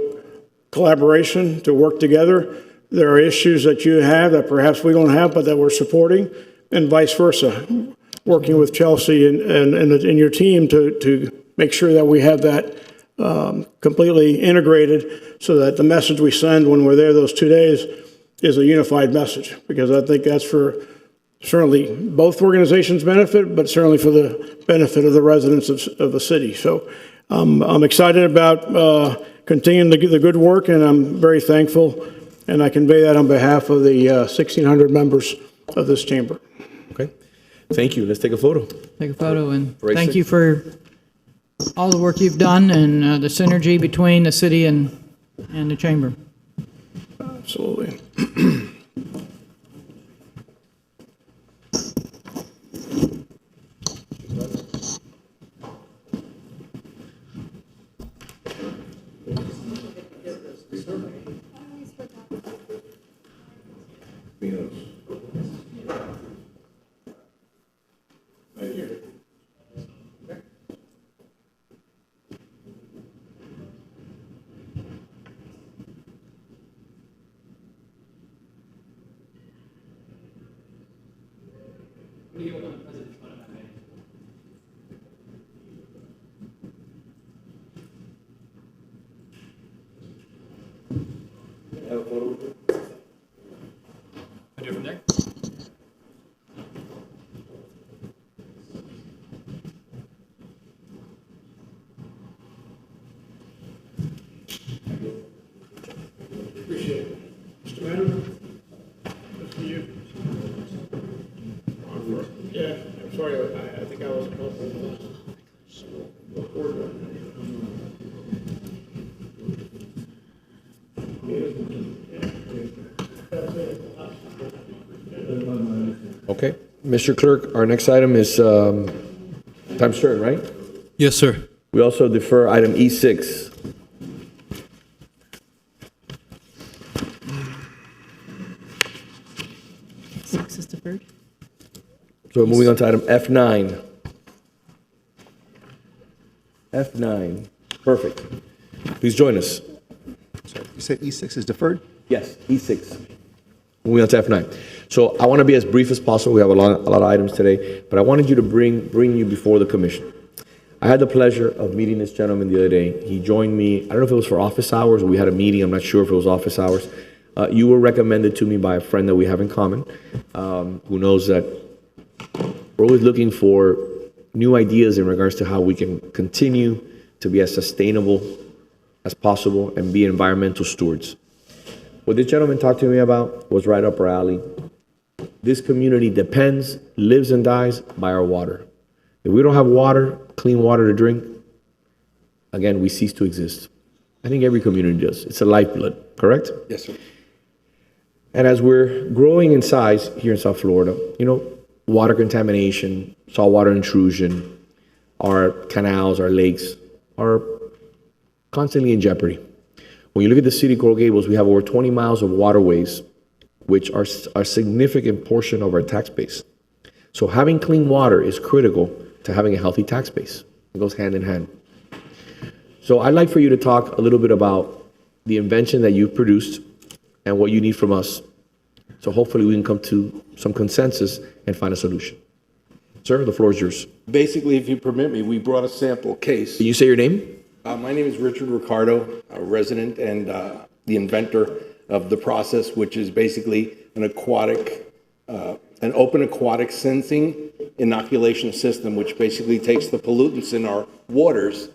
collaboration, to work together. There are issues that you have that perhaps we don't have, but that we're supporting, and vice versa. Working with Chelsea and your team to make sure that we have that completely integrated so that the message we send when we're there those 2 days is a unified message, because I think that's for certainly both organizations' benefit, but certainly for the benefit of the residents of the city. So I'm excited about continuing the good work, and I'm very thankful, and I convey that on behalf of the 1,600 members of this chamber. Okay. Thank you. Let's take a photo. Take a photo, and Race thank it. you for all the work you've done and the synergy between the city and the chamber. Absolutely. from there? Appreciate it. Mr. Madam? That's for you. Yeah, I'm sorry, I think I was. Okay. Mr. Clerk, our next item is Times Square, right? Yes, sir. We also defer item E6. Six is deferred. So we're moving on to item F9. F9. Perfect. Please join us. Sorry, you said E6 is deferred? Yes, E6. Moving on to F9. So I want to be as brief as possible. We have a lot of items today, but I wanted you to bring you before the commission. I had the pleasure of meeting this gentleman the other day. He joined me, I don't know if it was for office hours or we had a meeting, I'm not sure if it was office hours. You were recommended to me by a friend that we have in common, who knows that we're always looking for new ideas in regards to how we can continue to be as sustainable as possible and be environmental stewards. What this gentleman talked to me about was right up our alley. This community depends, lives and dies by our water. If we don't have water, clean water to drink, again, we cease to exist. I think every community does. It's a lifeblood, correct? Yes, sir. And as we're growing in size here in South Florida, water contamination, saltwater intrusion, our canals, our lakes are constantly in jeopardy. When you look at the city of Coral Gables, we have over 20 miles of waterways, which are a significant portion of our tax base. So having clean water is critical to having a healthy tax base. It goes hand in hand. So I'd like for you to talk a little bit about the invention that you've produced and what you need from us. So hopefully we can come to some consensus and find a solution. Sir, the floor is yours. Basically, if you permit me, we brought a sample case. Can you say your name? My name is Richard Ricardo, a resident and the inventor of the process, which is basically an open aquatic sensing inoculation system, which basically takes the pollutants in our waters,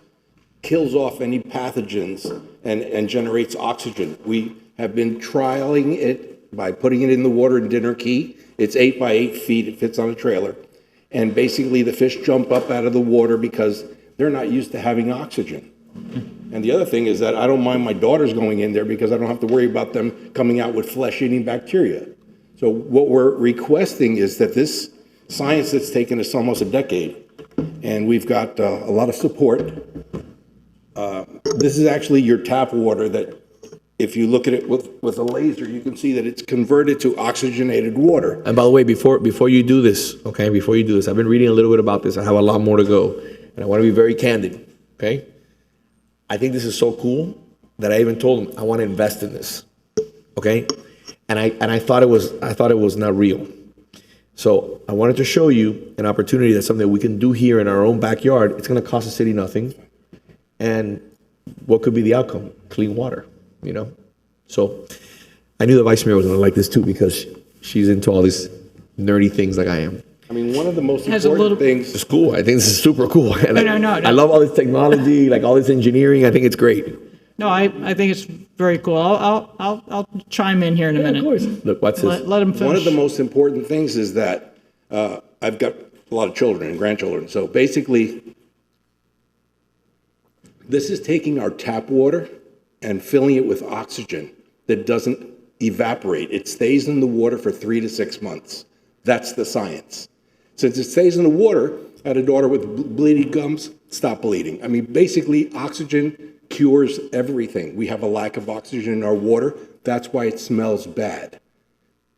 kills off any pathogens, and generates oxygen. We have been trialing it by putting it in the water in Dinner Key. It's 8 by 8 feet. It fits on a trailer. And basically the fish jump up out of the water because they're not used to having oxygen. And the other thing is that I don't mind my daughters going in there because I don't have to worry about them coming out with flesh-eating bacteria. So what we're requesting is that this science that's taken us almost a decade, and we've got a lot of support. This is actually your tap water that, if you look at it with a laser, you can see that it's converted to oxygenated water. And by the way, before you do this, okay, I've been reading a little bit about this. I have a lot more to go, and I want to be very candid, okay? I think this is so cool that I even told him I want to invest in this, okay? And I thought it was not real. So I wanted to show you an opportunity that's something that we can do here in our own backyard. It's going to cost the city nothing, and what could be the outcome? Clean water. So I knew the vice mayor was going to like this too because she's into all these nerdy things like I am. I mean, one of the most important things. It's cool. I think this is super cool. No. I love all this technology, like all this engineering. I think it's great. No, I think it's very cool. I'll chime in here in a minute. Of course. Look, what's this? Let him finish. One of the most important things is that I've got a lot of children and grandchildren. So basically, this is taking our tap water and filling it with oxygen that doesn't evaporate. It stays in the water for 3 to 6 months. That's the science. Since it stays in the water, I had a daughter with bleeding gums, stop bleeding. I mean, basically, oxygen cures everything. We have a lack of oxygen in our water. That's why it smells bad.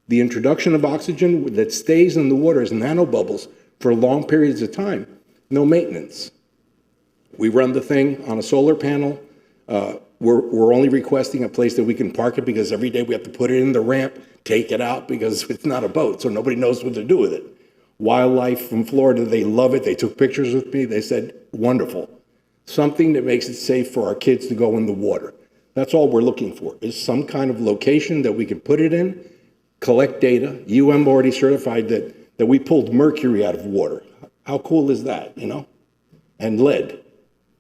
The introduction of oxygen that stays in the water as nanobubbles for long periods of time, no maintenance. We run the thing on a solar panel. We're only requesting a place that we can park it because every day we have to put it in the ramp, take it out because it's not a boat, so nobody knows what to do with it. Wildlife from Florida, they love it. They took pictures with me. They said, wonderful. Something that makes it safe for our kids to go in the water. That's all we're looking for, is some kind of location that we can put it in, collect data. already certified that we pulled mercury out of water. How cool is that, you know? And lead.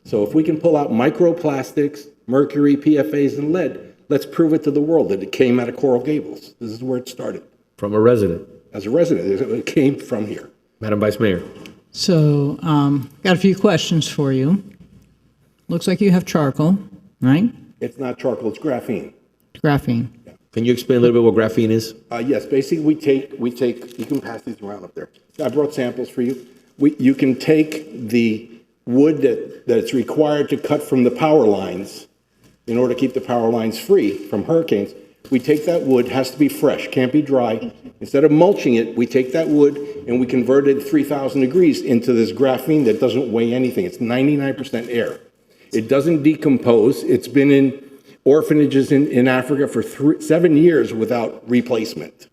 So if we can pull out microplastics, mercury, PFAs, and lead, let's prove it to the world that it came out of Coral Gables. This is where it started. From a resident. As a resident, it came from here. Madam Vice Mayor. So, got a few questions for you. Looks like you have charcoal, right? It's not charcoal, it's graphene. Graphene. Can you explain a little bit what graphene is? Yes, basically we take, you can pass these around up there. I brought samples for you. You can take the wood that's required to cut from the power lines in order to keep the power lines free from hurricanes. We take that wood, has to be fresh, can't be dry. Instead of mulching it, we take that wood and we convert it 3,000 degrees into this graphene that doesn't weigh anything. It's 99% air. It doesn't decompose. It's been in orphanages in Africa for 7 years without replacement.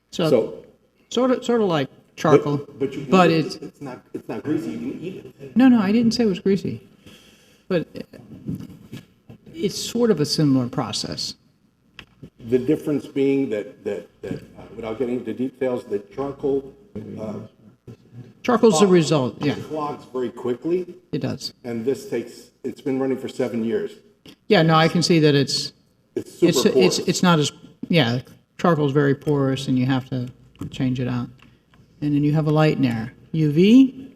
So sort of like charcoal, but it's not greasy. You can eat it. No, I didn't say it was greasy, but it's sort of a similar process. The difference being that without getting into details, that charcoal. Charcoal's the result, yeah. It clogs very quickly. It does. And it's been running for 7 years. Yeah, no, I can see that it's super porous. it's not as, yeah, charcoal's very porous and you have to change it out. And then you have a light in there. UV?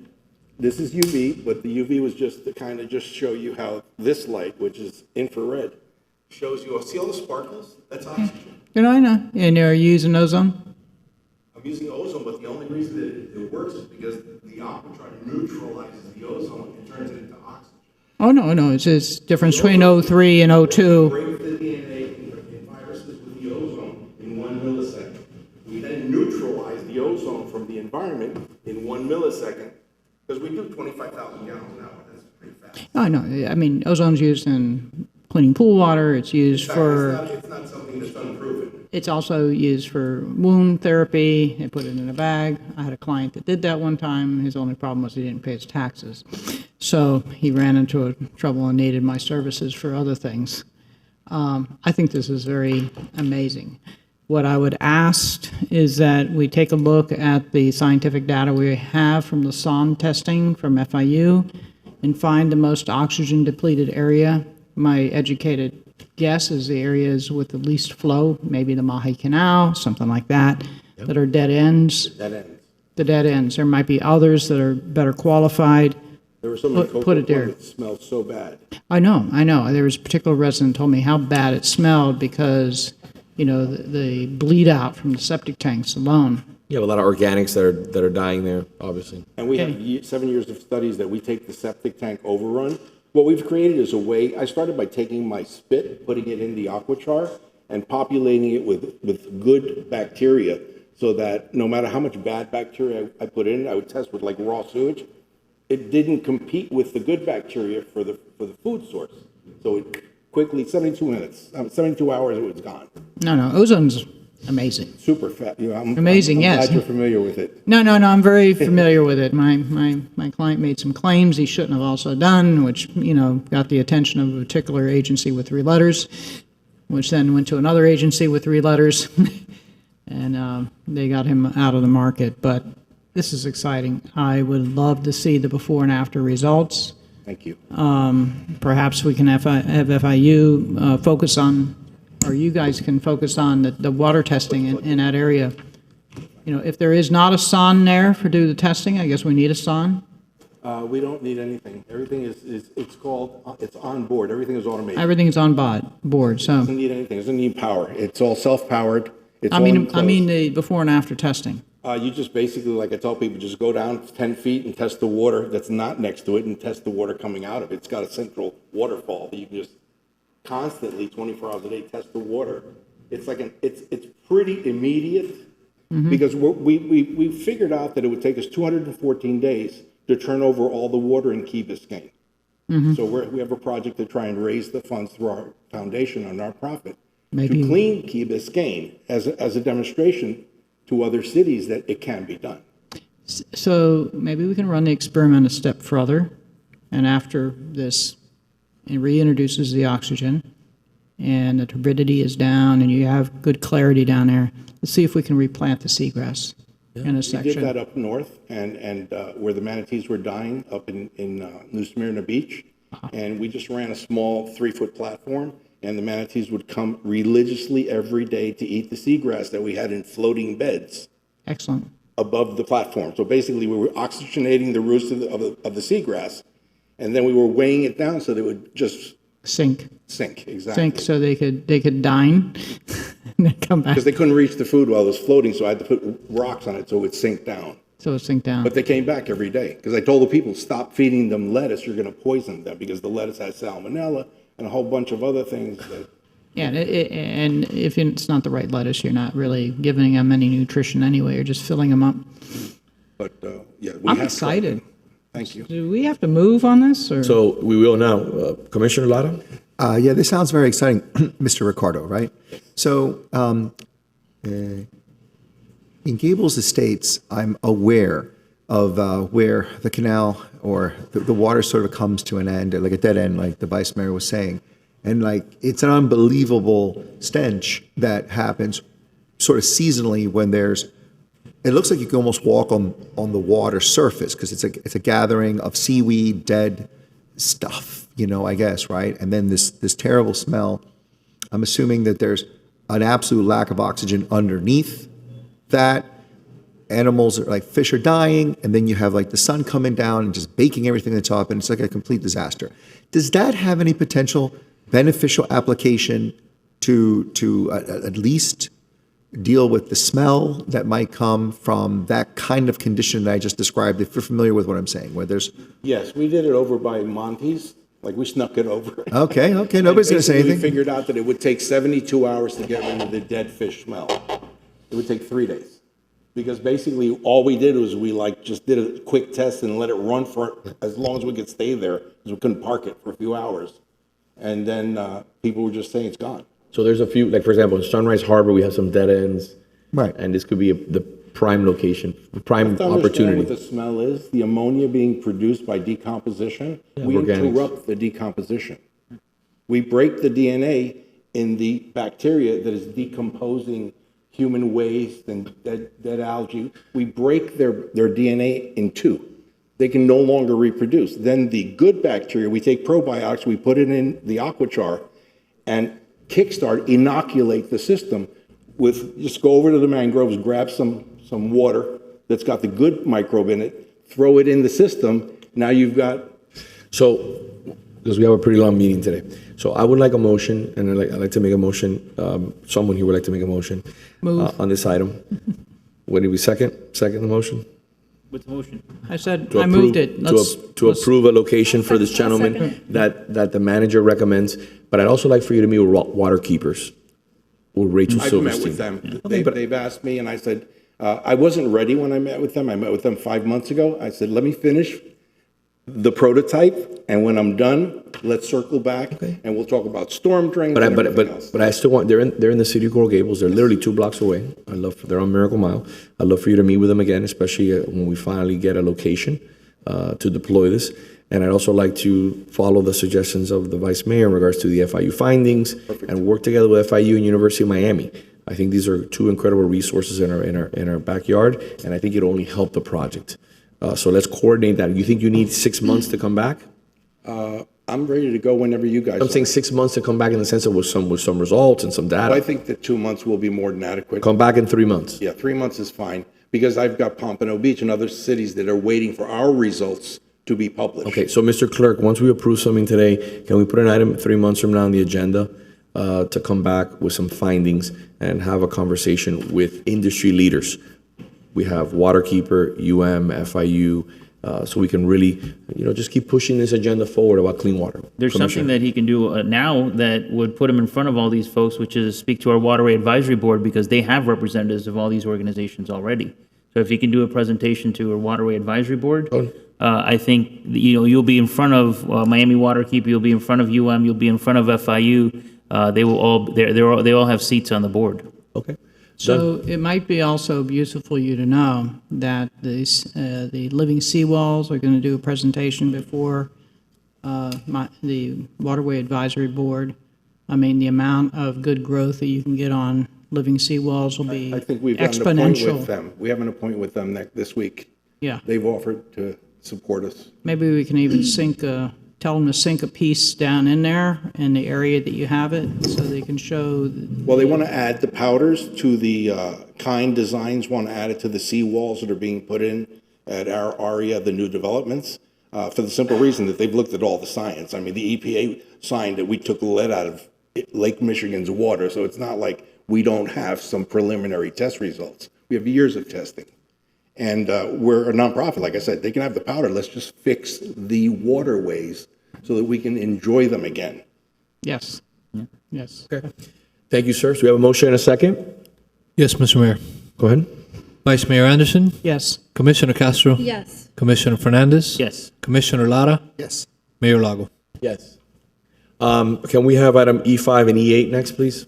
This is UV, but the UV was just to kind of just show you how this light, which is infrared, shows you, see all the sparkles? That's oxygen. I know. And are you using ozone? I'm using ozone, but the only reason that it works is because the aquitron neutralizes the ozone and turns it into oxygen. Oh, no, it's just difference between O3 and O2. Break the DNA in viruses with the ozone in 1 millisecond. We then neutralize the ozone from the environment in 1 millisecond, because we do 25,000 gallons an hour. That's pretty fast. Oh, no, I mean, ozone's used in cleaning pool water. It's used for... It's not something that's unproven. It's also used for wound therapy. They put it in a bag. I had a client that did that one time. His only problem was he didn't pay his taxes. So he ran into trouble and needed my services for other things. I think this is very amazing. What I would ask is that we take a look at the scientific data we have from the SON testing from FIU and find the most oxygen depleted area. My educated guess is the areas with the least flow, maybe the Mahi Canal, something like that, that are dead ends. The dead ends. There might be others that are better qualified. There was something Put it there. that smelled so bad. I know. There was a particular resident told me how bad it smelled because, the bleed out from the septic tanks alone. You have a lot of organics that are dying there, obviously. And we have 7 years of studies that we take the septic tank overrun. What we've created is a way, I started by taking my spit, putting it in the aquachar, and populating it with good bacteria, so that no matter how much bad bacteria I put in, I would test with like raw sewage, it didn't compete with the good bacteria for the food source. So it quickly, 72 hours, it was gone. No, ozone's amazing. Super fat. I'm amazing, yes. Glad you're familiar with it. No, I'm very familiar with it. My client made some claims he shouldn't have also done, which, got the attention of a particular agency with 3 letters, which then went to another agency with 3 letters, and they got him out of the market. But this is exciting. I would love to see the before and after results. Thank you. Perhaps we can have FIU focus on, or you guys can focus on the water testing in that area. If there is not a SON there for do the testing, I guess we need a SON. We don't need anything. Everything it's on board. Everything is automated. Everything is on board, so. It doesn't need anything. It doesn't need power. It's all self-powered. I mean the before and after testing. You just basically, like I tell people, just go down 10 feet and test the water that's not next to it and test the water coming out of it. It's got a central waterfall that you can just constantly, 24 hours a day, test the water. It's like it's pretty immediate, because we figured out that it would take us 214 days to turn over all the water in Key Biscayne. So we have a project to try and raise the funds through our foundation on our profit to clean Key Biscayne as a demonstration to other cities that it can be done. So maybe we can run the experiment a step further, and after this, it reintroduces the oxygen. and the turbidity is down, and you have good clarity down there. Let's see if we can replant the seagrass in a We section. did that up north and where the manatees were dying up in New Smyrna Beach. And we just ran a small 3-foot platform, and the manatees would come religiously every day to eat the seagrass that we had in floating beds. Excellent. Above the platform. So basically, we were oxygenating the roots of the seagrass, and then we were weighing it down so they would just Sink. exactly. Sink so they could dine and then come back. Because they couldn't reach the food while it was floating, so I had to put rocks on it so it would sink down. So it sink down. But they came back every day because I told the people, stop feeding them lettuce. You're going to poison them because the lettuce has salmonella and a whole bunch of other things. Yeah, and if it's not the right lettuce, you're not really giving them any nutrition anyway. You're just filling them up. But yeah, I'm excited. Thank you. Do we have to move on this? Or? So we will now. Commissioner Lara? Yeah, this sounds very exciting, Mr. Ricardo, right? So in Gables Estates, I'm aware of where the canal or the water sort of comes to an end, like a dead end, like the Vice Mayor was saying. And like, it's an unbelievable stench that happens sort of seasonally when it looks like you can almost walk on the water surface because it's a gathering of seaweed, dead stuff, I guess, right? And then this terrible smell. I'm assuming that there's an absolute lack of oxygen underneath that. Animals are like fish are dying, and then you have like the sun coming down and just baking everything on the top, and it's like a complete disaster. Does that have any potential beneficial application to at least deal with the smell that might come from that kind of condition that I just described, if you're familiar with what I'm saying, where there's... Yes, we did it over by Monty's. Like, we snuck it over. Okay, nobody's going to say anything. We figured out that it would take 72 hours to get rid of the dead fish smell. It would take 3 days. Because basically, all we did was we just did a quick test and let it run for as long as we could stay there, because we couldn't park it for a few hours. And then people were just saying it's gone. So there's a few, like for example, in Sunrise Harbor, we have some dead ends. Right. And this could be the prime location, the prime You have to understand opportunity. what the smell is. The ammonia being produced by decomposition, we organics. interrupt the decomposition. We break the DNA in the bacteria that is decomposing human waste and dead algae. We break their DNA in two. They can no longer reproduce. Then the good bacteria, we take probiotics, we put it in the aquachar and inoculate the system with, just go over to the mangroves, grab some water that's got the good microbe in it, throw it in the system. Now you've got... So, because we have a pretty long meeting today. So I would like a motion, and I'd like to make a motion. Someone here would like to make a motion on this item. Would it be second the motion? What's the motion? I said, To I moved it. To approve a location for this gentleman that the manager recommends. But I'd also like for you to meet with water keepers, with Rachel I've Silverstein. met with them. They've asked me, and I said, I wasn't ready when I met with them. I met with them 5 months ago. I said, let me finish the prototype, and when I'm done, let's circle back, and we'll talk about storm drains and everything else. But I still want, they're in the city of Coral Gables. They're literally 2 blocks away. They're on Miracle Mile. I'd love for you to meet with them again, especially when we finally get a location to deploy this. And I'd also like to follow the suggestions of the Vice Mayor in regards to the FIU findings and work together with FIU and University of Miami. I think these are 2 incredible resources in our backyard, and I think it'll only help the project. So let's coordinate that. You think you need 6 months to come back? I'm ready to go whenever you guys I'm saying 6 months to come back in the sense of with some results and some data. I think that 2 months will be more than adequate. Come back in 3 months. Yeah, 3 months is fine, because I've got Pompano Beach and other cities that are waiting for our results to be published. Okay, so Mr. Clerk, once we approve something today, can we put an item 3 months from now on the agenda to come back with some findings and have a conversation with industry leaders? We have Waterkeeper, FIU, so we can really, just keep pushing this agenda forward about clean water. There's something that he can do now that would put him in front of all these folks, which is speak to our Waterway Advisory Board, because they have representatives of all these organizations already. So if he can do a presentation to our Waterway Advisory Board, I think, you'll be in front of Miami Waterkeeper, you'll be in front of you'll be in front of FIU. They all have seats on the board. Okay. So it might be also useful for you to know that the living seawalls are going to do a presentation before the Waterway Advisory Board. I mean, the amount of good growth that you can get on living seawalls will be I think we've got an appointment with exponential. them. We have an appointment with them this week. Yeah. They've offered to support us. Maybe we can even tell them to sink a piece down in there in the area that you have it, so they can show. Well, they want to add the powders to the Kind Designs, want to add it to the seawalls that are being put in at our area, the new developments, for the simple reason that they've looked at all the science. I mean, the EPA signed that we took lead out of Lake Michigan's water, so it's not like we don't have some preliminary test results. We have years of testing. And we're a nonprofit, like I said, they can have the powder. Let's just fix the waterways so that we can enjoy them again. Yes. Yes. Okay. Thank you, sir. So we have a motion and a second? Yes, Mr. Mayor. Go ahead. Vice Mayor Anderson? Yes. Commissioner Castro? Yes. Commissioner Fernandez? Yes. Commissioner Lara? Yes. Mayor Lago? Yes. Can we have item E5 and E8 next, please?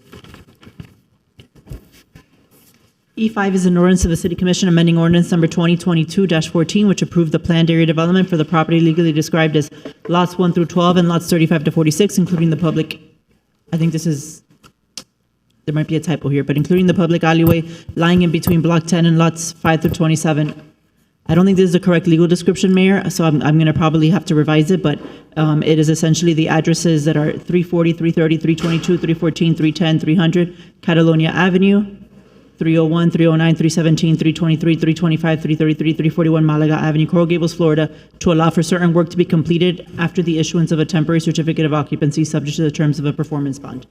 E5 is an ordinance of the City Commission amending ordinance number 2022-14, which approved the planned area development for the property legally described as lots 1 through 12 and lots 35 to 46, including the public, I think there might be a typo here, but including the public alleyway lying in between Block 10 and lots 5 through 27. I don't think this is the correct legal description, Mayor, so I'm going to probably have to revise it, but it is essentially the addresses that are 340, 330, 322, 314, 310, 300, Catalonia Avenue, 301, 309, 317, 323, 325, 333, 341 Malaga Avenue, Coral Gables, Florida, to allow for certain work to be completed after the issuance of a temporary certificate of occupancy subject to the terms of a performance bond.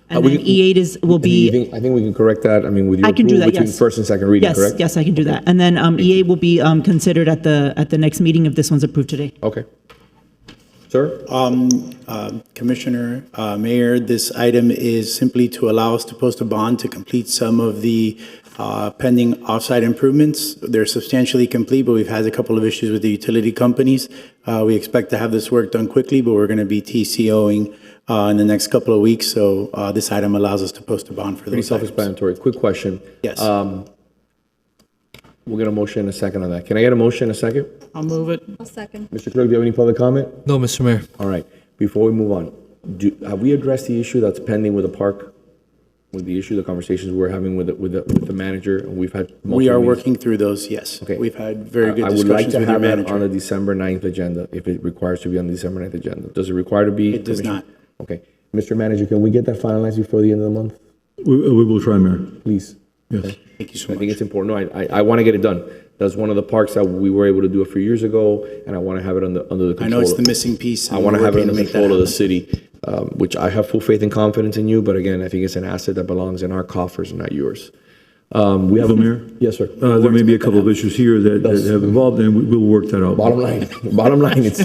And then E8 will be. I think we can correct that. I mean, with your I can do approval that, between yes. first and second reading, Yes, correct? yes, I can do that. And then E8 will be considered at the next meeting if this one's approved today. Okay. Sir? Commissioner, Mayor, this item is simply to allow us to post a bond to complete some of the pending offsite improvements. They're substantially complete, but we've had a couple of issues with the utility companies. We expect to have this work done quickly, but we're going to be TCOing in the next couple of weeks. So this item allows us to post a bond for Pretty those items. self-explanatory. Quick question. Yes. We'll get a motion in a second on that. Can I get a motion in a second? I'll move it. I'll second. Mr. Clerk, do you have any public comment? No, Mr. Mayor. All right. Before we move on, have we addressed the issue that's pending with the park? With the issue, the conversations we're having with the manager, and we've had multiple We are meetings. working through those, yes. Okay. We've had very good I would like discussions to with your have that manager. on the December 9th agenda, if it requires to be on the December 9th agenda. Does it require to be? It does not. Okay. Mr. Manager, can we get that finalized before the end of the month? We will try, Mayor. Please. Yes. Okay. Thank you so I much. think it's important. No, I want to get it done. That's one of the parks that we were able to do a few years ago, and I want to have it under the control. I know it's the missing piece. I want to have it working under make that control of the happen. city, which I have full faith and confidence in you, but again, I think it's an asset that belongs in our coffers and not yours. We have a Mayor? Yes, sir. There may be a couple of issues here that have involved, and we'll work that out. Bottom line, it's.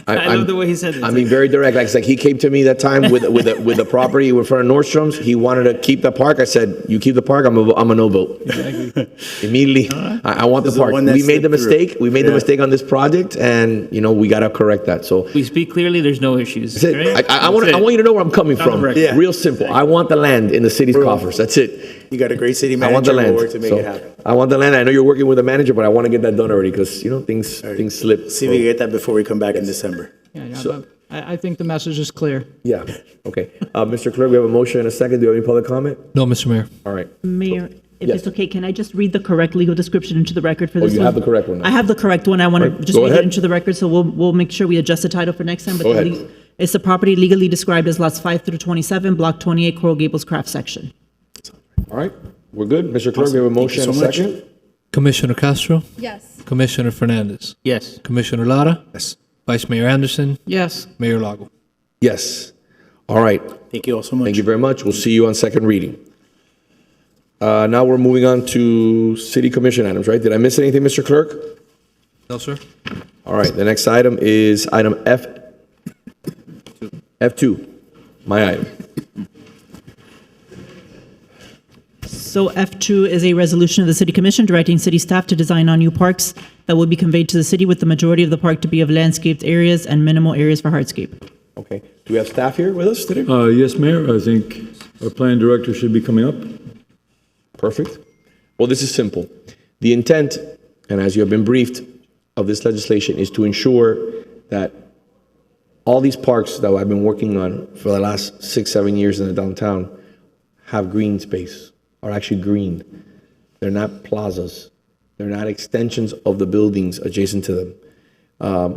I love the way he said it. I mean, very direct. Like, it's like he came to me that time with the property in front of Nordstrom's. He wanted to keep the park. I said, "You keep the park. I'm a no vote." Immediately, I want the This is the park. one that We made the slipped through. mistake. We made the mistake on this project, and we got to correct that. So We speak clearly, there's no issues. that's it. right? I want you to know where I'm coming On the from. record. Yeah. Real simple. I want the land in the city's coffers. That's it. You got a great city I want the manager. land. We'll work to make So, it happen. I want the land. I know you're working with a manager, but I want to get that done already because things slip. See if we can get that before we come back in December. But I think the message is clear. Yeah. Okay. Mr. Clerk, we have a motion and a second. Do you have any public comment? No, Mr. Mayor. All right. Mayor, if Yes. it's okay, can I just read the correct legal description into the record for this one? you have the correct one now. I have the correct one. I want Right. to just Go read ahead. it into the record, so we'll make sure we adjust the title for next time. But Go the ahead. it's the property legally described as lots 5 through 27, Block 28, Coral Gables Craft Section. All right. We're good. Mr. Clerk, we have a motion and a second. Commissioner Castro? Yes. Commissioner Fernandez? Yes. Commissioner Lara? Yes. Vice Mayor Anderson? Yes. Mayor Lago? Yes. All right. Thank you all so much. Thank you very much. We'll see you on second reading. Now we're moving on to city commission items, right? Did I miss anything, Mr. Clerk? No, sir. All right. The next item is item F2, my item. So F2 is a resolution of the City Commission directing city staff to design on new parks that will be conveyed to the city with the majority of the park to be of landscaped areas and minimal areas for hardscape. Okay. Do we have staff here with us today? Yes, Mayor, I think our plan director should be coming up. Perfect. Well, this is simple. The intent, and as you have been briefed, of this legislation is to ensure that all these parks that I've been working on for the last 6, 7 years in the downtown have green space, are actually green. They're not plazas. They're not extensions of the buildings adjacent to them.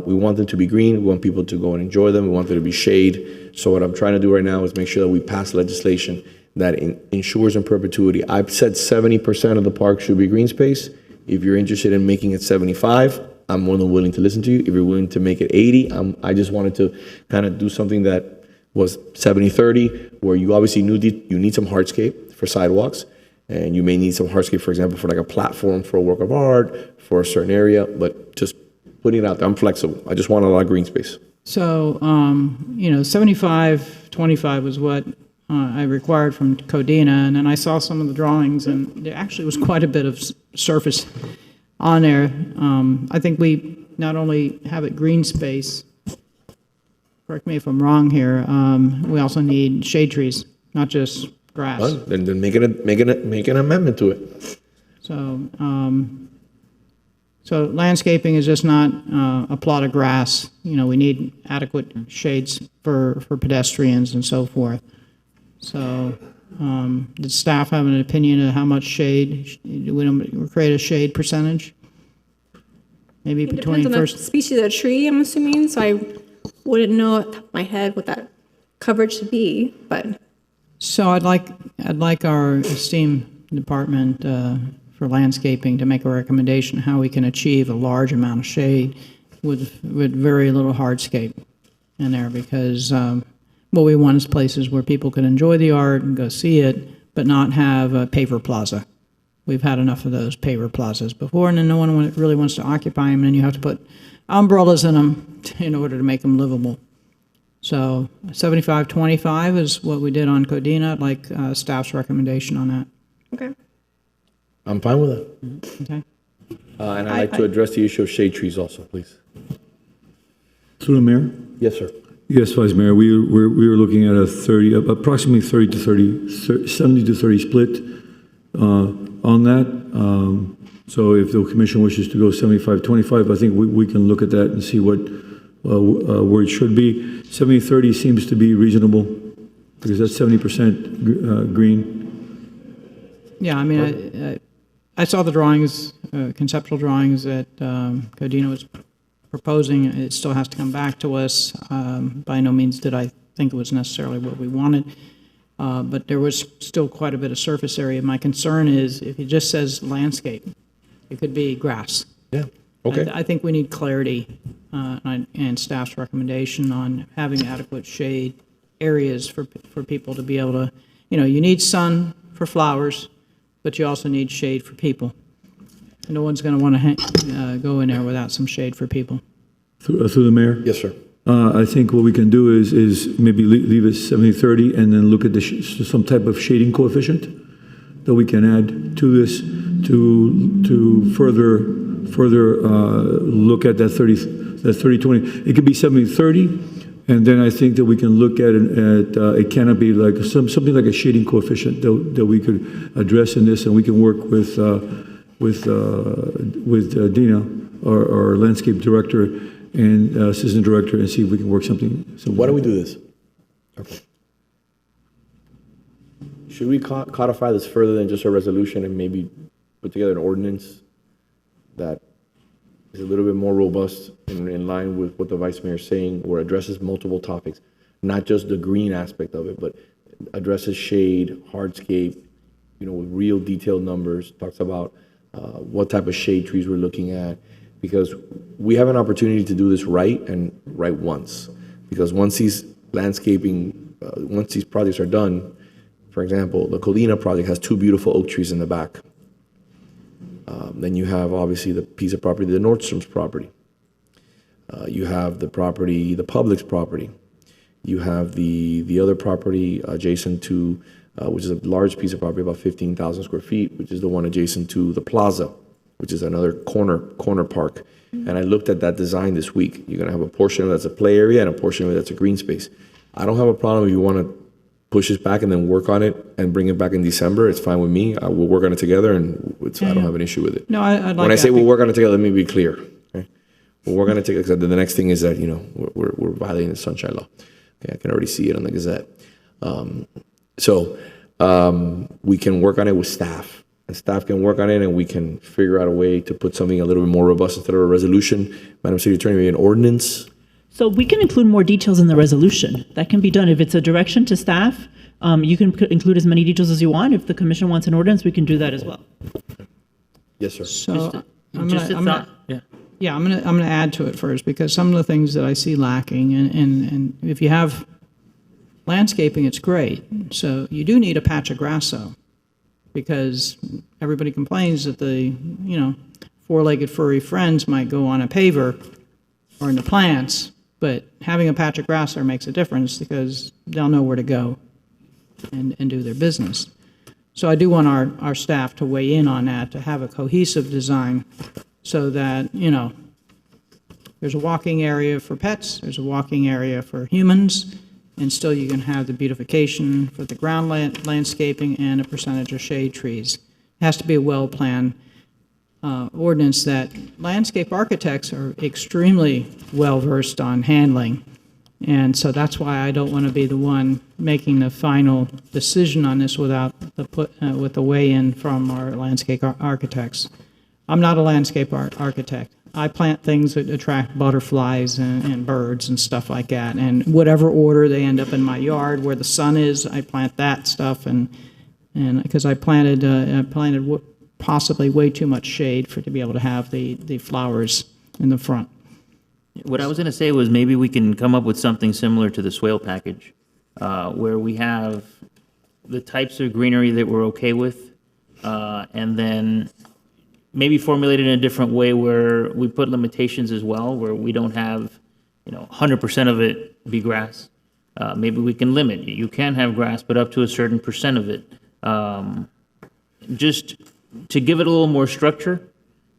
We want them to be green. We want people to go and enjoy them. We want there to be shade. So what I'm trying to do right now is make sure that we pass legislation that ensures in perpetuity. I've said 70% of the park should be green space. If you're interested in making it 75, I'm more than willing to listen to you. If you're willing to make it 80, I just wanted to kind of do something that was 70-30, where you obviously you need some hardscape for sidewalks, and you may need some hardscape, for example, for like a platform for a work of art, for a certain area, but just putting it out there, I'm flexible. I just want a lot of green space. So, 75-25 was what I required from Codina, and then I saw some of the drawings, and there actually was quite a bit of surface on there. I think we not only have it green space, correct me if I'm wrong here, we also need shade trees, not just grass. Well, then make an amendment to it. So landscaping is just not a plot of grass. We need adequate shades for pedestrians and so forth. So did staff have an opinion of how much shade? Do we create a shade percentage? Maybe It between depends on first. the species of the tree, I'm assuming, so I wouldn't know off the top of my head what that coverage should be, but. So I'd like our esteemed department for landscaping to make a recommendation how we can achieve a large amount of shade with very little hardscape in there, because what we want is places where people can enjoy the art and go see it, but not have a paver plaza. We've had enough of those paver plazas before, and then no one really wants to occupy them, and you have to put umbrellas in them in order to make them livable. So 75-25 is what we did on Codina. I'd like staff's recommendation on that. Okay. I'm fine with it. Okay. And I'd like to address the issue of shade trees also, please. Through the mayor? Yes, sir. Yes, Vice Mayor, we were looking at approximately 70-30 split on that. So if the commission wishes to go 75-25, I think we can look at that and see where it should be. 70-30 seems to be reasonable, because that's 70% green. Yeah, I mean, I saw the drawings, conceptual drawings that Codina was proposing. It still has to come back to us. By no means did I think it was necessarily what we wanted, but there was still quite a bit of surface area. My concern is if it just says landscape, it could be grass. Yeah, okay. I think we need clarity and staff's recommendation on having adequate shade areas for people to be able to, you need sun for flowers, but you also need shade for people. No one's going to want to go in there without some shade for people. Through the mayor? Yes, sir. I think what we can do is maybe leave it 70-30 and then look at some type of shading coefficient that we can add to this to further look at that 30-20. It could be 70-30, and then I think that we can look at a canopy, like something like a shading coefficient that we could address in this, and we can work with Dina, our landscape director and assistant director, and see if we can work something. Why don't we do this? Okay. Should we codify this further than just a resolution and maybe put together an ordinance that is a little bit more robust and in line with what the vice mayor is saying, or addresses multiple topics, not just the green aspect of it, but addresses shade, hardscape, with real detailed numbers, talks about what type of shade trees we're looking at, because we have an opportunity to do this right and right once. Because once these once these projects are done, for example, the Codina project has 2 beautiful oak trees in the back. Then you have obviously the piece of property, the Nordstrom's property. You have the property, the public's property. You have the other property adjacent to, which is a large piece of property, about 15,000 square feet, which is the one adjacent to the plaza, which is another corner park. And I looked at that design this week. You're gonna have a portion of it that's a play area and a portion of it that's a green space. I don't have a problem if you wanna push this back and then work on it and bring it back in December. It's fine with me. We'll work on it together, and I don't have an issue with it. No, I'd like when I say we'll work on it together, let me be clear. Okay? But we're going to take, the next thing is that, we're violating the sunshine law. Okay, I can already see it on the Gazette. We can work on it with staff. And staff can work on it, and we can figure out a way to put something a little bit more robust instead of a resolution. Madam City Attorney, maybe an ordinance? So we can include more details in the resolution. That can be done. If it's a direction to staff, you can include as many details as you want. If the commission wants an ordinance, we can do that as well. Yes, sir. So I'm just a going thought. to, yeah, I'm going to add to it first, because some of the things that I see lacking, and if you have landscaping, it's great. So you do need a patch of grass, though, because everybody complains that the, four-legged furry friends might go on a paver or in the plants, but having a patch of grass there makes a difference because they'll know where to go and do their business. So I do want our staff to weigh in on that, to have a cohesive design so that, there's a walking area for pets, there's a walking area for humans, and still you can have the beautification for the ground landscaping and a percentage of shade trees. It has to be a well-planned ordinance that landscape architects are extremely well-versed on handling. And so that's why I don't want to be the one making the final decision on this without with the weigh-in from our landscape architects. I'm not a landscape architect. I plant things that attract butterflies and birds and stuff like that. And whatever order they end up in my yard, where the sun is, I plant that stuff. And because I planted possibly way too much shade to be able to have the flowers in the front. What I was going to say was maybe we can come up with something similar to the swale package, where we have the types of greenery that we're okay with, and then maybe formulate it in a different way where we put limitations as well, where we don't have, 100% of it be grass. Maybe we can limit. You can have grass, but up to a certain percent of it. Just to give it a little more structure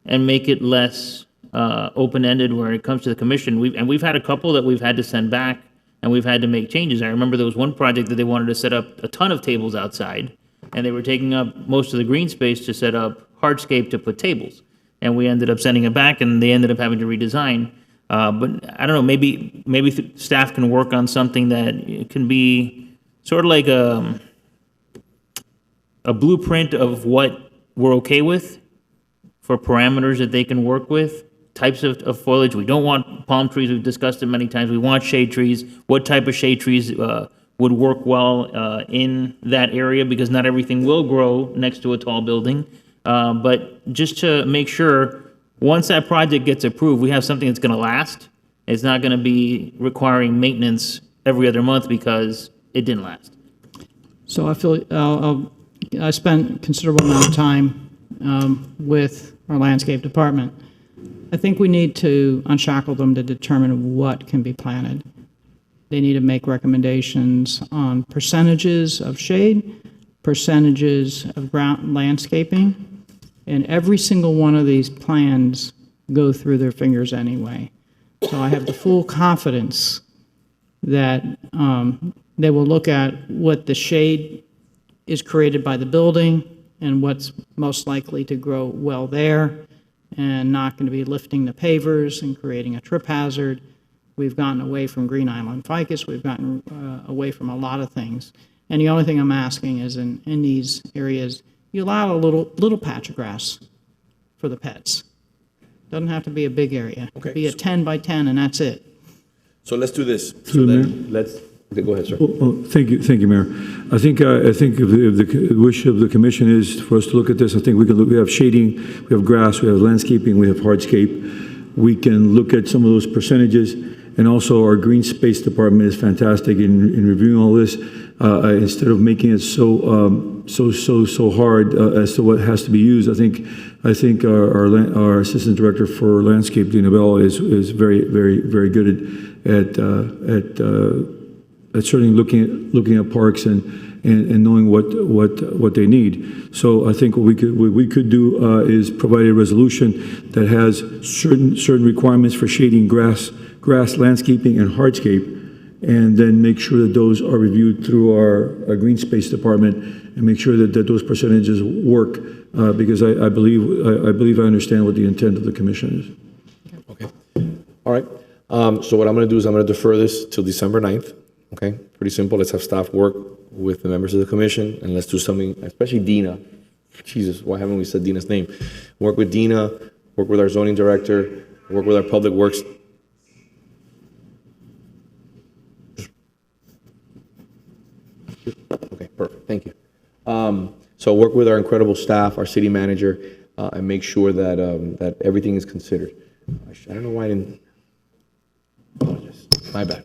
and make it less open-ended where it comes to the commission. We've had a couple that we've had to send back and we've had to make changes. I remember there was one project that they wanted to set up a ton of tables outside, and they were taking up most of the green space to set up hardscape to put tables. And we ended up sending it back, and they ended up having to redesign. But I don't know, maybe staff can work on something that can be sort of like a blueprint of what we're okay with for parameters that they can work with. Types of foliage. We don't want palm trees. We've discussed it many times. We want shade trees. What type of shade trees would work well in that area, because not everything will grow next to a tall building. But just to make sure, once that project gets approved, we have something that's going to last. It's not going to be requiring maintenance every other month because it didn't last. So I feel I spent a considerable amount of time with our landscape department. I think we need to unshackle them to determine what can be planted. They need to make recommendations on percentages of shade, percentages of ground landscaping, and every single one of these plans go through their fingers anyway. So I have the full confidence that they will look at what the shade is created by the building and what's most likely to grow well there, and not going to be lifting the pavers and creating a trip hazard. We've gotten away from Green Island ficus. We've gotten away from a lot of things. And the only thing I'm asking is in these areas, you allow a little patch of grass for the pets. Doesn't have to be a big area. Okay. Be a 10 by 10 and that's it. So let's do this. Okay, go ahead, sir. Thank you, Mayor. I think if the wish of the commission is for us to look at this, I think we have shading, we have grass, we have landscaping, we have hardscape. We can look at some of those percentages, and also our green space department is fantastic in reviewing all this. Instead of making it so hard as to what has to be used, I think our assistant director for landscape, Dina Bell, is very good at certainly looking at parks and knowing what they need. So I think what we could do is provide a resolution that has certain requirements for shading, grass, landscaping, and hardscape, and then make sure that those are reviewed through our green space department and make sure that those percentages work, because I believe I understand what the intent of the commission is. Okay. All right. So what I'm going to do is I'm going to defer this till December 9th. Okay. Pretty simple. Let's have staff work with the members of the commission, and let's do something, especially Dina. Jesus, why haven't we said Dina's name? Work with Dina, work with our zoning director, work with our public works. Okay, perfect. Thank you. So work with our incredible staff, our city manager, and make sure that that everything is considered. I don't know why I didn't. Apologize. My bad.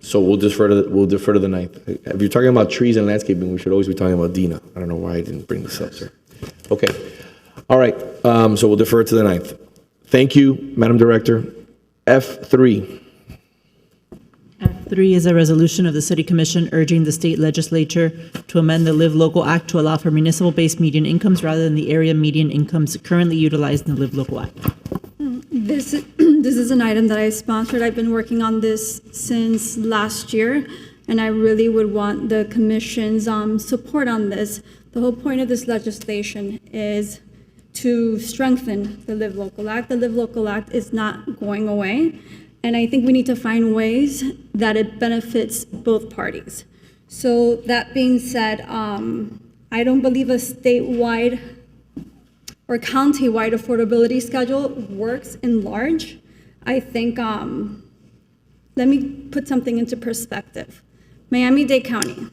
So we'll defer to the 9th. If you're talking about trees and landscaping, we should always be talking about Dina. I don't know why I didn't bring this up, sir. Okay. All right. So we'll defer to the 9th. Thank you, Madam Director. F3. F3 is a resolution of the City Commission urging the state legislature to amend the Live Local Act to allow for municipal-based median incomes rather than the area median incomes currently utilized in the Live Local Act. This is an item that I sponsored. I've been working on this since last year, and I really would want the commission's support on this. The whole point of this legislation is to strengthen the Live Local Act. The Live Local Act is not going away, and I think we need to find ways that it benefits both parties. So that being said, I don't believe a statewide or county-wide affordability schedule works in large. I think, let me put something into perspective. Miami-Dade County,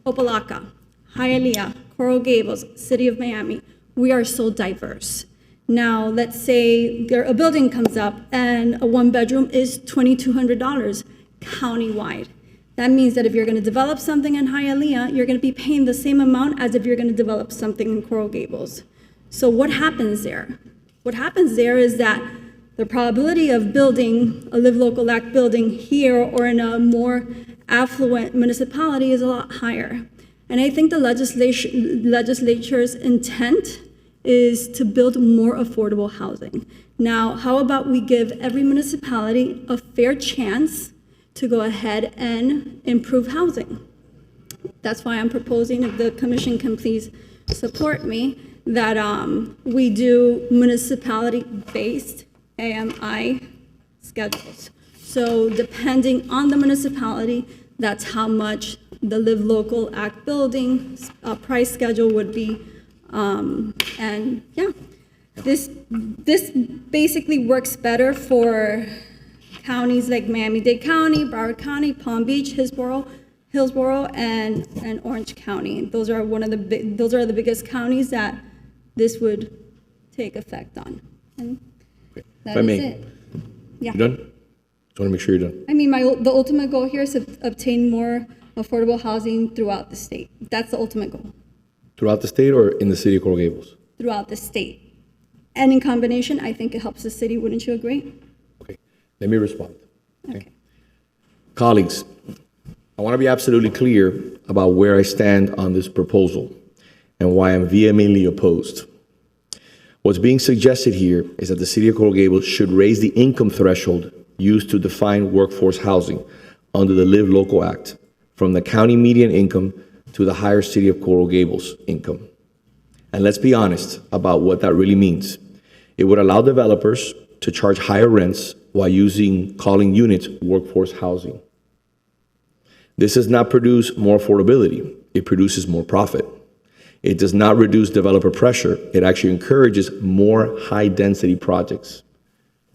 Opa-locka, Hialeah, Coral Gables, City of Miami, we are so diverse. Now, let's say a building comes up and a one-bedroom is $2,200 countywide. That means that if you're going to develop something in Hialeah, you're going to be paying the same amount as if you're going to develop something in Coral Gables. So what happens there? What happens there is that the probability of building a Live Local Act building here or in a more affluent municipality is a lot higher. And I think the legislature's intent is to build more affordable housing. Now, how about we give every municipality a fair chance to go ahead and improve housing? That's why I'm proposing, if the commission can please support me, that we do municipality-based AMI schedules. So depending on the municipality, that's how much the Live Local Act building price schedule would be. And yeah, this basically works better for counties like Miami-Dade County, Broward County, Palm Beach, Hillsborough, and Orange County. Those are the biggest counties that this would take effect on. And that is it. Yeah. You done? Just want to make sure you're done. I mean, the ultimate goal here is to obtain more affordable housing throughout the state. That's the ultimate goal. Throughout the state or in the city of Coral Gables? Throughout the state. And in combination, I think it helps the city. Wouldn't you agree? Okay. Let me respond. Okay. Colleagues, I want to be absolutely clear about where I stand on this proposal and why I'm vehemently opposed. What's being suggested here is that the city of Coral Gables should raise the income threshold used to define workforce housing under the Live Local Act from the county median income to the higher city of Coral Gables income. And let's be honest about what that really means. It would allow developers to charge higher rents while calling units workforce housing. This does not produce more affordability. It produces more profit. It does not reduce developer pressure. It actually encourages more high-density projects.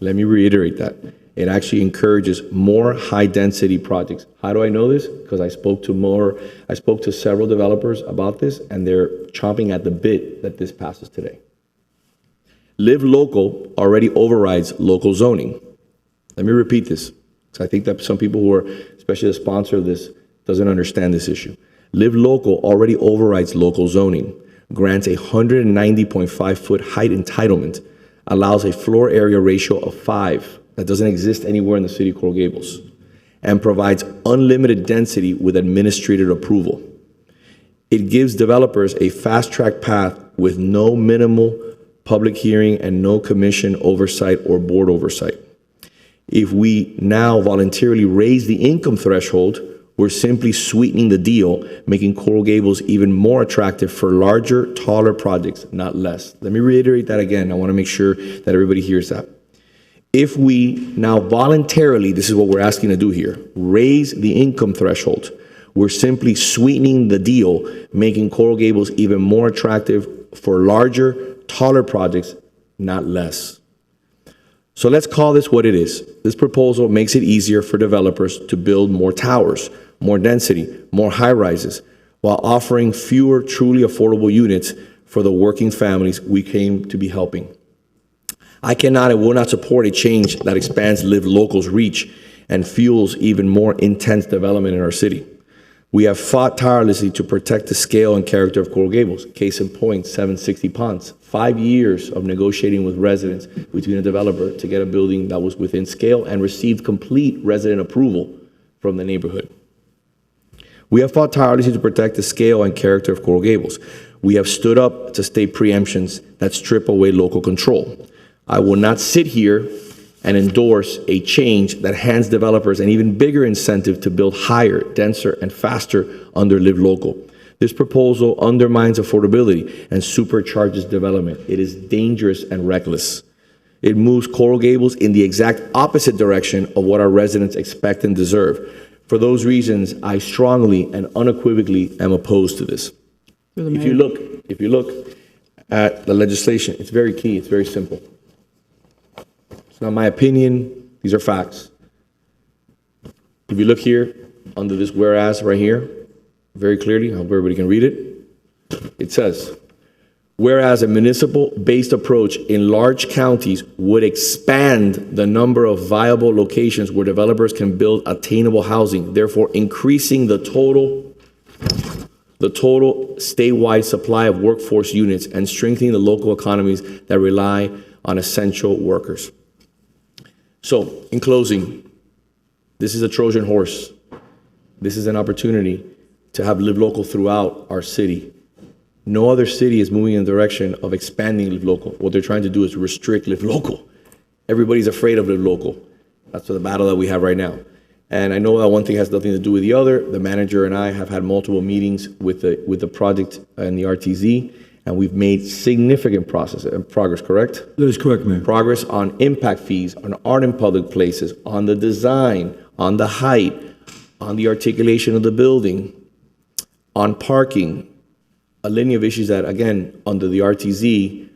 Let me reiterate that. It actually encourages more high-density projects. How do I know this? Because I spoke to several developers about this, and they're chomping at the bit that this passes today. Live Local already overrides local zoning. Let me repeat this, because I think that some people who are, especially the sponsor of this, doesn't understand this issue. Live Local already overrides local zoning, grants a 190.5-foot height entitlement, allows a floor area ratio of 5 that doesn't exist anywhere in the city of Coral Gables, and provides unlimited density with administrative approval. It gives developers a fast-track path with no minimal public hearing and no commission oversight or board oversight. If we now voluntarily raise the income threshold, we're simply sweetening the deal, making Coral Gables even more attractive for larger, taller projects, not less. Let me reiterate that again. I want to make sure that everybody hears that. If we now voluntarily, this is what we're asking to do here, raise the income threshold, we're simply sweetening the deal, making Coral Gables even more attractive for larger, taller projects, not less. So let's call this what it is. This proposal makes it easier for developers to build more towers, more density, more high-rises, while offering fewer truly affordable units for the working families we came to be helping. I cannot and will not support a change that expands Live Local's reach and fuels even more intense development in our city. We have fought tirelessly to protect the scale and character of Coral Gables. Case in point, 760 Ponce. 5 years of negotiating with residents between a developer to get a building that was within scale and received complete resident approval from the neighborhood. We have fought tirelessly to protect the scale and character of Coral Gables. We have stood up to state preemptions that strip away local control. I will not sit here and endorse a change that hands developers an even bigger incentive to build higher, denser, and faster under Live Local. This proposal undermines affordability and supercharges development. It is dangerous and reckless. It moves Coral Gables in the exact opposite direction of what our residents expect and deserve. For those reasons, I strongly and unequivocally am opposed to this. If you look at the legislation, it's very key, it's very simple. It's not my opinion, these are facts. If you look here, under this whereas right here, very clearly, I hope everybody can read it. It says, whereas a municipal-based approach in large counties would expand the number of viable locations where developers can build attainable housing, therefore increasing the total statewide supply of workforce units and strengthening the local economies that rely on essential workers. So, in closing, this is a Trojan horse. This is an opportunity to have Live Local throughout our city. No other city is moving in the direction of expanding Live Local. What they're trying to do is restrict Live Local. Everybody's afraid of Live Local. That's the battle that we have right now. And I know that one thing has nothing to do with the other. The manager and I have had multiple meetings with the project and the RTZ, and we've made significant progress, correct? That is correct, Mayor. Progress on impact fees, on art in public places, on the design, on the height, on the articulation of the building, on parking, a litany of issues that, again, under the RTZ,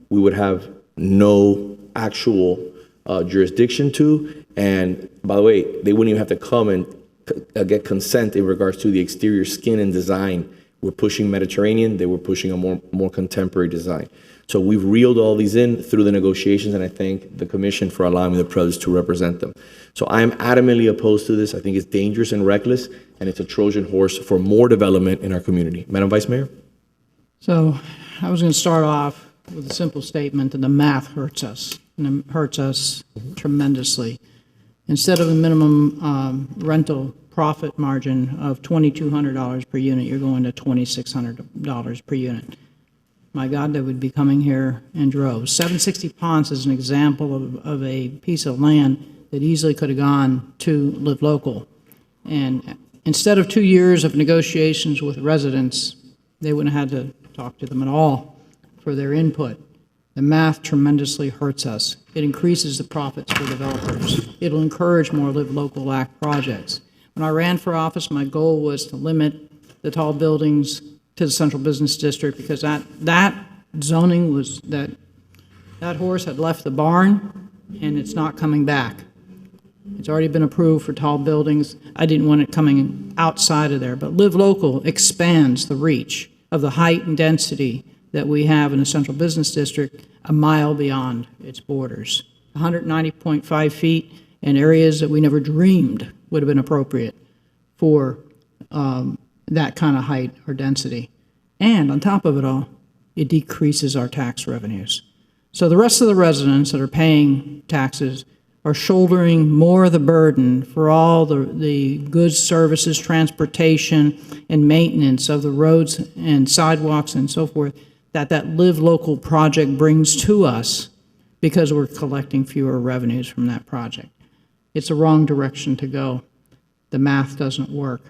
we would have no actual jurisdiction to. And by the way, they wouldn't even have to come and get consent in regards to the exterior skin and design. We're pushing Mediterranean, they were pushing a more contemporary design. So we've reeled all these in through the negotiations, and I thank the commission for allowing me the privilege to represent them. So I am adamantly opposed to this. I think it's dangerous and reckless, and it's a Trojan horse for more development in our community. Madam Vice Mayor? So I was going to start off with a simple statement that the math hurts us, and it hurts us tremendously. Instead of a minimum rental profit margin of $2,200 per unit, you're going to $2,600 per unit. My God, they would be coming here in droves. 760 Ponce is an example of a piece of land that easily could have gone to Live Local. And instead of 2 years of negotiations with residents, they wouldn't have had to talk to them at all for their input. The math tremendously hurts us. It increases the profits for developers. It'll encourage more Live Local Act projects. When I ran for office, my goal was to limit the tall buildings to the central business district, because that zoning was, that horse had left the barn and it's not coming back. It's already been approved for tall buildings. I didn't want it coming outside of there, but Live Local expands the reach of the height and density that we have in the central business district a mile beyond its borders. 190.5 feet in areas that we never dreamed would have been appropriate for that kind of height or density. And on top of it all, it decreases our tax revenues. So the rest of the residents that are paying taxes are shouldering more of the burden for all the goods, services, transportation, and maintenance of the roads and sidewalks and so forth that Live Local project brings to us, because we're collecting fewer revenues from that project. It's the wrong direction to go. The math doesn't work.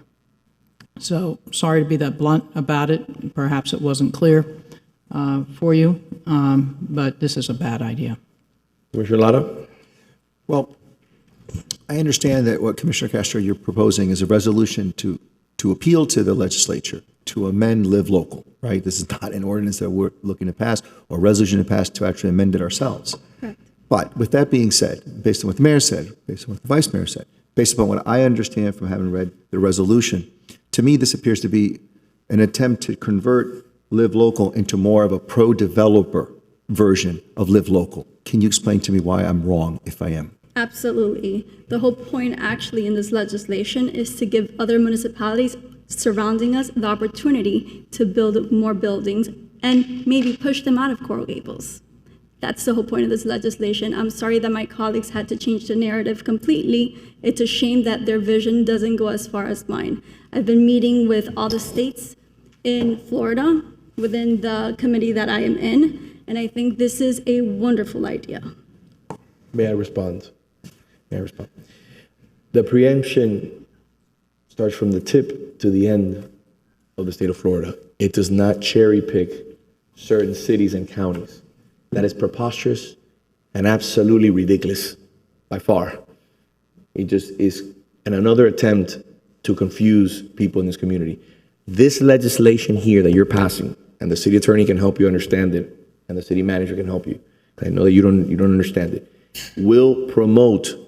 So sorry to be that blunt about it. Perhaps it wasn't clear for you, but this is a bad idea. Commissioner Lara? Well, I understand that what Commissioner Castro, you're proposing is a resolution to appeal to the legislature to amend Live Local, right? This is not an ordinance that we're looking to pass or a resolution to pass to actually amend it ourselves. Correct. But with that being said, based on what the mayor said, based on what the vice mayor said, based upon what I understand from having read the resolution, to me, this appears to be an attempt to convert Live Local into more of a pro-developer version of Live Local. Can you explain to me why I'm wrong if I am? Absolutely. The whole point actually in this legislation is to give other municipalities surrounding us the opportunity to build more buildings and maybe push them out of Coral Gables. That's the whole point of this legislation. I'm sorry that my colleagues had to change the narrative completely. It's a shame that their vision doesn't go as far as mine. I've been meeting with all the states in Florida within the committee that I am in, and I think this is a wonderful idea. May I respond? The preemption starts from the tip to the end of the state of Florida. It does not cherry pick certain cities and counties. That is preposterous and absolutely ridiculous by far. It just is another attempt to confuse people in this community. This legislation here that you're passing, and the city attorney can help you understand it, and the city manager can help you. I know that you don't understand it. Will promote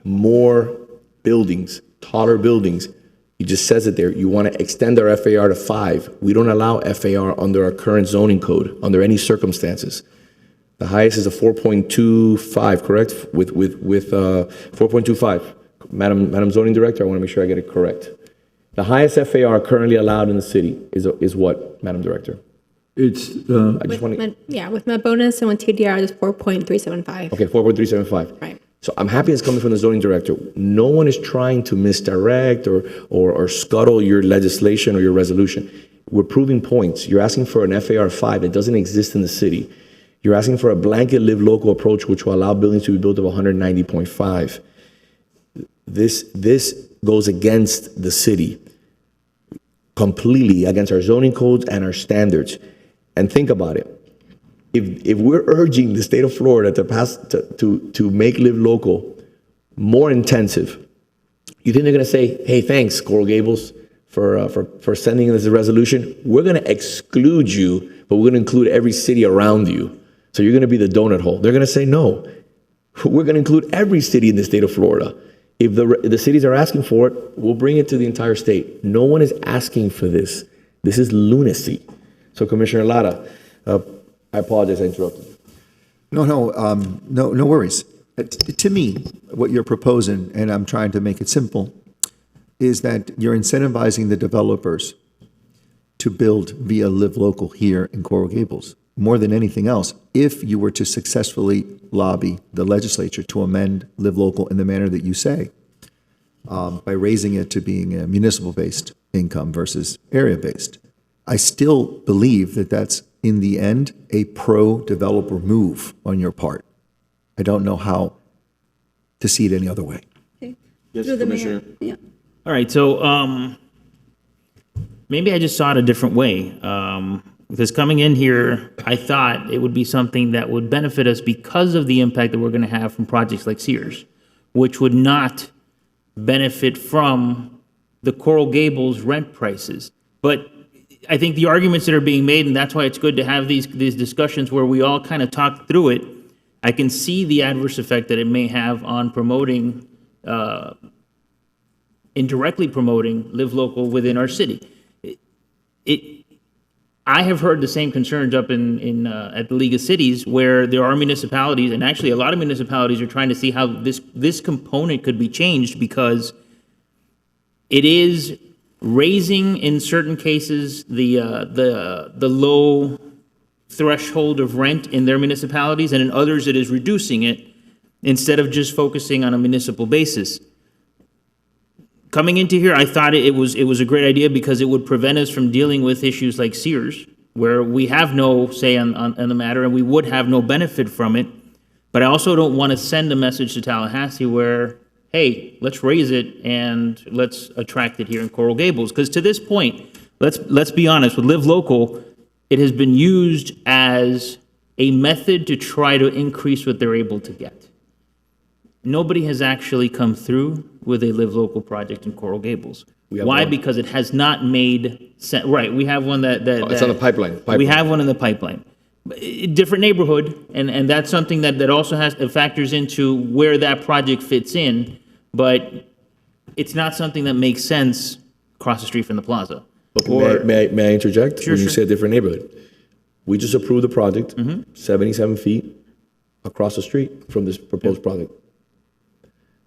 more buildings, taller buildings. He just says it there. You want to extend our FAR to 5. We don't allow FAR under our current zoning code, under any circumstances. The highest is a 4.25, correct? With 4.25. Madam Zoning Director, I want to make sure I get it correct. The highest FAR currently allowed in the city is what, Madam Director? It's, with Met bonus and with TDR, it's 4.375. Okay, 4.375. Right. So I'm happy it's coming from the zoning director. No one is trying to misdirect or scuttle your legislation or your resolution. We're proving points. You're asking for an FAR 5 that doesn't exist in the city. You're asking for a blanket live local approach, which will allow buildings to be built of 190.5. This goes against the city, completely against our zoning codes and our standards. And think about it. If we're urging the state of Florida to pass to make Live Local more intensive, you think they're going to say, "Hey, thanks, Coral Gables, for sending this resolution. We're going to exclude you, but we're going to include every city around you. So you're going to be the donut hole." They're going to say, "No, we're going to include every city in the state of Florida. If the cities are asking for it, we'll bring it to the entire state." No one is asking for this. This is lunacy. So, Commissioner Lara, I apologize I interrupted you. No worries. To me, what you're proposing, and I'm trying to make it simple, is that you're incentivizing the developers to build via Live Local here in Coral Gables. More than anything else, if you were to successfully lobby the legislature to amend Live Local in the manner that you say, by raising it to being a municipal-based income versus area-based, I still believe that that's, in the end, a pro-developer move on your part. I don't know how to see it any other way. Okay. Yes, Through the mayor. Commissioner. Yeah. All right, so maybe I just saw it a different way. Because coming in here, I thought it would be something that would benefit us because of the impact that we're going to have from projects like Sears, which would not benefit from the Coral Gables rent prices. But I think the arguments that are being made, and that's why it's good to have these discussions where we all kind of talk through it, I can see the adverse effect that it may have on promoting, indirectly promoting Live Local within our city. I have heard the same concerns up in at the League of Cities, where there are municipalities, and actually a lot of municipalities are trying to see how this component could be changed, because it is raising, in certain cases, the low threshold of rent in their municipalities, and in others it is reducing it instead of just focusing on a municipal basis. Coming into here, I thought it was a great idea because it would prevent us from dealing with issues like Sears, where we have no say on the matter and we would have no benefit from it. But I also don't want to send a message to Tallahassee where, hey, let's raise it and let's attract it here in Coral Gables. Because to this point, let's be honest, with Live Local, it has been used as a method to try to increase what they're able to get. nobody has actually come through with a Live Local project in Coral Gables. have Why? one. Because it has not made sense. Right, we have one that. It's on the pipeline. We have one in the pipeline. Different neighborhood, and that's something that also factors into where that project fits in, but it's not something that makes sense across the street from the plaza. May I interject? Sure, When you sure. say a different neighborhood. We just approved the project, 77 feet across the street from this proposed project.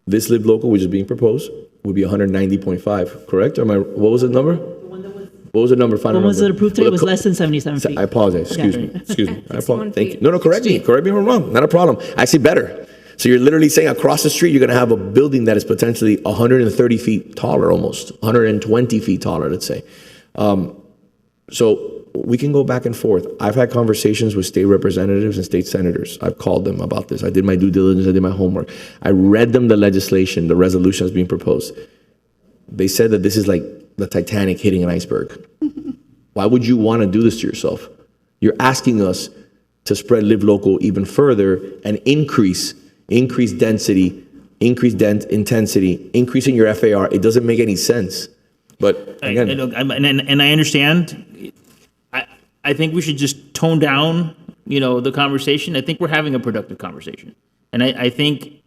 This Live Local, which is being proposed, would be 190.5, correct? What was the number? What was the number, final When number? was it approved today? Well, It was less than 77 feet. I apologize, excuse Yeah. me, excuse me. I 61 apologize, thank you. feet. No, correct me if I'm wrong, not a problem. Actually, better. So you're literally saying across the street, you're gonna have a building that is potentially 130 feet taller, almost, 120 feet taller, let's say. So we can go back and forth. I've had conversations with state representatives and state senators. I've called them about this. I did my due diligence, I did my homework. I read them the legislation, the resolution that's being proposed. They said that this is like the Titanic hitting an iceberg. Why would you want to do this to yourself? You're asking us to spread Live Local even further and increase density, increase intensity, increasing your FAR. It doesn't make any sense. But again, And I understand. I think we should just tone down, the conversation. I think we're having a productive conversation. And I think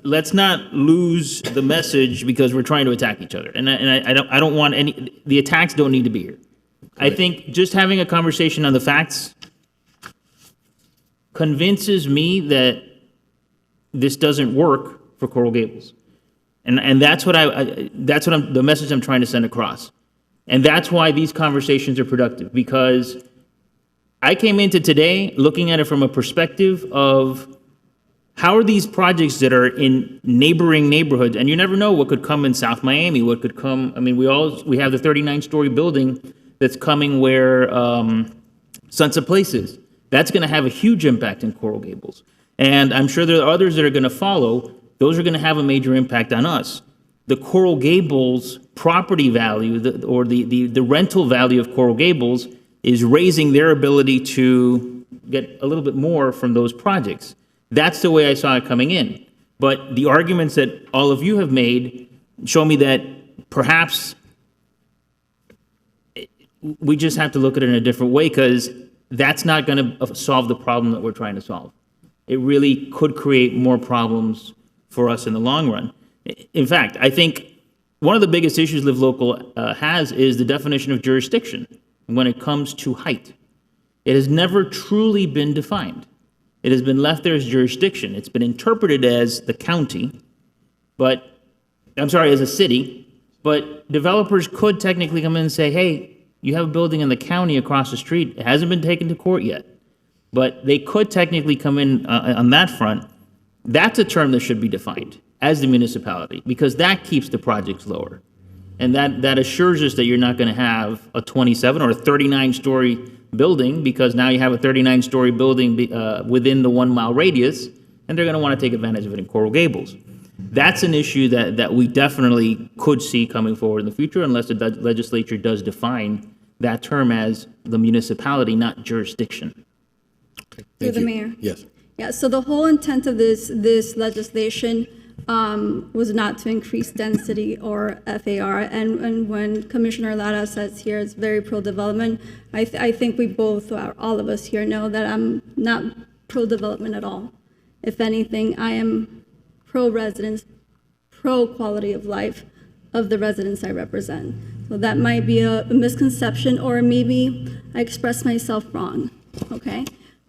let's not lose the message because we're trying to attack each other. And I don't want the attacks don't need to be here. I think just having a conversation on the facts convinces me that this doesn't work for Coral Gables. And that's what the message I'm trying to send across. And that's why these conversations are productive, because I came into today looking at it from a perspective of how are these projects that are in neighboring neighborhoods, and you never know what could come in South Miami, what could come. I mean, we have the 39-story building that's coming where Sunset Place is. That's going to have a huge impact in Coral Gables. And I'm sure there are others that are going to follow. Those are going to have a major impact on us. The Coral Gables property value, the rental value of Coral Gables is raising their ability to get a little bit more from those projects. That's the way I saw it coming in. But the arguments that all of you have made show me that perhaps we just have to look at it in a different way, because that's not going to solve the problem that we're trying to solve. It really could create more problems for us in the long run. In fact, I think one of the biggest issues Live Local has is the definition of jurisdiction when it comes to height. It has never truly been defined. It has been left there as jurisdiction. It's been interpreted as the county, as a city, but developers could technically come in and say, hey, you have a building in the county across the street. It hasn't been taken to court yet, but they could technically come in on that front. That's a term that should be defined as the municipality, because that keeps the projects lower. And that assures us that you're not going to have a 27 or a 39-story building, because now you have a 39-story building within the 1 mile radius, and they're going to want to take advantage of it in Coral Gables. That's an issue that we definitely could see coming forward in the future, unless the legislature does define that term as the municipality, not jurisdiction. Through the mayor. Yes. Yeah, so the whole intent of this legislation was not to increase density or FAR. And when Commissioner Lara says here it's very pro-development, I think we both, all of us here, know that I'm not pro-development at all. If anything, I am pro-residents, pro-quality of life of the residents I represent. So that might be a misconception, or maybe I expressed myself wrong, okay?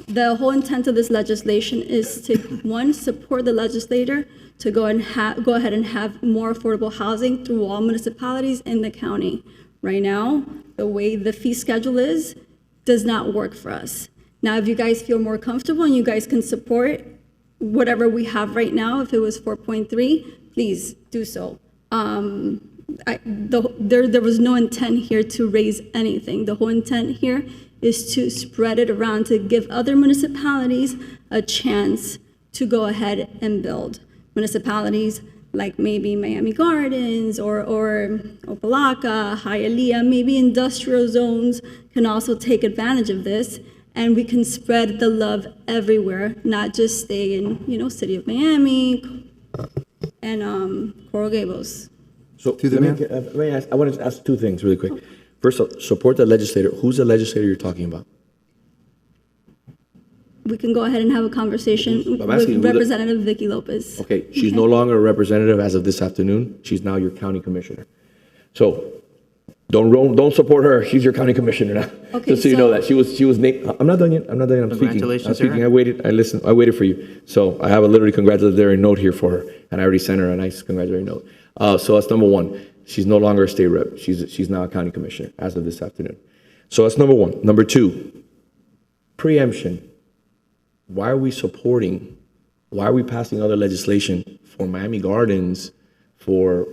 The whole intent of this legislation is to, one, support the legislator to go ahead and have more affordable housing through all municipalities in the county. Right now, the way the fee schedule is does not work for us. Now, if you guys feel more comfortable and you guys can support whatever we have right now, if it was 4.3, please do so. There was no intent here to raise anything. The whole intent here is to spread it around to give other municipalities a chance to go ahead and build. Municipalities like maybe Miami Gardens or Opa-locka, Hialeah, maybe industrial zones can also take advantage of this and we can spread the love everywhere, not just stay in, City of Miami and Coral Gables. So let me ask, I want to ask two things really quick. First, support the legislator. Who's the legislator you're talking about? We can go ahead and have a conversation with Representative Vicky Lopez. Okay, she's no longer a representative as of this afternoon. She's now your county commissioner. So don't support her. She's your county commissioner now. Okay, Just so you know that she was named. I'm not done yet. I'm speaking. Congratulations, I'm speaking. Sarah. I waited. I listened. I waited for you. So I have a literally congratulatory note here for her, and I already sent her a nice congratulatory note. So that's number one. She's no longer a state rep. She's now a county commissioner as of this afternoon. So that's number one. Number two, preemption. Why are we passing other legislation for Miami Gardens, for,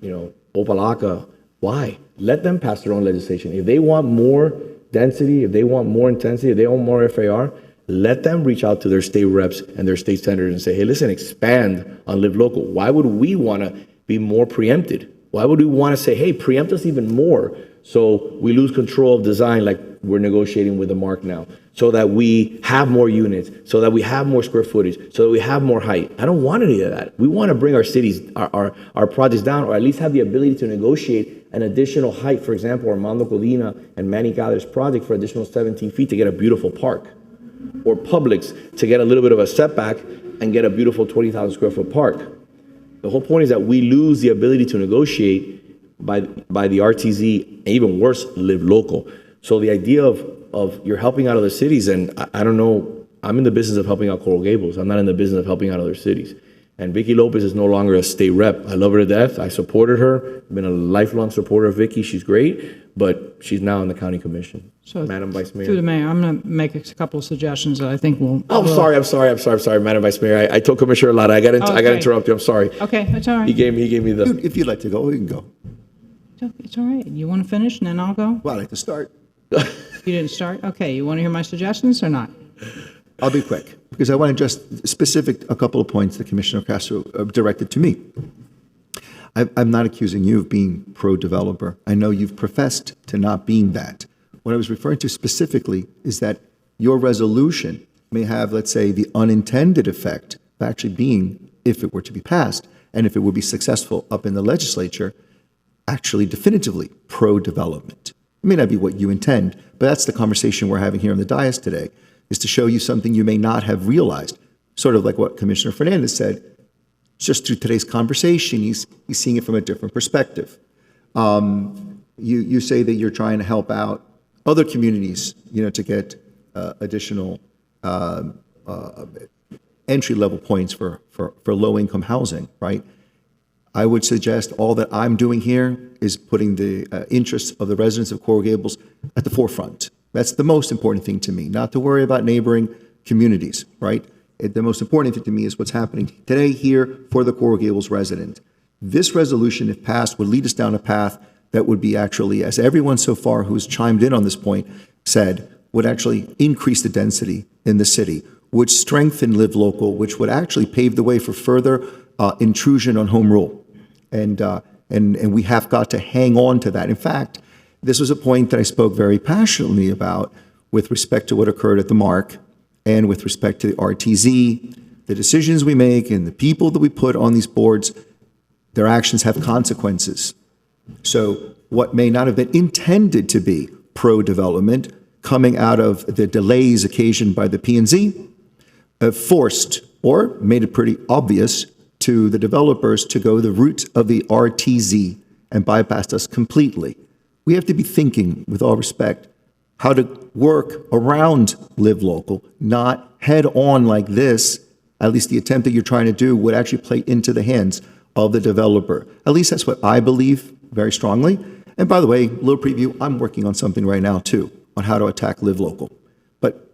Opalaca? Why? Let them pass their own legislation. If they want more density, if they want more intensity, if they want more FAR, let them reach out to their state reps and their state senators and say, hey, listen, expand on Live Local. Why would we want to be more preempted? Why would we want to say, hey, preempt us even more so we lose control of design like we're negotiating with the Mark now, so that we have more units, so that we have more square footage, so that we have more height? I don't want any of that. We want to bring our cities, our projects down, or at least have the ability to negotiate an additional height. For example, Armando Codina and Manny Gathers project for additional 17 feet to get a beautiful park, or Publix to get a little bit of a setback and get a beautiful 20,000 square foot park. The whole point is that we lose the ability to negotiate by the RTZ, and even worse, Live Local. So the idea of you're helping out other cities, and I don't know, I'm in the business of helping out Coral Gables. I'm not in the business of helping out other cities. And Vicky Lopez is no longer a state rep. I love her to death. I supported her. I've been a lifelong supporter of Vicky. She's great, but she's now in the county commission. So, Madam Vice Mayor. Through the mayor, I'm going to make a couple of suggestions that I think will. I'm sorry, Madam Vice Mayor. I told Commissioner Lara, I got to interrupt you. I'm sorry. Okay, that's all right. He gave me the. If you'd like to go, you can go. It's all right. You want to finish and then I'll go? Well, I'd like to start. You didn't start? Okay, you want to hear my suggestions or not? I'll be quick, because I want to just specific a couple of points that Commissioner Castro directed to me. I'm not accusing you of being pro-developer. I know you've professed to not being that. What I was referring to specifically is that your resolution may have, let's say, the unintended effect of actually being, if it were to be passed, and if it would be successful up in the legislature, actually definitively pro-development. It may not be what you intend, but that's the conversation we're having here on the dais today, is to show you something you may not have realized. Sort of like what Commissioner Fernandez said, just through today's conversation, he's seeing it from a different perspective. You say that you're trying to help out other communities, to get additional entry-level points for low-income housing, right? I would suggest all that I'm doing here is putting the interests of the residents of Coral Gables at the forefront. That's the most important thing to me, not to worry about neighboring communities, right? The most important thing to me is what's happening today here for the Coral Gables resident. This resolution, if passed, would lead us down a path that would be actually, as everyone so far who's chimed in on this point said, would actually increase the density in the city, would strengthen Live Local, which would actually pave the way for further intrusion on home rule. And we have got to hang on to that. In fact, this was a point that I spoke very passionately about with respect to what occurred at the Mark and with respect to the RTZ, the decisions we make and the people that we put on these boards, their actions have consequences. So what may not have been intended to be pro-development coming out of the delays occasioned by the P&Z forced or made it pretty obvious to the developers to go the route of the RTZ and bypassed us completely. We have to be thinking, with all respect, how to work around Live Local, not head on like this. At least the attempt that you're trying to do would actually play into the hands of the developer. At least that's what I believe very strongly. And by the way, little preview, I'm working on something right now too, on how to attack Live Local. But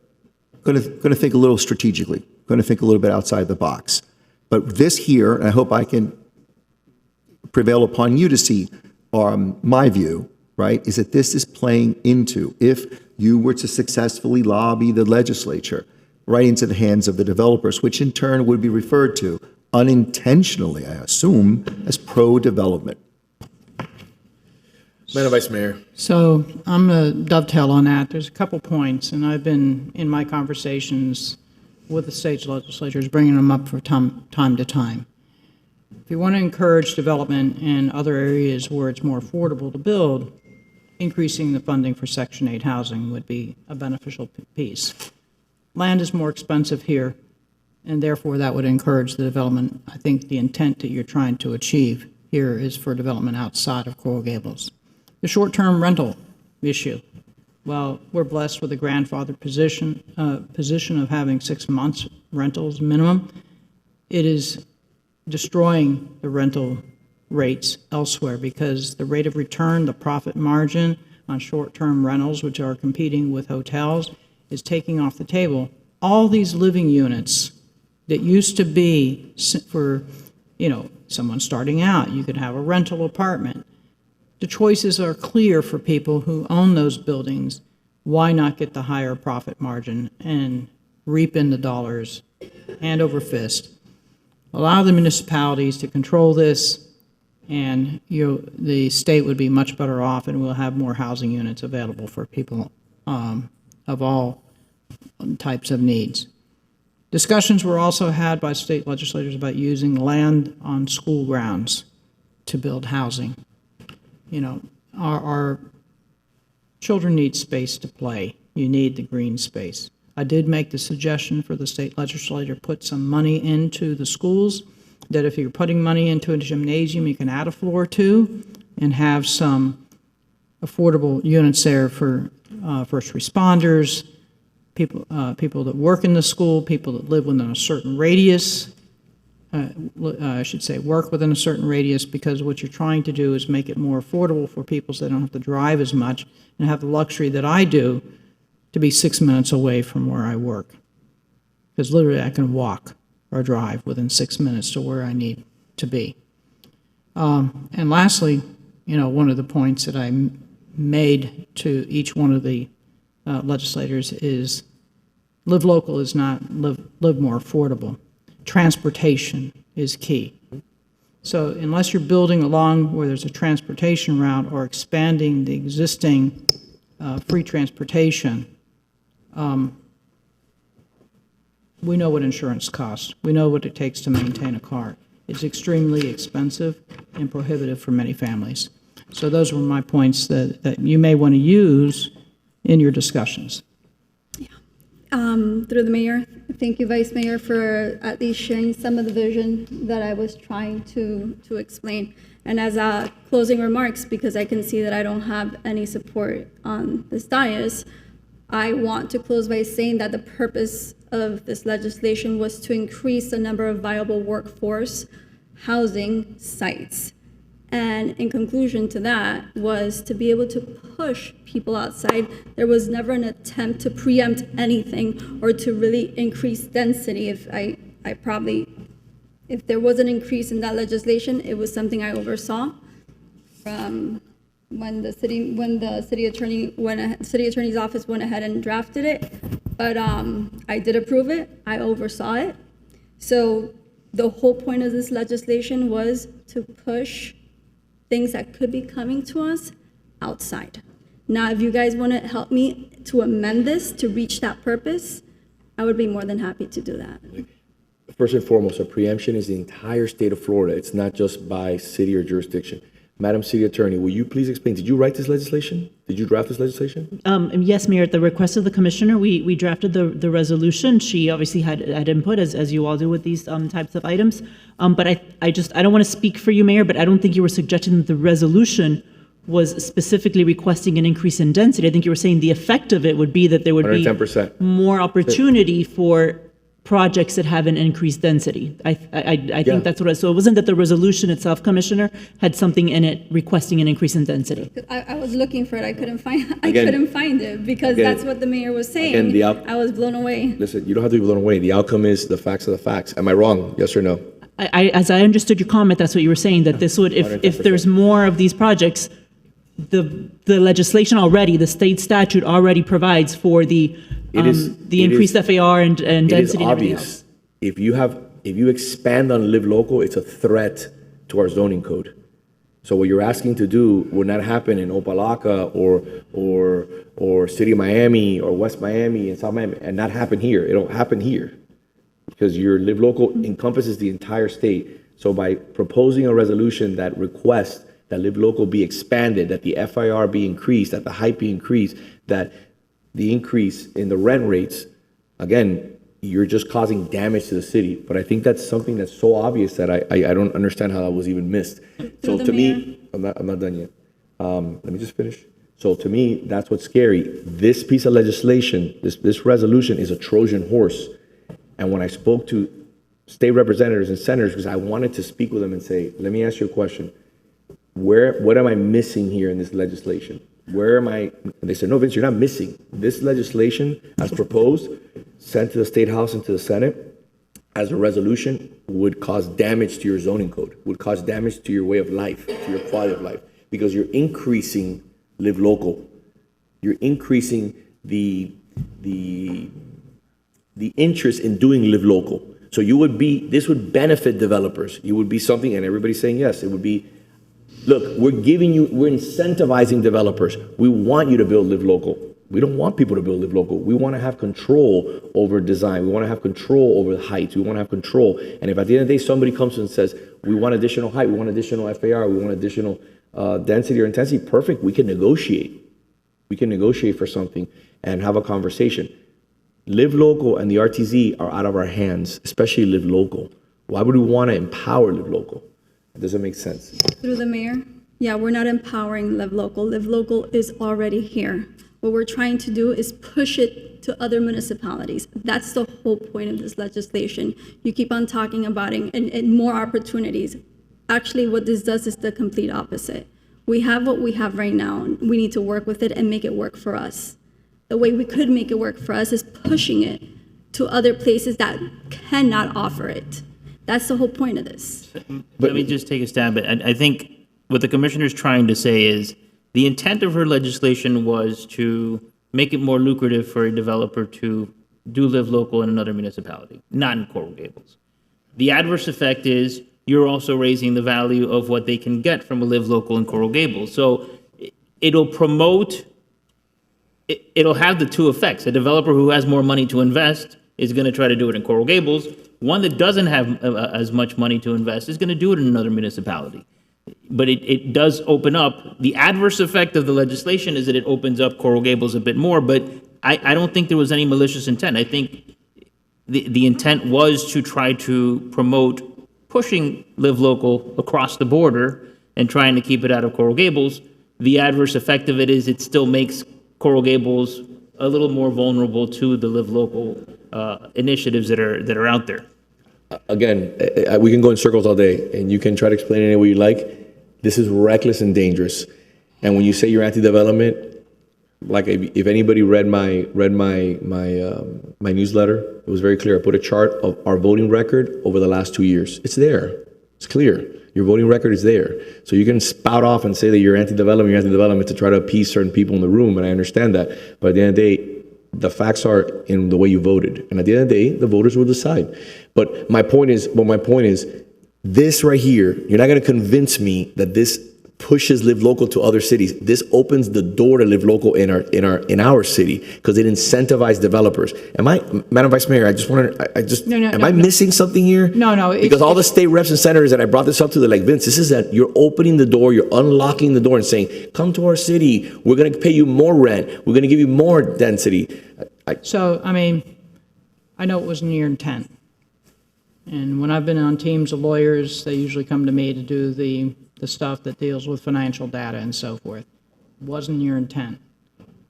going to think a little strategically, going to think a little bit outside the box. But this here, and I hope I can prevail upon you to see my view, right, is that this is playing into, if you were to successfully lobby the legislature, right into the hands of the developers, which in turn would be referred to unintentionally, I assume, as pro-development. Madam Vice Mayor. So I'm going to dovetail on that. There's a couple points, and I've been in my conversations with the state legislatures, bringing them up for time to time. If you want to encourage development in other areas where it's more affordable to build, increasing the funding for Section 8 housing would be a beneficial piece. Land is more expensive here, and therefore that would encourage the development. I think the intent that you're trying to achieve here is for development outside of Coral Gables. The short-term rental issue. Well, we're blessed with a grandfather position of having 6 months rentals minimum. It is destroying the rental rates elsewhere because the rate of return, the profit margin on short-term rentals, which are competing with hotels, is taking off the table. All these living units that used to be for, someone starting out, you could have a rental apartment. The choices are clear for people who own those buildings. Why not get the higher profit margin and reap in the dollars hand over fist? Allow the municipalities to control this, and the state would be much better off, and we'll have more housing units available for people of all types of needs. Discussions were also had by state legislators about using land on school grounds to build housing. Our children need space to play. You need the green space. I did make the suggestion for the state legislature put some money into the schools, that if you're putting money into a gymnasium, you can add a floor to and have some affordable units there for first responders, people that work in the school, people that live within a certain radius. I should say work within a certain radius, because what you're trying to do is make it more affordable for people so they don't have to drive as much and have the luxury that I do to be 6 minutes away from where I work. Because literally I can walk or drive within 6 minutes to where I need to be. And lastly, one of the points that I made to each one of the legislators is live local is not live more affordable. Transportation is key. So unless you're building along where there's a transportation route or expanding the existing free transportation, we know what insurance costs. We know what it takes to maintain a car. It's extremely expensive and prohibitive for many families. So those were my points that you may want to use in your discussions. Through the mayor, thank you, Vice Mayor, for at least sharing some of the vision that I was trying to explain. And as closing remarks, because I can see that I don't have any support on this dais, I want to close by saying that the purpose of this legislation was to increase the number of viable workforce housing sites. And in conclusion to that was to be able to push people outside. There was never an attempt to preempt anything or to really increase density. If there was an increase in that legislation, it was something I oversaw from when the city attorney's office went ahead and drafted it. But I did approve it. I oversaw it. So the whole point of this legislation was to push things that could be coming to us outside. Now, if you guys want to help me to amend this to reach that purpose, I would be more than happy to do that. First and foremost, a preemption is the entire state of Florida. It's not just by city or jurisdiction. Madam City Attorney, will you please explain, did you write this legislation? Did you draft this legislation? Yes, Mayor, at the request of the commissioner, we drafted the resolution. She obviously had input, as you all do with these types of items. But I don't want to speak for you, Mayor, but I don't think you were suggesting that the resolution was specifically requesting an increase in density. I think you were saying the effect of it would be that there would be 110%. more opportunity for projects that have an increased density. I think that's what so it wasn't that the resolution itself, Commissioner, had something in it requesting an increase in density. I was looking for it. I couldn't find it because that's what the mayor was saying. I was blown away. Listen, you don't have to be blown away. The outcome is the facts are the facts. Am I wrong? Yes or no? As I understood your comment, that's what you were saying, that this would, if there's more of these projects, the legislation already, the state statute already provides for the increased FAR and density. It is obvious. If you expand on live local, it's a threat to our zoning code. So what you're asking to do would not happen in Opalaca or City of Miami or West Miami and South Miami, and not happen here. It'll happen here because your Live Local encompasses the entire state. So by proposing a resolution that requests that Live Local be expanded, that the FIR be increased, that the height be increased, that the increase in the rent rates, again, you're just causing damage to the city. But I think that's something that's so obvious that I don't understand how that was even missed. So to me, I'm not done yet. Let me just finish. So to me, that's what's scary. This piece of legislation, this resolution is a Trojan horse. And when I spoke to state representatives and senators, because I wanted to speak with them and say, let me ask you a question. What am I missing here in this legislation? Where am I? And they said, no, Vince, you're not missing. This legislation, as proposed, sent to the State House and to the Senate as a resolution, would cause damage to your zoning code, would cause damage to your way of life, to your quality of life, because you're increasing Live Local. You're increasing the interest in doing Live Local. So this would benefit developers. You would be something, and everybody's saying yes, it would be, look, we're incentivizing developers. We want you to build Live Local. We don't want people to build Live Local. We want to have control over design. We want to have control over the heights. We want to have control. And if at the end of the day, somebody comes and says, we want additional height, we want additional FAR, we want additional density or intensity, perfect, we can negotiate. We can negotiate for something and have a conversation. Live Local and the RTZ are out of our hands, especially Live Local. Why would we want to empower Live Local? It doesn't make sense. Through the mayor, yeah, we're not empowering Live Local. Live Local is already here. What we're trying to do is push it to other municipalities. That's the whole point of this legislation. You keep on talking about it and more opportunities. Actually, what this does is the complete opposite. We have what we have right now, and we need to work with it and make it work for us. The way we could make it work for us is pushing it to other places that cannot offer it. That's the whole point of this. Let me just take a stab at it. I think what the commissioner's trying to say is the intent of her legislation was to make it more lucrative for a developer to do Live Local in another municipality, not in Coral Gables. The adverse effect is you're also raising the value of what they can get from a Live Local in Coral Gables. So it'll have the two effects. A developer who has more money to invest is going to try to do it in Coral Gables. One that doesn't have as much money to invest is going to do it in another municipality. But it does open up, the adverse effect of the legislation is that it opens up Coral Gables a bit more, but I don't think there was any malicious intent. I think the intent was to try to promote pushing Live Local across the border and trying to keep it out of Coral Gables. The adverse effect of it is it still makes Coral Gables a little more vulnerable to the Live Local initiatives that are out there. Again, we can go in circles all day, and you can try to explain it any way you like. This is reckless and dangerous. And when you say you're anti-development, like if anybody read my newsletter, it was very clear. I put a chart of our voting record over the last 2 years. It's there. It's clear. Your voting record is there. So you can spout off and say that you're anti-development to try to appease certain people in the room, and I understand that. But at the end of the day, the facts are in the way you voted. And at the end of the day, the voters will decide. But my point is, this right here, you're not going to convince me that this pushes Live Local to other cities. This opens the door to Live Local in our city because it incentivizes developers. Madam Vice Mayor, am I missing something here? No. Because all the state reps and senators that I brought this up to, they're like, Vince, this is that you're opening the door, you're unlocking the door and saying, come to our city. We're going to pay you more rent. We're going to give you more density. I know it wasn't your intent. And when I've been on teams of lawyers, they usually come to me to do the stuff that deals with financial data and so forth. It wasn't your intent.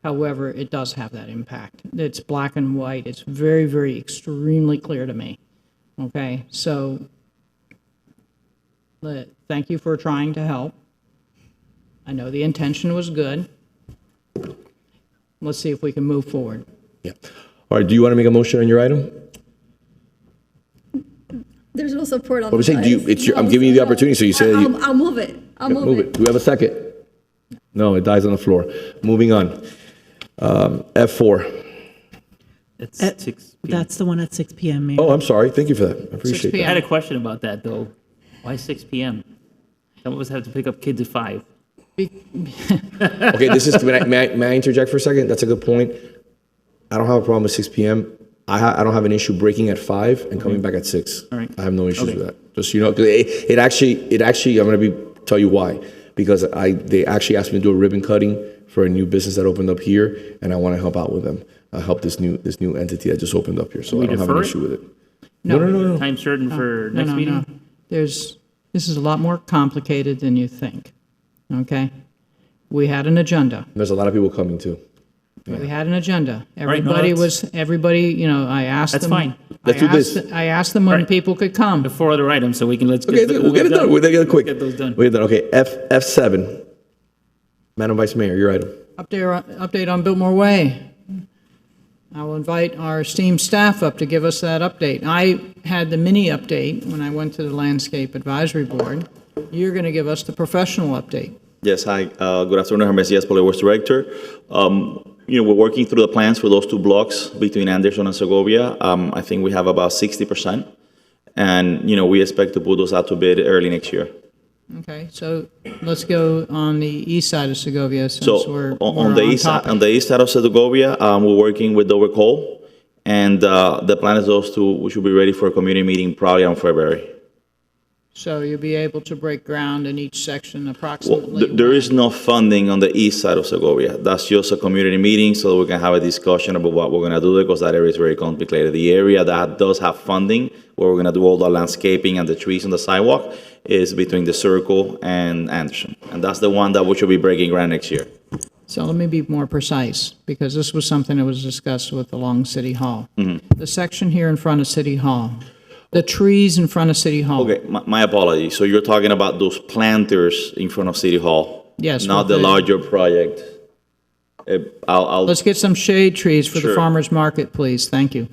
However, it does have that impact. It's black and white. It's very, very extremely clear to me. Okay, so thank you for trying to help. I know the intention was good. Let's see if we can move forward. Yeah. All right, do you want to make a motion on your item? There's no support on What the I'm saying, I'm giving you the opportunity, so you say I'll move it. I'll move it. Do we have a second? No, it dies on the floor. Moving on. F4. It's 6 p.m. That's the one at 6 p.m., Mayor. Oh, I'm sorry. Thank you for that. I appreciate that. I had a question about that, though. Why 6 p.m.? Some of us have to pick up kids at 5. Okay, this is, may I interject for a second? That's a good point. I don't have a problem with 6 p.m. I don't have an issue breaking at 5 and coming back at 6. All right. I have no issues with that. Just, you know, 'cause it actually, I'm gonna tell you why. Because they actually asked me to do a ribbon cutting for a new business that opened up here, and I want to help out with them. Help this new entity that just opened up here, so I don't have an issue with it. No. Time certain for next no, meeting? no. This is a lot more complicated than you think, okay? We had an agenda. There's a lot of people coming too. We had an agenda. Right, no, Everybody, you know, I asked them. That's fine. Let's do this. I asked them when people could come. The 4 other items, so we can, let's Okay, we'll get it done. We'll get it quick. Get those done. We'll get it done. Okay, F7. Madam Vice Mayor, your item. Update on Biltmore Way. I will invite our esteemed staff up to give us that update. I had the mini update when I went to the Landscape Advisory Board. You're going to give us the professional update. Yes, hi. Good afternoon, I'm Messias, Public Works Director. You know, we're working through the plans for those 2 blocks between Anderson and Segovia. I think we have about 60%. And, you know, we expect to put those out to bid early next year. Okay, so let's go on the east side of Segovia since we're on the east side of Segovia, we're working with Dover Coal. And the plan is those 2, we should be ready for a community meeting probably on February. So you'll be able to break ground in each section approximately? Well, there is no funding on the east side of Segovia. That's just a community meeting so we can have a discussion about what we're going to do because that area is very complicated. The area that does have funding, where we're going to do all the landscaping and the trees on the sidewalk, is between the Circle and Anderson. And that's the one that we should be breaking ground next year. So let me be more precise, because this was something that was discussed with along City Hall. The section here in front of City Hall, the trees in front of City Hall. Okay, my apologies. So you're talking about those planters in front of City Hall? Yes. Not the larger project. Let's get some shade trees for the farmer's market, please. Thank you.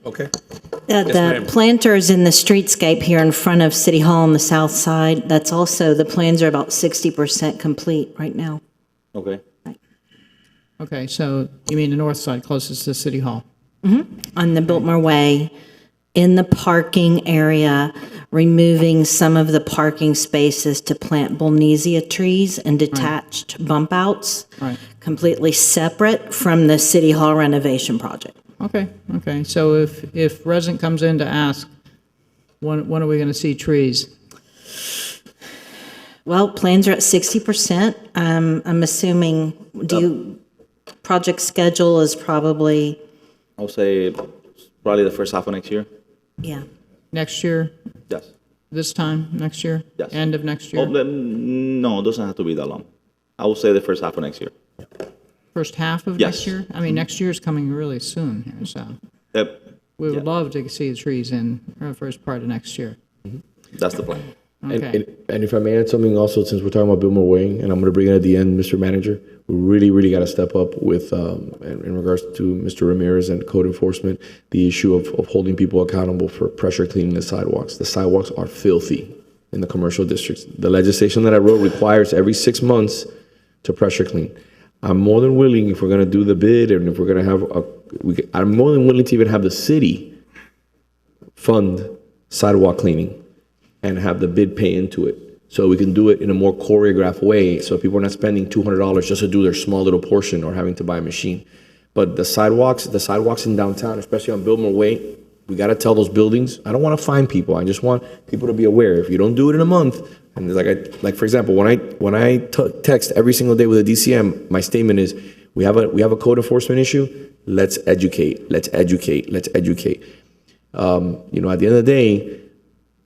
Okay. The planters in the streetscape here in front of City Hall on the south side, that's also, the plans are about 60% complete right now. Okay. Okay, so you mean the north side closest to City Hall? On the Biltmore Way, in the parking area, removing some of the parking spaces to plant Bolnesia trees and detached bump outs, completely separate from the City Hall renovation project. Okay. So if resident comes in to ask, when are we going to see trees? Well, plans are at 60%. I'm assuming, project schedule is probably... I'll say probably the first half of next year. Yeah. Next year? Yes. This time, next year? Yes. End of next year? No, it doesn't have to be that long. I will say the first half of next year. First half of Yes. next year? I mean, next year is coming really soon here, so. Yep. We would love to see the trees in the first part of next year. That's the plan. Okay. And if I may add something also, since we're talking about Biltmore Way, and I'm going to bring it at the end, Mr. Manager, we really got to step up with, in regards to Mr. Ramirez and code enforcement, the issue of holding people accountable for pressure cleaning the sidewalks. The sidewalks are filthy in the commercial districts. The legislation that I wrote requires every 6 months to pressure clean. I'm more than willing, if we're going to do the bid, and if we're going to have I'm more than willing to even have the city fund sidewalk cleaning and have the bid pay into it. So we can do it in a more choreographed way, so people are not spending $200 just to do their small little portion or having to buy a machine. But the sidewalks in downtown, especially on Biltmore Way, we got to tell those buildings. I don't want to fine people. I just want people to be aware. If you don't do it in a month, and like for example, when I text every single day with a DCM, my statement is, we have a code enforcement issue. Let's educate. Let's educate. Let's educate. You know, at the end of the day,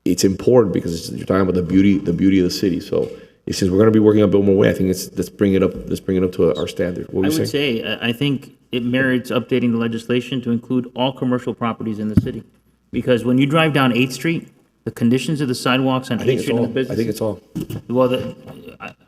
it's important because you're talking about the beauty of the city. So since we're going to be working on Biltmore Way, I think let's bring it up to our standard. What I would would say, I think it merits updating the legislation to include all commercial properties in the city. Because when you drive down 8th Street, the conditions of the sidewalks on 8th Street and the business. I think it's all. Well,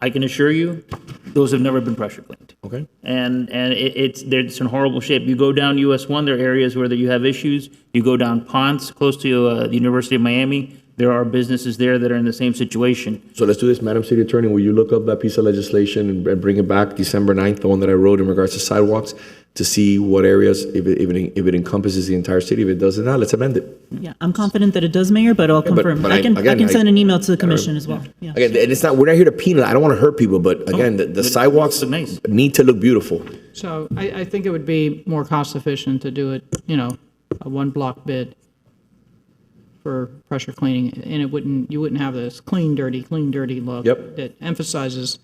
I can assure you, those have never been pressure cleaned. Okay. And it's in horrible shape. You go down US 1, there are areas where you have issues. You go down Ponce, close to the University of Miami, there are businesses there that are in the same situation. So let's do this, Madam City Attorney, will you look up that piece of legislation and bring it back December 9th, the one that I wrote in regards to sidewalks? to see what areas, if it encompasses the entire city. If it does not, let's amend it. Yeah, I'm confident that it does, Mayor, but I'll confirm. but I can send an email to the commission as well. Yeah. Again, and it's not, we're not here to penalize, I don't want to hurt people, but again, the sidewalks need to look beautiful. So I think it would be more cost efficient to do it, a one block bid for pressure cleaning, and you wouldn't have this clean, dirty look. Yep. That emphasizes,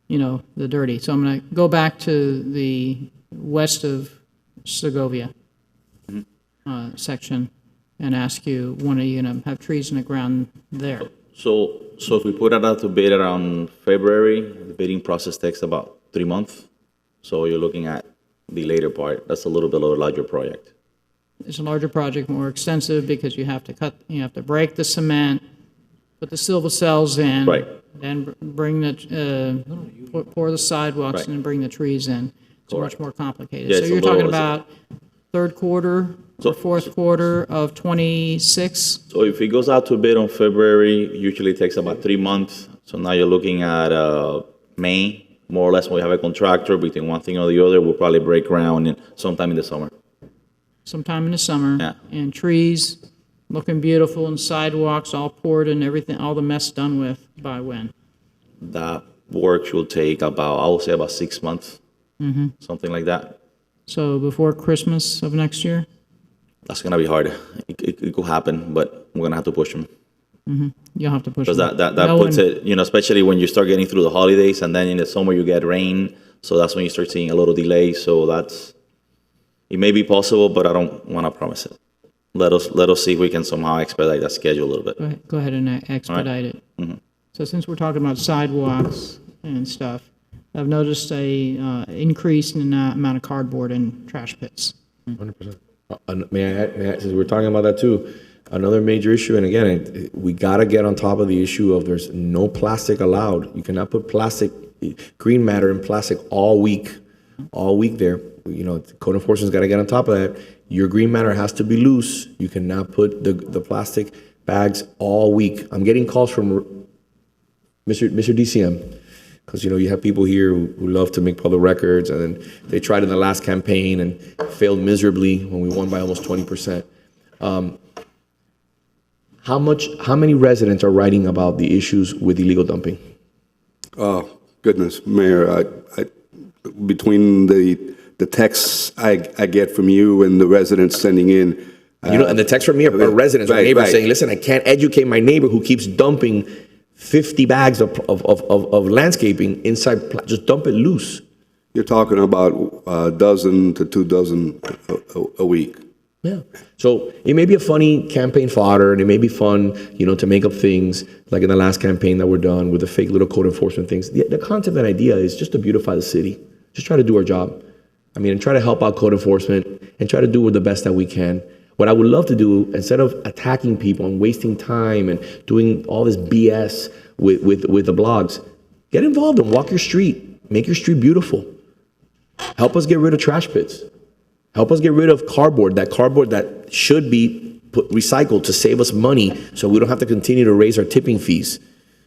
the dirty. So I'm going to go back to the west of Segovia section and ask you, when are you going to have trees in the ground there? So if we put it out to bid around February, the bidding process takes about 3 months. So you're looking at the later part. That's a little bit of a larger project. It's a larger project, more extensive, because you have to break the cement, put the silver cells in. Right. Then bring pour the sidewalks Right. and then bring the trees in. It's much more complicated. Yeah, So it's a you're little- talking about third quarter or fourth quarter of 26? So if it goes out to bid on February, usually it takes about 3 months. So now you're looking at May, more or less, when we have a contractor between one thing or the other. We'll probably break ground sometime in the summer. Sometime in the summer. Yeah. And trees looking beautiful and sidewalks all poured and everything, all the mess done with by when? That work should take about, I would say about 6 months, Mm-hmm. something like that. So before Christmas of next year? That's gonna be hard. It could happen, but we're gonna have to push them. Mm-hmm. You'll have to push Because them. that puts it, especially when you start getting through the holidays, and then in the summer you get rain, so that's when you start seeing a little delay. So it may be possible, but I don't want to promise it. Let us see if we can somehow expedite that schedule a little bit. Go ahead and expedite it. Mm-hmm. So since we're talking about sidewalks and stuff, I've noticed a increase in the amount of cardboard in trash pits. 100%. May I add, since we're talking about that too, another major issue, and again, we got to get on top of the issue of there's no plastic allowed. You cannot put green matter in plastic all week there. Code enforcement's got to get on top of that. Your green matter has to be loose. You cannot put the plastic bags all week. I'm getting calls from Mr. DCM, because you have people here who love to make public records, and then they tried in the last campaign and failed miserably when we won by almost 20%. How many residents are writing about the issues with illegal dumping? Oh, goodness, Mayor, between the texts I get from you and the residents sending in. And the texts from me are residents, right, neighbors right. saying, listen, I can't educate my neighbor who keeps dumping 50 bags of landscaping inside, just dump it loose. You're talking about a dozen to 2 dozen a week. Yeah. So it may be a funny campaign fodder, and it may be fun, to make up things like in the last campaign that were done with the fake little code enforcement things. The concept and idea is just to beautify the city. Just try to do our job. And try to help out code enforcement and try to do the best that we can. What I would love to do, instead of attacking people and wasting time and doing all this BS with the blogs, get involved and walk your street. Make your street beautiful. Help us get rid of trash pits. Help us get rid of cardboard that should be recycled to save us money, so we don't have to continue to raise our tipping fees.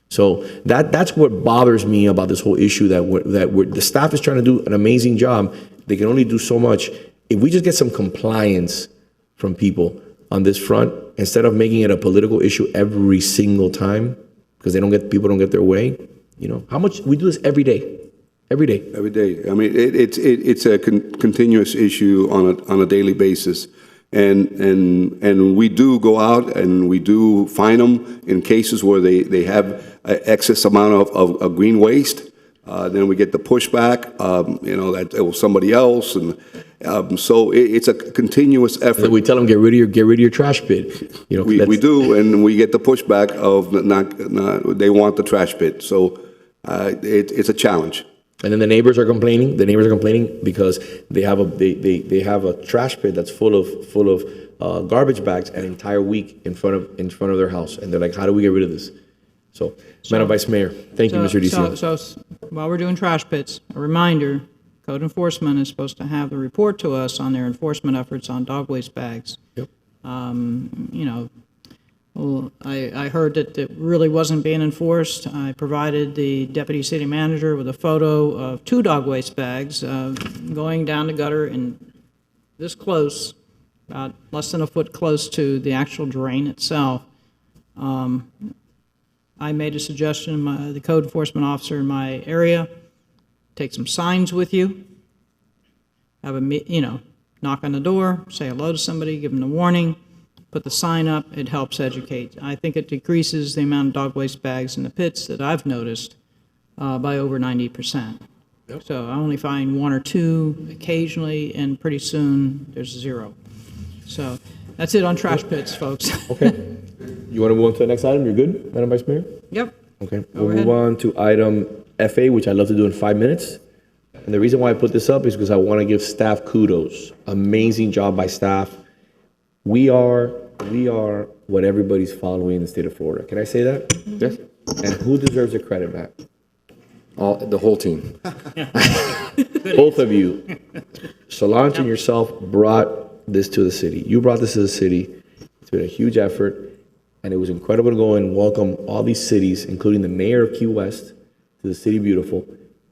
So that's what bothers me about this whole issue, that the staff is trying to do an amazing job. They can only do so much. If we just get some compliance from people on this front, instead of making it a political issue every single time, because people don't get their way. How much we do this every day. Every day. It's a continuous issue on a daily basis, and we do go out and we do find them in cases where they have excess amount of green waste. Then we get the pushback, that it was somebody else, and so it's a continuous effort. And we tell them get rid of your trash pit. We do, and we get the pushback of not they want the trash pit. So it's a challenge. And then the neighbors are complaining. The neighbors are complaining because they have a trash pit that's full of garbage bags an entire week in front of their house, and they're like, "How do we get rid of this?" So Madam Vice Mayor, thank you, Mr. DC. So while we're doing trash pits, a reminder: code enforcement is supposed to have the report to us on their enforcement efforts on dog waste bags. Yep. A I heard that it really wasn't being enforced. I provided the deputy city manager with a photo of 2 dog waste bags going down the gutter and this close, about less than a foot close to the actual drain itself. I made a suggestion to the code enforcement officer in my area, take some signs with you, have a, knock on the door, say hello to somebody, give them a warning, put the sign up, it helps educate. I think it decreases the amount of dog waste bags in the pits that I've noticed by over 90%. Yep. So I only find 1 or 2 occasionally, and pretty soon there's 0. So that's it on trash pits, folks. Okay. You want to move on to the next item? You're good, Madam Vice Mayor? Yep. Okay. We'll move on to item FA, which I'd love to do in 5 minutes. And the reason why I put this up is because I want to give staff kudos. Amazing job by staff. We are what everybody's following in the state of Florida. Can I say that? Yes. And who deserves the credit, Matt? The whole team. Both of you. Solange and yourself brought this to the city. You brought this to the city. It's been a huge effort. And it was incredible to go and welcome all these cities, including the mayor of Key West, to the City Beautiful.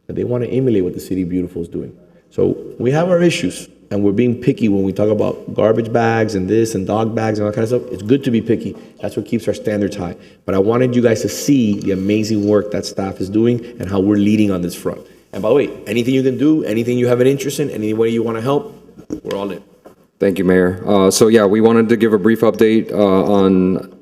And they want to emulate what the City Beautiful is doing. So we have our issues, and we're being picky when we talk about garbage bags and this and dog bags and all that kind of stuff. It's good to be picky. That's what keeps our standards high. But I wanted you guys to see the amazing work that staff is doing and how we're leading on this front. And by the way, anything you can do, anything you have an interest in, any way you want to help, we're all in. Thank you, Mayor. So yeah, we wanted to give a brief update on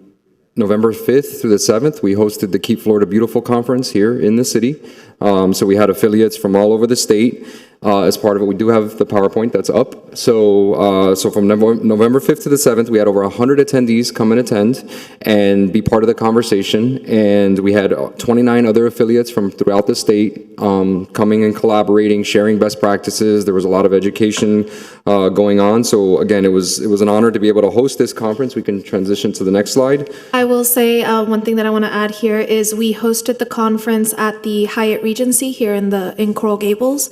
November 5th through the 7th. We hosted the Keep Florida Beautiful conference here in the city. So we had affiliates from all over the state. As part of it, we do have the PowerPoint that's up. So from November 5th to the 7th, we had over 100 attendees come and attend and be part of the conversation. And we had 29 other affiliates from throughout the state coming and collaborating, sharing best practices. There was a lot of education going on. So again, it was an honor to be able to host this conference. We can transition to the next slide. I will say one thing that I want to add here is we hosted the conference at the Hyatt Regency here in Coral Gables,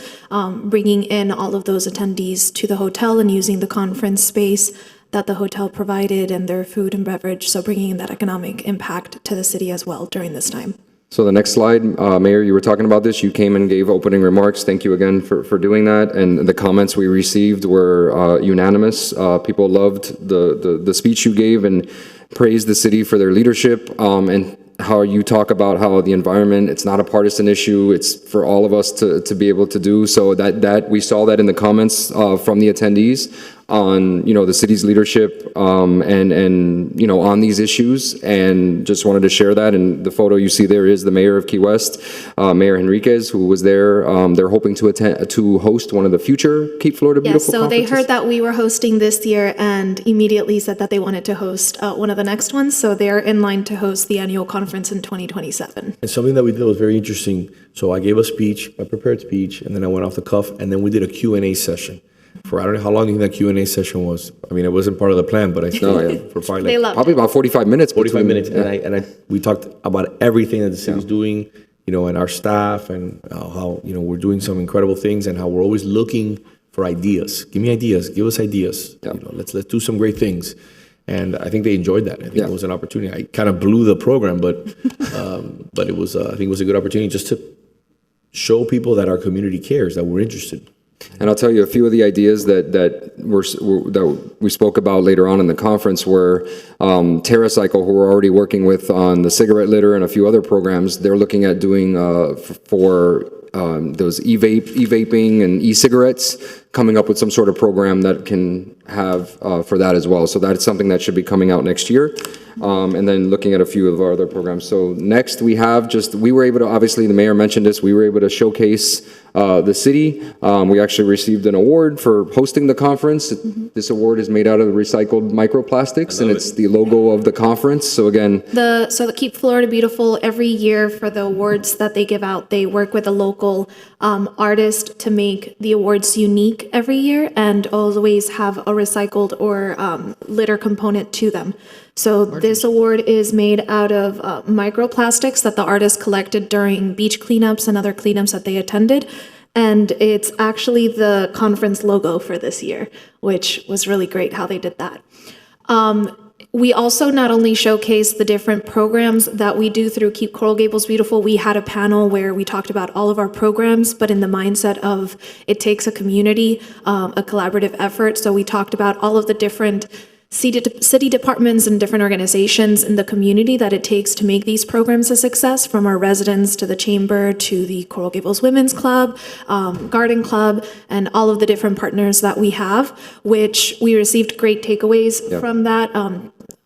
bringing in all of those attendees to the hotel and using the conference space that the hotel provided and their food and beverage, so bringing in that economic impact to the city as well during this time. So the next slide, Mayor, you were talking about this. You came and gave opening remarks. Thank you again for doing that. And the comments we received were unanimous. People loved the speech you gave and praised the city for their leadership and how you talk about how the environment, it's not a partisan issue, it's for all of us to be able to do. So that we saw that in the comments from the attendees on, the city's leadership and on these issues, and just wanted to share that. And the photo you see there is the mayor of Key West, Mayor Henriquez, who was there. They're hoping to host one of the future Keep Florida Beautiful so conferences. they heard that we were hosting this year and immediately said that they wanted to host one of the next ones. So they're in line to host the annual conference in 2027. And something that we did was very interesting. So I gave a speech, a prepared speech, and then I went off the cuff, and then we did a Q&A session. For I don't know how long do you think that Q&A session was. I mean, it wasn't part of the plan, but I still for probably about 45 minutes. 45 minutes, and we talked about everything that the city's doing, and our staff, and how we're doing some incredible things, and how we're always looking for ideas. Give me ideas. Give us ideas. Let's do some great things. And I think they enjoyed that. I think it was an opportunity. I kind of blew the program, but it was I think it was a good opportunity just to show people that our community cares, that we're interested. And I'll tell you a few of the ideas that we spoke about later on in the conference were TerraCycle, who we're already working with on the cigarette litter and a few other programs. They're looking at doing for those e-vaping and e-cigarettes, coming up with some sort of program that can have for that as well. So that's something that should be coming out next year. And then looking at a few of our other programs. So next we were able to, obviously the mayor mentioned this, we were able to showcase the city. We actually received an award for hosting the conference. This award is made out of recycled microplastics, and it's the logo of the conference. So again, So the Keep Florida Beautiful, every year for the awards that they give out, they work with a local artist to make the awards unique every year and always have a recycled or litter component to them. So this award is made out of microplastics that the artist collected during beach cleanups and other cleanups that they attended. And it's actually the conference logo for this year, which was really great how they did that. We also not only showcase the different programs that we do through Keep Coral Gables Beautiful, we had a panel where we talked about all of our programs, but in the mindset of it takes a community, a collaborative effort. So we talked about all of the different city departments and different organizations in the community that it takes to make these programs a success, from our residents to the chamber to the Coral Gables Women's Club, Garden Club, and all of the different partners that we have, which we received great takeaways from that.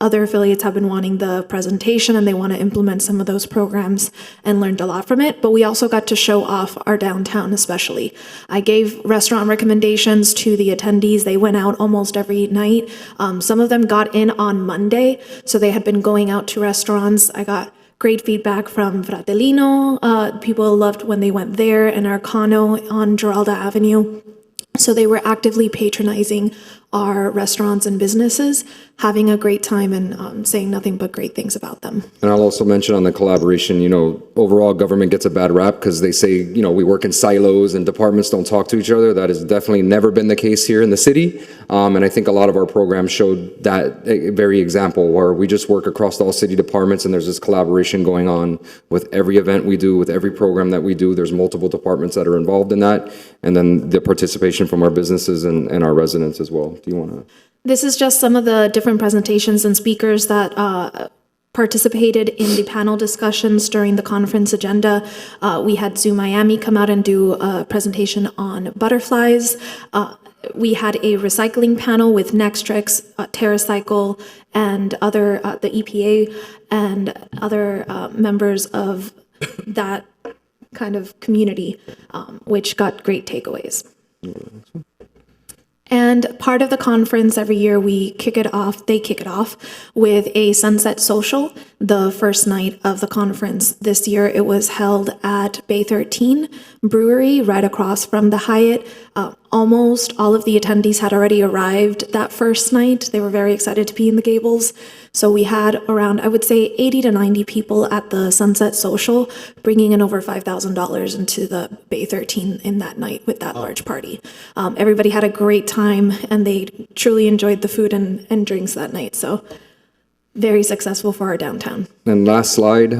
Other affiliates have been wanting the presentation and they want to implement some of those programs and learned a lot from it. But we also got to show off our downtown especially. I gave restaurant recommendations to the attendees. They went out almost every night. Some of them got in on Monday, so they had been going out to restaurants. I got great feedback from Fratellino. People loved when they went there, and Arcano on Giralda Avenue. So they were actively patronizing our restaurants and businesses, having a great time and saying nothing but great things about them. And I'll also mention on the collaboration, overall government gets a bad rap because they say, we work in silos and departments don't talk to each other. That has definitely never been the case here in the city. And I think a lot of our programs showed that very example where we just work across all city departments and there's this collaboration going on with every event we do, with every program that we do. There's multiple departments that are involved in that. And then the participation from our businesses and our residents as well. Do you want to? This is just some of the different presentations and speakers that participated in the panel discussions during the conference agenda. We had Zoo Miami come out and do a presentation on butterflies. We had a recycling panel with Nextrex, TerraCycle, and other, the EPA, and other members of that kind of community, which got great takeaways. And part of the conference every year, they kick it off with a sunset social, the first night of the conference. This year, it was held at Bay 13 Brewery, right across from the Hyatt. Almost all of the attendees had already arrived that first night. They were very excited to be in the Gables. So we had around, I would say, 80 to 90 people at the Sunset Social, bringing in over $5,000 into the Bay 13 in that night with that large party. Everybody had a great time, and they truly enjoyed the food and drinks that night. So very successful for our downtown. And last slide,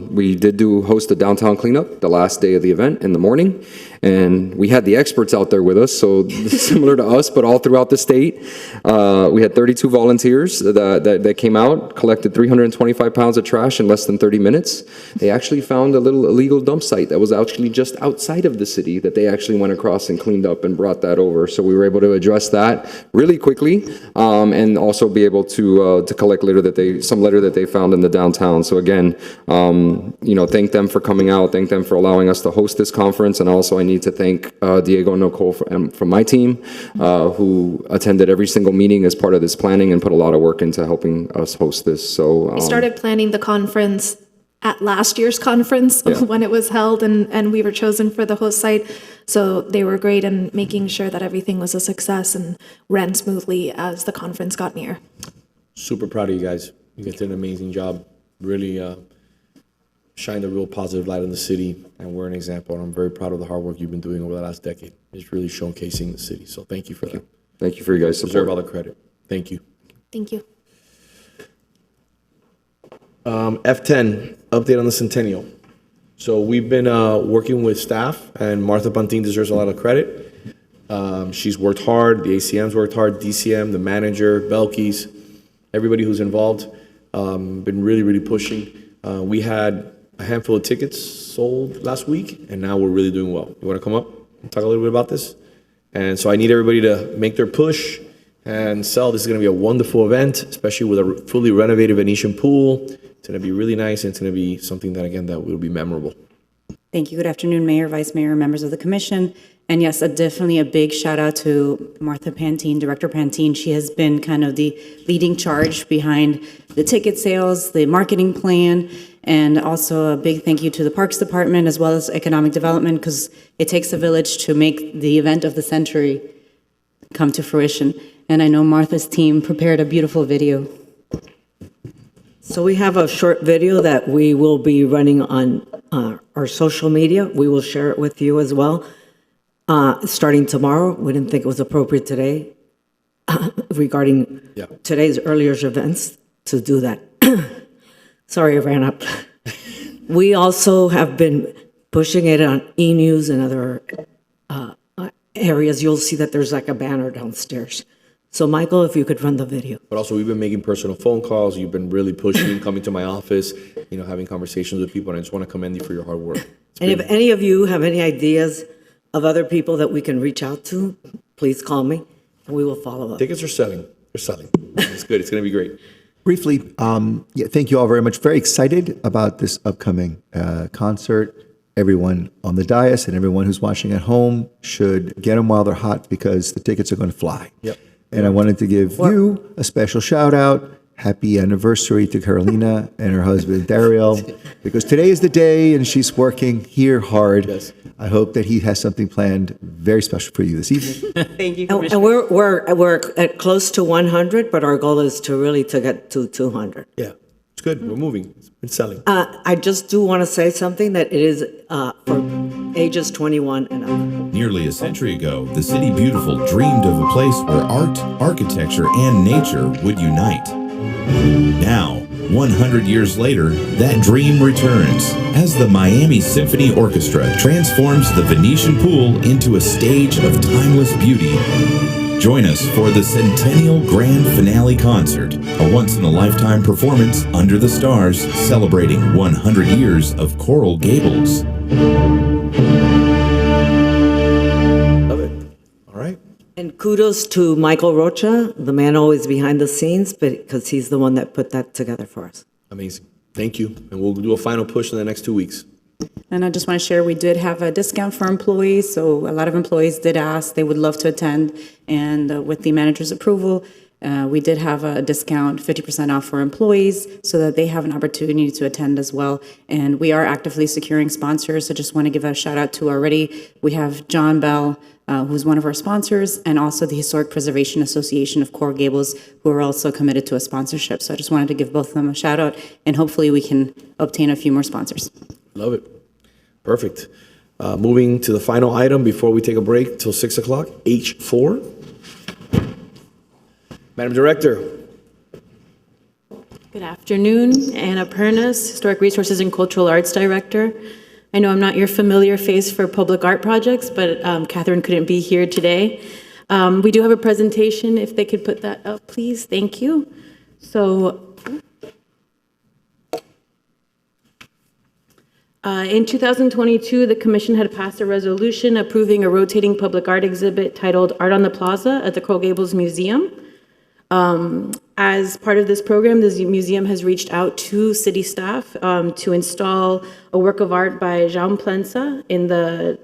we did host a downtown cleanup the last day of the event in the morning. And we had the experts out there with us, so similar to us, but all throughout the state. We had 32 volunteers that came out, collected 325 pounds of trash in less than 30 minutes. They actually found a little illegal dump site that was actually just outside of the city that they actually went across and cleaned up and brought that over. So we were able to address that really quickly, and also be able to collect some litter that they found in the downtown. So again, thank them for coming out, thank them for allowing us to host this conference, and also I need to thank Diego and Nicole from my team, who attended every single meeting as part of this planning and put a lot of work into helping us host this. So we started planning the conference at last year's conference when it was held, and we were chosen for the host site. So they were great in making sure that everything was a success and ran smoothly as the conference got near. Super proud of you guys. You guys did an amazing job. Really shined a real positive light on the city, and we're an example. And I'm very proud of the hard work you've been doing over the last decade. It's really showcasing the city. So thank you for that. Thank you for your guys' support. Deserve all the credit. Thank you. Thank you. F10, update on the Centennial. So we've been working with staff, and Martha Pantin deserves a lot of credit. She's worked hard, the ACM's worked hard, DCM, the manager, Belkis, everybody who's involved, been really, really pushing. We had a handful of tickets sold last week, and now we're really doing well. You want to come up and talk a little bit about this? And so I need everybody to make their push and sell. This is going to be a wonderful event, especially with a fully renovated Venetian pool. It's going to be really nice, and it's going to be something that, again, that will be memorable. Thank you. Good afternoon, Mayor, Vice Mayor, members of the Commission. And yes, definitely a big shout out to Martha Pantin, Director Pantin. She has been kind of the leading charge behind the ticket sales, the marketing plan, and also a big thank you to the Parks Department as well as Economic Development, because it takes a village to make the event of the century come to fruition. And I know Martha's team prepared a beautiful video. So we have a short video that we will be running on our social media. We will share it with you as well. Starting tomorrow. We didn't think it was appropriate today. regarding today's earlier events to do that. Sorry, I ran up. We also have been pushing it on e-news and other areas. You'll see that there's like a banner downstairs. So Michael, if you could run the video. But also, we've been making personal phone calls. You've been really pushing, coming to my office, having conversations with people, and I just want to commend you for your hard work. And if any of you have any ideas of other people that we can reach out to, please call me, and we will follow up. Tickets are selling. They're selling. It's good. It's going to be great. Briefly, thank you all very much. Very excited about this upcoming concert. Everyone on the dais and everyone who's watching at home should get them while they're hot because the tickets are going to fly. Yep. And I wanted to give you a special shout out. Happy anniversary to Carolina and her husband Daryl, because today is the day and she's working here hard. Yes. I hope that he has something planned very special for you this evening. Thank you, Commissioner. And we're at close to 100, but our goal is to get to 200. Yeah, it's good. We're moving. It's selling. I just do want to say something that it is for ages 21 and up. Nearly a century ago, the CityBeautiful dreamed of a place where art, architecture, and nature would unite. Now, 100 years later, that dream returns as the Miami Symphony Orchestra transforms the Venetian pool into a stage of timeless beauty. Join us for the Centennial Grand Finale Concert, a once-in-a-lifetime performance under the stars celebrating 100 years of Coral Gables. Love it. All right. And kudos to Michael Rocha, the man always behind the scenes, because he's the one that put that together for us. Amazing. Thank you. And we'll do a final push in the next 2 weeks. And I just want to share, we did have a discount for employees, so a lot of employees did ask, they would love to attend, and with the manager's approval, we did have a discount, 50% off for employees, so that they have an opportunity to attend as well. And we are actively securing sponsors, so just want to give a shout out to already. We have John Bell, who's one of our sponsors, and also the Historic Preservation Association of Coral Gables, who are also committed to a sponsorship. So I just wanted to give both of them a shout out, and hopefully we can obtain a few more sponsors. Love it. Perfect. Moving to the final item before we take a break till 6 o'clock, H4. Madam Director. Good afternoon. Anna Pernas, Historic Resources and Cultural Arts Director. I know I'm not your familiar face for public art projects, but Catherine couldn't be here today. We do have a presentation, if they could put that up, please. Thank you. So, in 2022, the Commission had passed a resolution approving a rotating public art exhibit titled Art on the Plaza at the Coral Gables Museum. As part of this program, the museum has reached out to city staff to install a work of art by Jean Plensa in the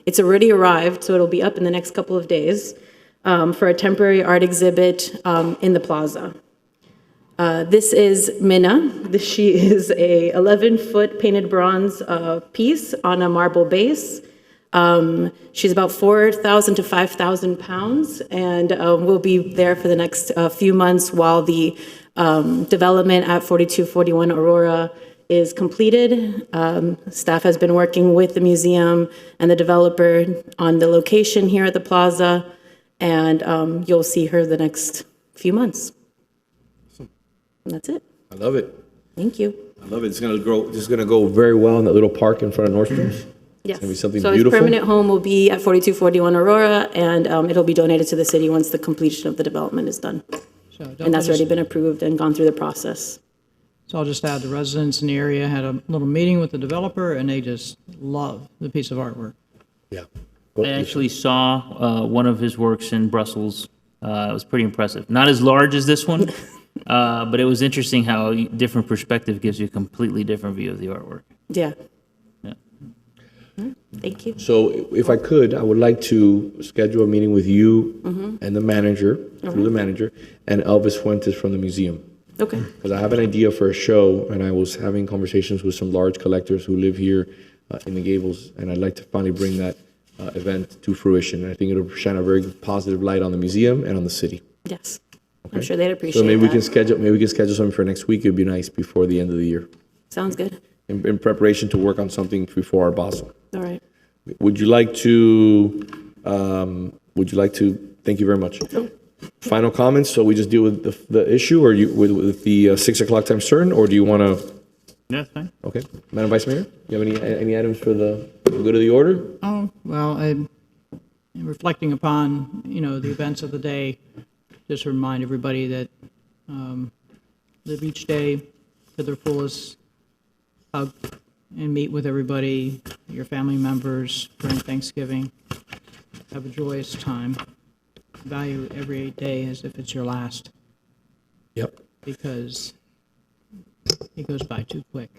it's already arrived, so it'll be up in the next couple of days for a temporary art exhibit in the plaza. This is Minna. She is a 11-foot painted bronze piece on a marble base. She's about 4,000 to 5,000 pounds, and will be there for the next few months while the development at 4241 Aurora is completed. Staff has been working with the museum and the developer on the location here at the plaza, and you'll see her the next few months. And that's it. I love it. Thank you. I love it. It's going to grow. It's going to go very well in that little park in front of Nordstrom's. Yes. It's going to be something so beautiful. His permanent home will be at 4241 Aurora, and it'll be donated to the city once the completion of the development is done. And that's already been approved and gone through the process. So I'll just add, the residents in the area had a little meeting with the developer, and they just love the piece of artwork. Yeah. I actually saw one of his works in Brussels. It was pretty impressive. Not as large as this one, but it was interesting how different perspective gives you a completely different view of the artwork. Yeah. Yeah. Thank you. So if I could, I would like to schedule a meeting with you and the manager, through the manager, and Elvis Fuentes from the museum. Okay. Because I have an idea for a show, and I was having conversations with some large collectors who live here in the Gables, and I'd like to finally bring that event to fruition. And I think it'll shine a very positive light on the museum and on the city. Yes. I'm sure they'd appreciate So maybe that. we can schedule something for next week. It'd be nice before the end of the year. Sounds good. In preparation to work on something before our Basel. All right. Would you like to, thank you very much. Final comments, so we just deal with the issue, or you, with the 6 o'clock time certain, or do you want to? Yeah, that's fine. Okay. Madam Vice Mayor, you have any items for the good of the order? Oh, well, in reflecting upon, the events of the day, just to remind everybody that live each day to their fullest, hug and meet with everybody, your family members during Thanksgiving. Have a joyous time. Value every day as if it's your last. Yep. Because it goes by too quick,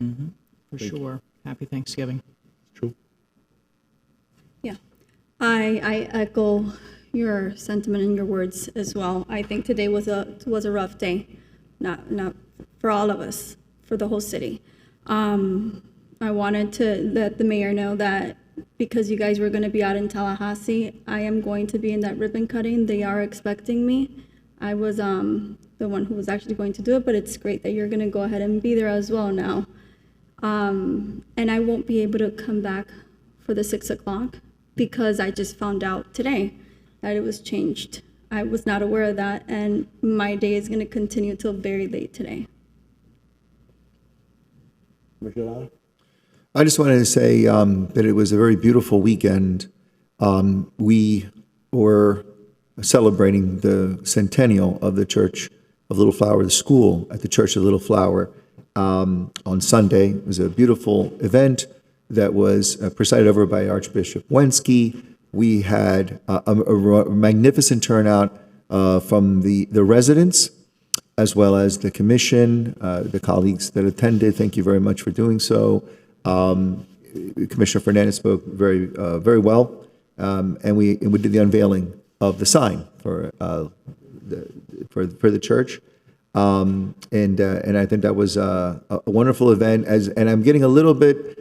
for sure. Happy Thanksgiving. True. Yeah, I echo your sentiment and your words as well. I think today was a rough day, not for all of us, for the whole city. I wanted to let the mayor know that because you guys were going to be out in Tallahassee, I am going to be in that ribbon cutting. They are expecting me. I was the one who was actually going to do it, but it's great that you're going to go ahead and be there as well now. And I won't be able to come back for the 6 o'clock because I just found out today that it was changed. I was not aware of that, and my day is going to continue till very late today. I just wanted to say that it was a very beautiful weekend. We were celebrating the centennial of the Church of Little Flower, the school at the Church of Little Flower, on Sunday. It was a beautiful event that was presided over by Archbishop Wensky. We had a magnificent turnout from the residents, as well as the commission, the colleagues that attended. Thank you very much for doing so. Commissioner Fernandez spoke very well, and we did the unveiling of the sign for the church, and I think that was a wonderful event. And I'm getting a little bit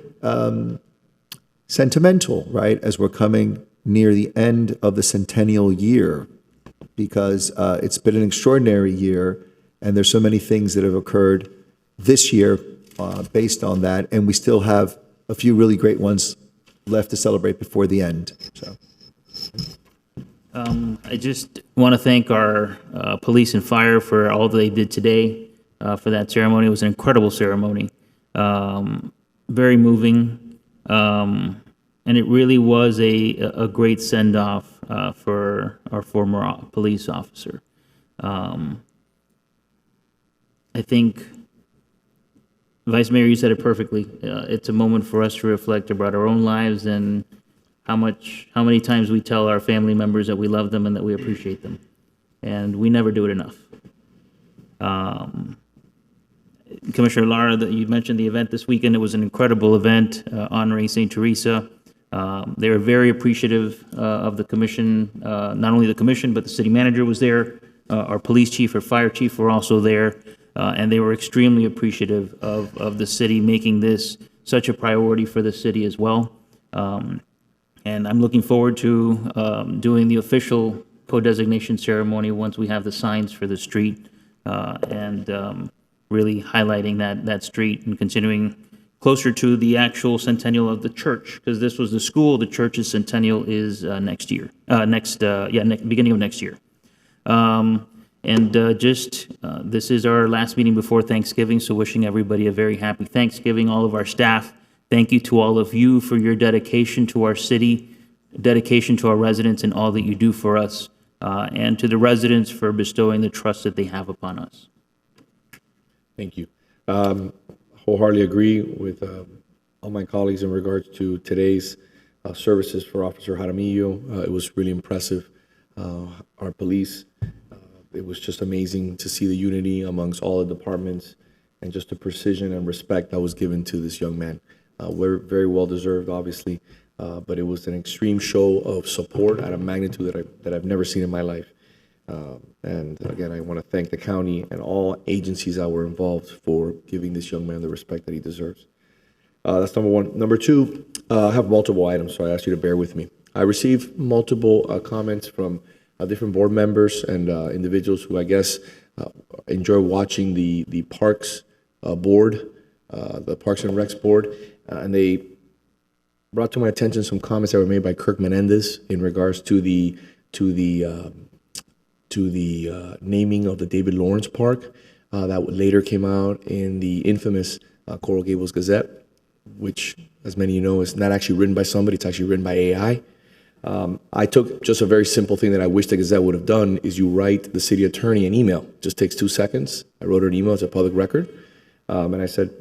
sentimental, right, as we're coming near the end of the centennial year, because it's been an extraordinary year, and there's so many things that have occurred this year based on that, and we still have a few really great ones left to celebrate before the end. So, I just want to thank our police and fire for all they did today for that ceremony. It was an incredible ceremony, very moving, and it really was a great send-off for our former police officer. I think, Vice Mayor, you said it perfectly. It's a moment for us to reflect about our own lives and how many times we tell our family members that we love them and that we appreciate them. And we never do it enough. Commissioner Lara, you mentioned the event this weekend. It was an incredible event honoring St. Teresa. They were very appreciative of the commission, not only the commission, but the city manager was there. Our police chief or fire chief were also there. And they were extremely appreciative of the city making this such a priority for the city as well. And I'm looking forward to doing the official co-designation ceremony once we have the signs for the street and really highlighting that street and continuing closer to the actual centennial of the church, because this was the school. The church's centennial is next year, beginning of next year. This is our last meeting before Thanksgiving, so wishing everybody a very happy Thanksgiving, all of our staff. Thank you to all of you for your dedication to our city, dedication to our residents and all that you do for us, and to the residents for bestowing the trust that they have upon us. Thank you. Wholeheartedly agree with all my colleagues in regards to today's services for Officer Jaramillo. It was really impressive. Our police, it was just amazing to see the unity amongst all the departments and just the precision and respect that was given to this young man. We're very well deserved, obviously, but it was an extreme show of support at a magnitude that I've never seen in my life. And again, I want to thank the county and all agencies that were involved for giving this young man the respect that he deserves. That's number one. Number two, I have multiple items, so I ask you to bear with me. I received multiple comments from different board members and individuals who I guess enjoy watching the Parks board, the Parks and Recs board, and they brought to my attention some comments that were made by Kirk Menendez in regards to the to the naming of the David Lawrence Park that later came out in the infamous Coral Gables Gazette, which, as many of you know, is not actually written by somebody, it's actually written by AI. I took just a very simple thing that I wish the Gazette would have done is you write the city attorney an email. Just takes 2 seconds. I wrote her an email, it's a public record. And I said,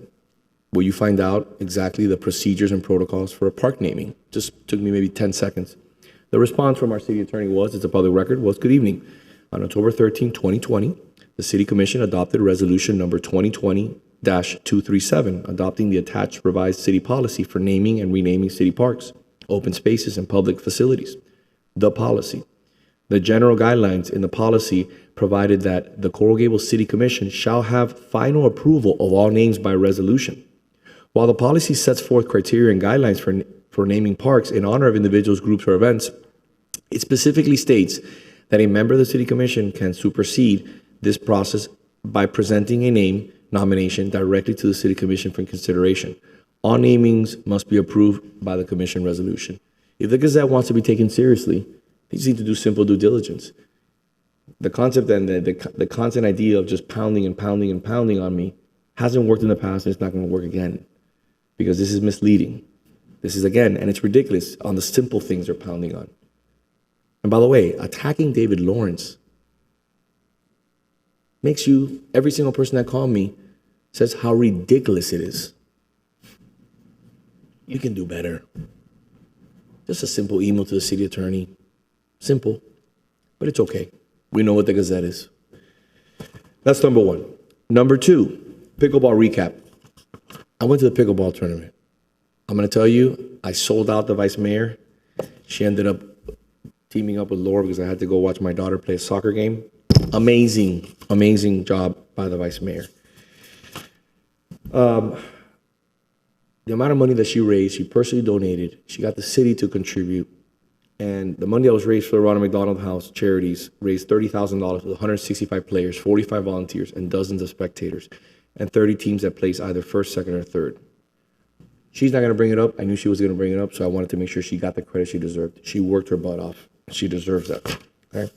will you find out exactly the procedures and protocols for a park naming? Just took me maybe 10 seconds. The response from our city attorney was, it's a public record, was good evening. On October 13, 2020, the City Commission adopted resolution number 2020-237, adopting the attached revised city policy for naming and renaming city parks, open spaces, and public facilities. The policy. The general guidelines in the policy provided that the Coral Gables City Commission shall have final approval of all names by resolution. While the policy sets forth criteria and guidelines for naming parks in honor of individuals, groups, or events, it specifically states that a member of the City Commission can supersede this process by presenting a name nomination directly to the City Commission for consideration. All namings must be approved by the Commission resolution. If the Gazette wants to be taken seriously, they just need to do simple due diligence. The concept and the constant idea of just pounding and pounding and pounding on me hasn't worked in the past, and it's not going to work again, because this is misleading. This is, again, and it's ridiculous on the simple things they're pounding on. And by the way, attacking David Lawrence makes you, every single person that called me says how ridiculous it is. You can do better. Just a simple email to the city attorney. Simple, but it's okay. We know what the Gazette is. That's number one. Number two, pickleball recap. I went to the pickleball tournament. I'm going to tell you, I sold out the vice mayor. She ended up teaming up with Laura because I had to go watch my daughter play a soccer game. Amazing, amazing job by the vice mayor. The amount of money that she raised, she personally donated. She got the city to contribute. And the money that was raised for the Ronald McDonald House charities raised $30,000 with 165 players, 45 volunteers, and dozens of spectators, and 30 teams that placed either first, second, or third. She's not going to bring it up. I knew she was going to bring it up, so I wanted to make sure she got the credit she deserved. She worked her butt off. She deserves that. Okay?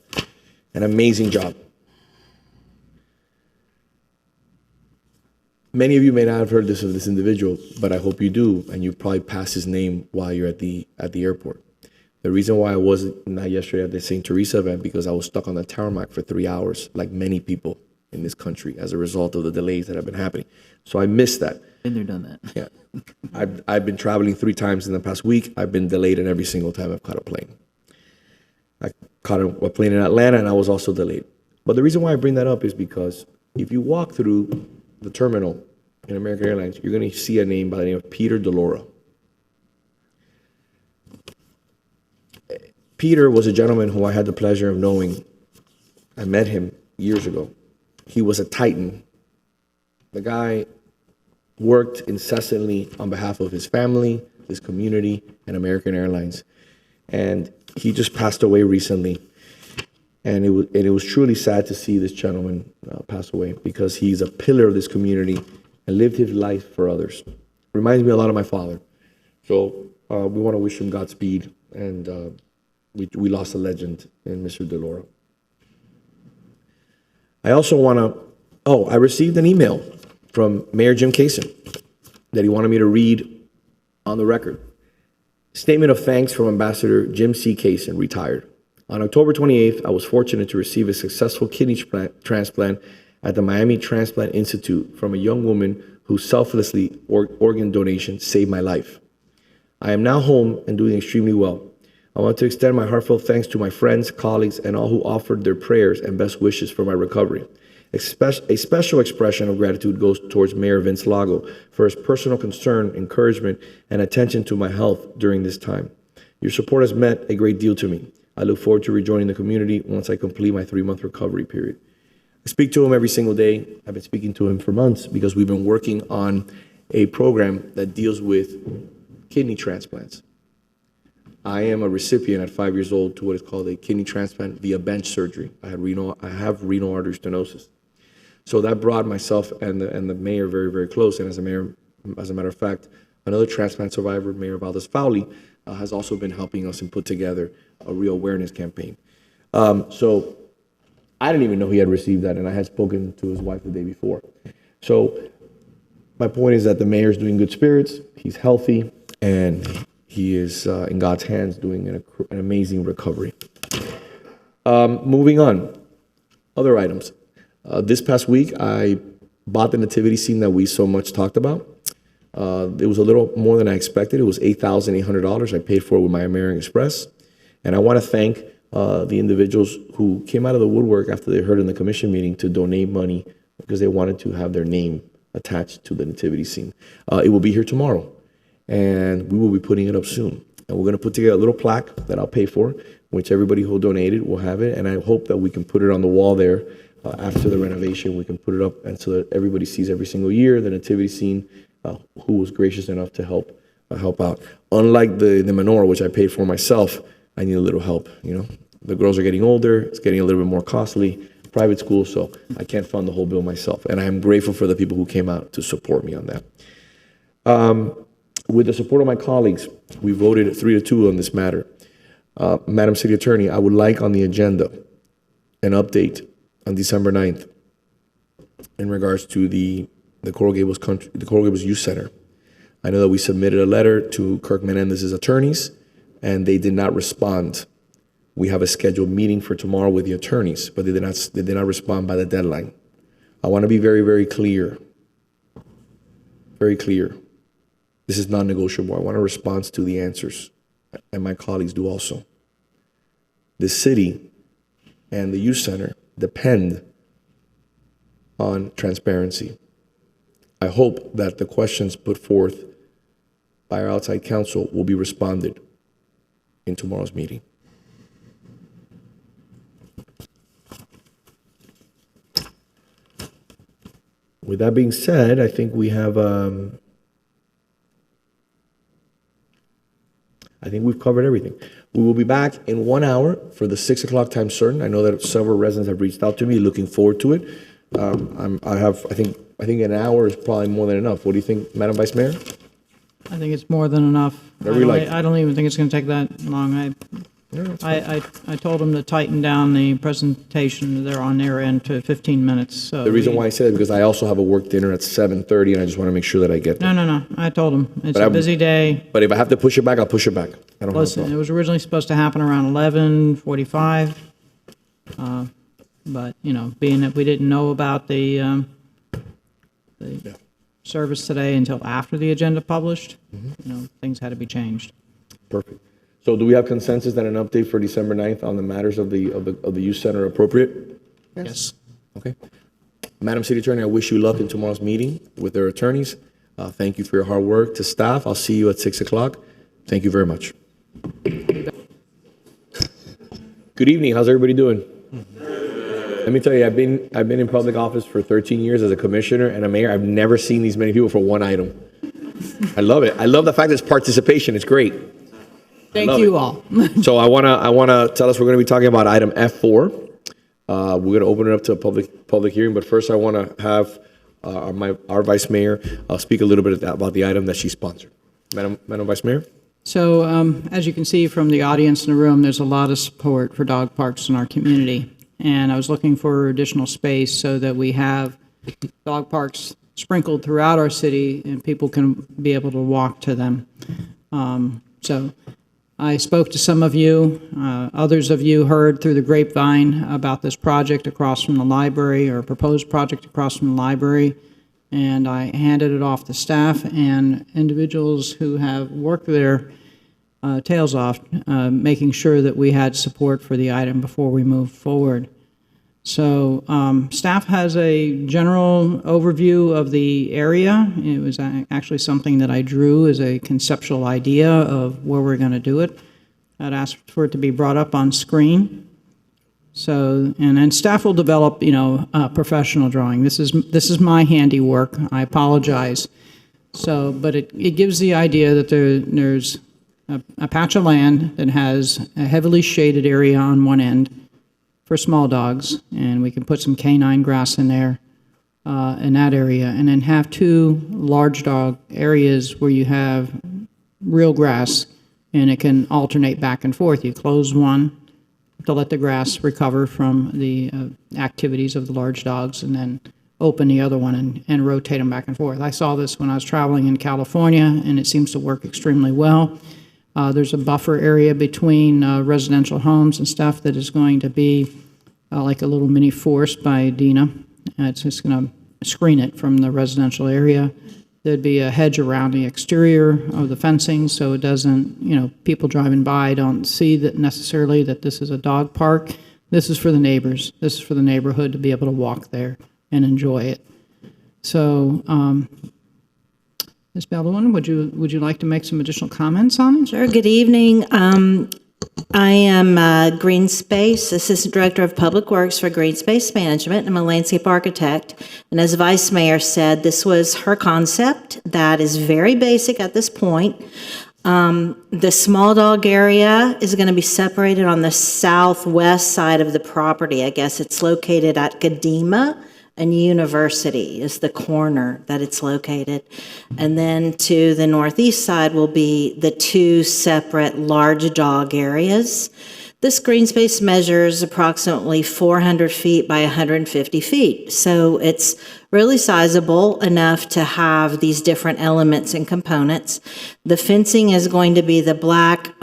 An amazing job. Many of you may not have heard this of this individual, but I hope you do, and you probably passed his name while you're at the airport. The reason why I wasn't not yesterday at the St. Teresa event, because I was stuck on the tarmac for 3 hours, like many people in this country, as a result of the delays that have been happening. So I missed that. Been there, done that. Yeah. I've been traveling 3 times in the past week. I've been delayed, and every single time I've caught a plane. I caught a plane in Atlanta, and I was also delayed. But the reason why I bring that up is because if you walk through the terminal in American Airlines, you're going to see a name by the name of Peter DeLora. Peter was a gentleman who I had the pleasure of knowing. I met him years ago. He was a titan. The guy worked incessantly on behalf of his family, his community, and American Airlines. And he just passed away recently. And it was truly sad to see this gentleman pass away, because he's a pillar of this community and lived his life for others. Reminds me a lot of my father. So we want to wish him Godspeed, and we lost a legend in Mr. DeLora. I also want to, I received an email from Mayor Jim Kaysen that he wanted me to read on the record. Statement of thanks from Ambassador Jim C. Kaysen, retired. On October 28th, I was fortunate to receive a successful kidney transplant at the Miami Transplant Institute from a young woman who selflessly organ donation saved my life. I am now home and doing extremely well. I want to extend my heartfelt thanks to my friends, colleagues, and all who offered their prayers and best wishes for my recovery. A special expression of gratitude goes towards Mayor Vince Lago for his personal concern, encouragement, and attention to my health during this time. Your support has meant a great deal to me. I look forward to rejoining the community once I complete my 3-month recovery period. I speak to him every single day. I've been speaking to him for months because we've been working on a program that deals with kidney transplants. I am a recipient at 5 years old to what is called a kidney transplant via bench surgery. I have renal artery stenosis. So that brought myself and the mayor very, very close. And as a matter of fact, another transplant survivor, Mayor Valdez Fowley, has also been helping us and put together a real awareness campaign. So I didn't even know he had received that, and I had spoken to his wife the day before. So my point is that the mayor's doing good spirits, he's healthy, and he is in God's hands doing an amazing recovery. Moving on, other items. This past week, I bought the nativity scene that we so much talked about. It was a little more than I expected. It was $8,800. I paid for it with my American Express. And I want to thank the individuals who came out of the woodwork after they heard in the commission meeting to donate money because they wanted to have their name attached to the nativity scene. It will be here tomorrow, and we will be putting it up soon. And we're going to put together a little plaque that I'll pay for, which everybody who donated will have it. And I hope that we can put it on the wall there after the renovation. We can put it up and so that everybody sees every single year the nativity scene, who was gracious enough to help out. Unlike the menorah, which I paid for myself, I need a little help. You know, the girls are getting older. It's getting a little bit more costly. Private school, so I can't fund the whole bill myself. And I am grateful for the people who came out to support me on that. With the support of my colleagues, we voted 3-2 on this matter. Madam City Attorney, I would like on the agenda an update on December 9th in regards to the Coral Gables Youth Center. I know that we submitted a letter to Kirk Menendez's attorneys, and they did not respond. We have a scheduled meeting for tomorrow with the attorneys, but they did not respond by the deadline. I want to be very, very clear. Very clear. This is non-negotiable. I want a response to the answers, and my colleagues do also. The city and the youth center depend on transparency. I hope that the questions put forth by our outside counsel will be responded in tomorrow's meeting. With that being said, I think we have, I think we've covered everything. We will be back in 1 hour for the 6 o'clock time certain. I know that several residents have reached out to me, looking forward to it. I think an hour is probably more than enough. What do you think, Madam Vice Mayor? I think it's more than enough. I don't even think it's going to take that long. I told them to tighten down the presentation there on their end to 15 minutes. So the reason why I said it is because I also have a work dinner at 7:30, and I just want to make sure that I get there. No. I told them it's a busy day. But if I have to push it back, I'll push it back. I don't Listen, it was originally supposed to happen around 11:45, but being that we didn't know about the service today until after the agenda published, things had to be changed. Perfect. So do we have consensus that an update for December 9th on the matters of the youth center appropriate? Yes. Okay. Madam City Attorney, I wish you luck in tomorrow's meeting with their attorneys. Thank you for your hard work. To staff, I'll see you at 6 o'clock. Thank you very much. Good evening. How's everybody doing? Let me tell you, I've been in public office for 13 years as a commissioner and a mayor. I've never seen these many people for one item. I love it. I love the fact that it's participation. It's great. Thank you all. So I wanna tell us we're gonna be talking about item F4. We're gonna open it up to a public hearing, but first I wanna have our Vice Mayor speak a little bit about the item that she sponsored. Madam Vice Mayor. So as you can see from the audience in the room, there's a lot of support for dog parks in our community. And I was looking for additional space so that we have dog parks sprinkled throughout our city and people can be able to walk to them. So I spoke to some of you. Others of you heard through the grapevine about this project across from the library, or proposed project across from the library. And I handed it off to staff and individuals who have worked their tails off, making sure that we had support for the item before we move forward. So staff has a general overview of the area. It was actually something that I drew as a conceptual idea of where we're going to do it. I'd asked for it to be brought up on screen. So, and then staff will develop, a professional drawing. This is my handiwork. I apologize. So, but it gives the idea that there's a patch of land that has a heavily shaded area on one end for small dogs, and we can put some canine grass in there, in that area, and then have two large dog areas where you have real grass, and it can alternate back and forth. You close one, to let the grass recover from the activities of the large dogs, and then open the other one and rotate them back and forth. I saw this when I was traveling in California, and it seems to work extremely well. There's a buffer area between residential homes and stuff that is going to be like a little mini forest by Dina. It's just going to screen it from the residential area. There'd be a hedge around the exterior of the fencing, so it doesn't, people driving by don't see that necessarily that this is a dog park. This is for the neighbors. This is for the neighborhood to be able to walk there and enjoy it. So, Ms. Baldwin, would you like to make some additional comments on it? Sure. Good evening. I am Green Space Assistant Director of Public Works for Green Space Management. I'm a landscape architect. And as Vice Mayor said, this was her concept that is very basic at this point. The small dog area is going to be separated on the southwest side of the property. I guess it's located at Kadima and University is the corner that it's located. And then to the northeast side will be the two separate large dog areas. This green space measures approximately 400 feet by 150 feet. So it's really sizable enough to have these different elements and components. The fencing is going to be the black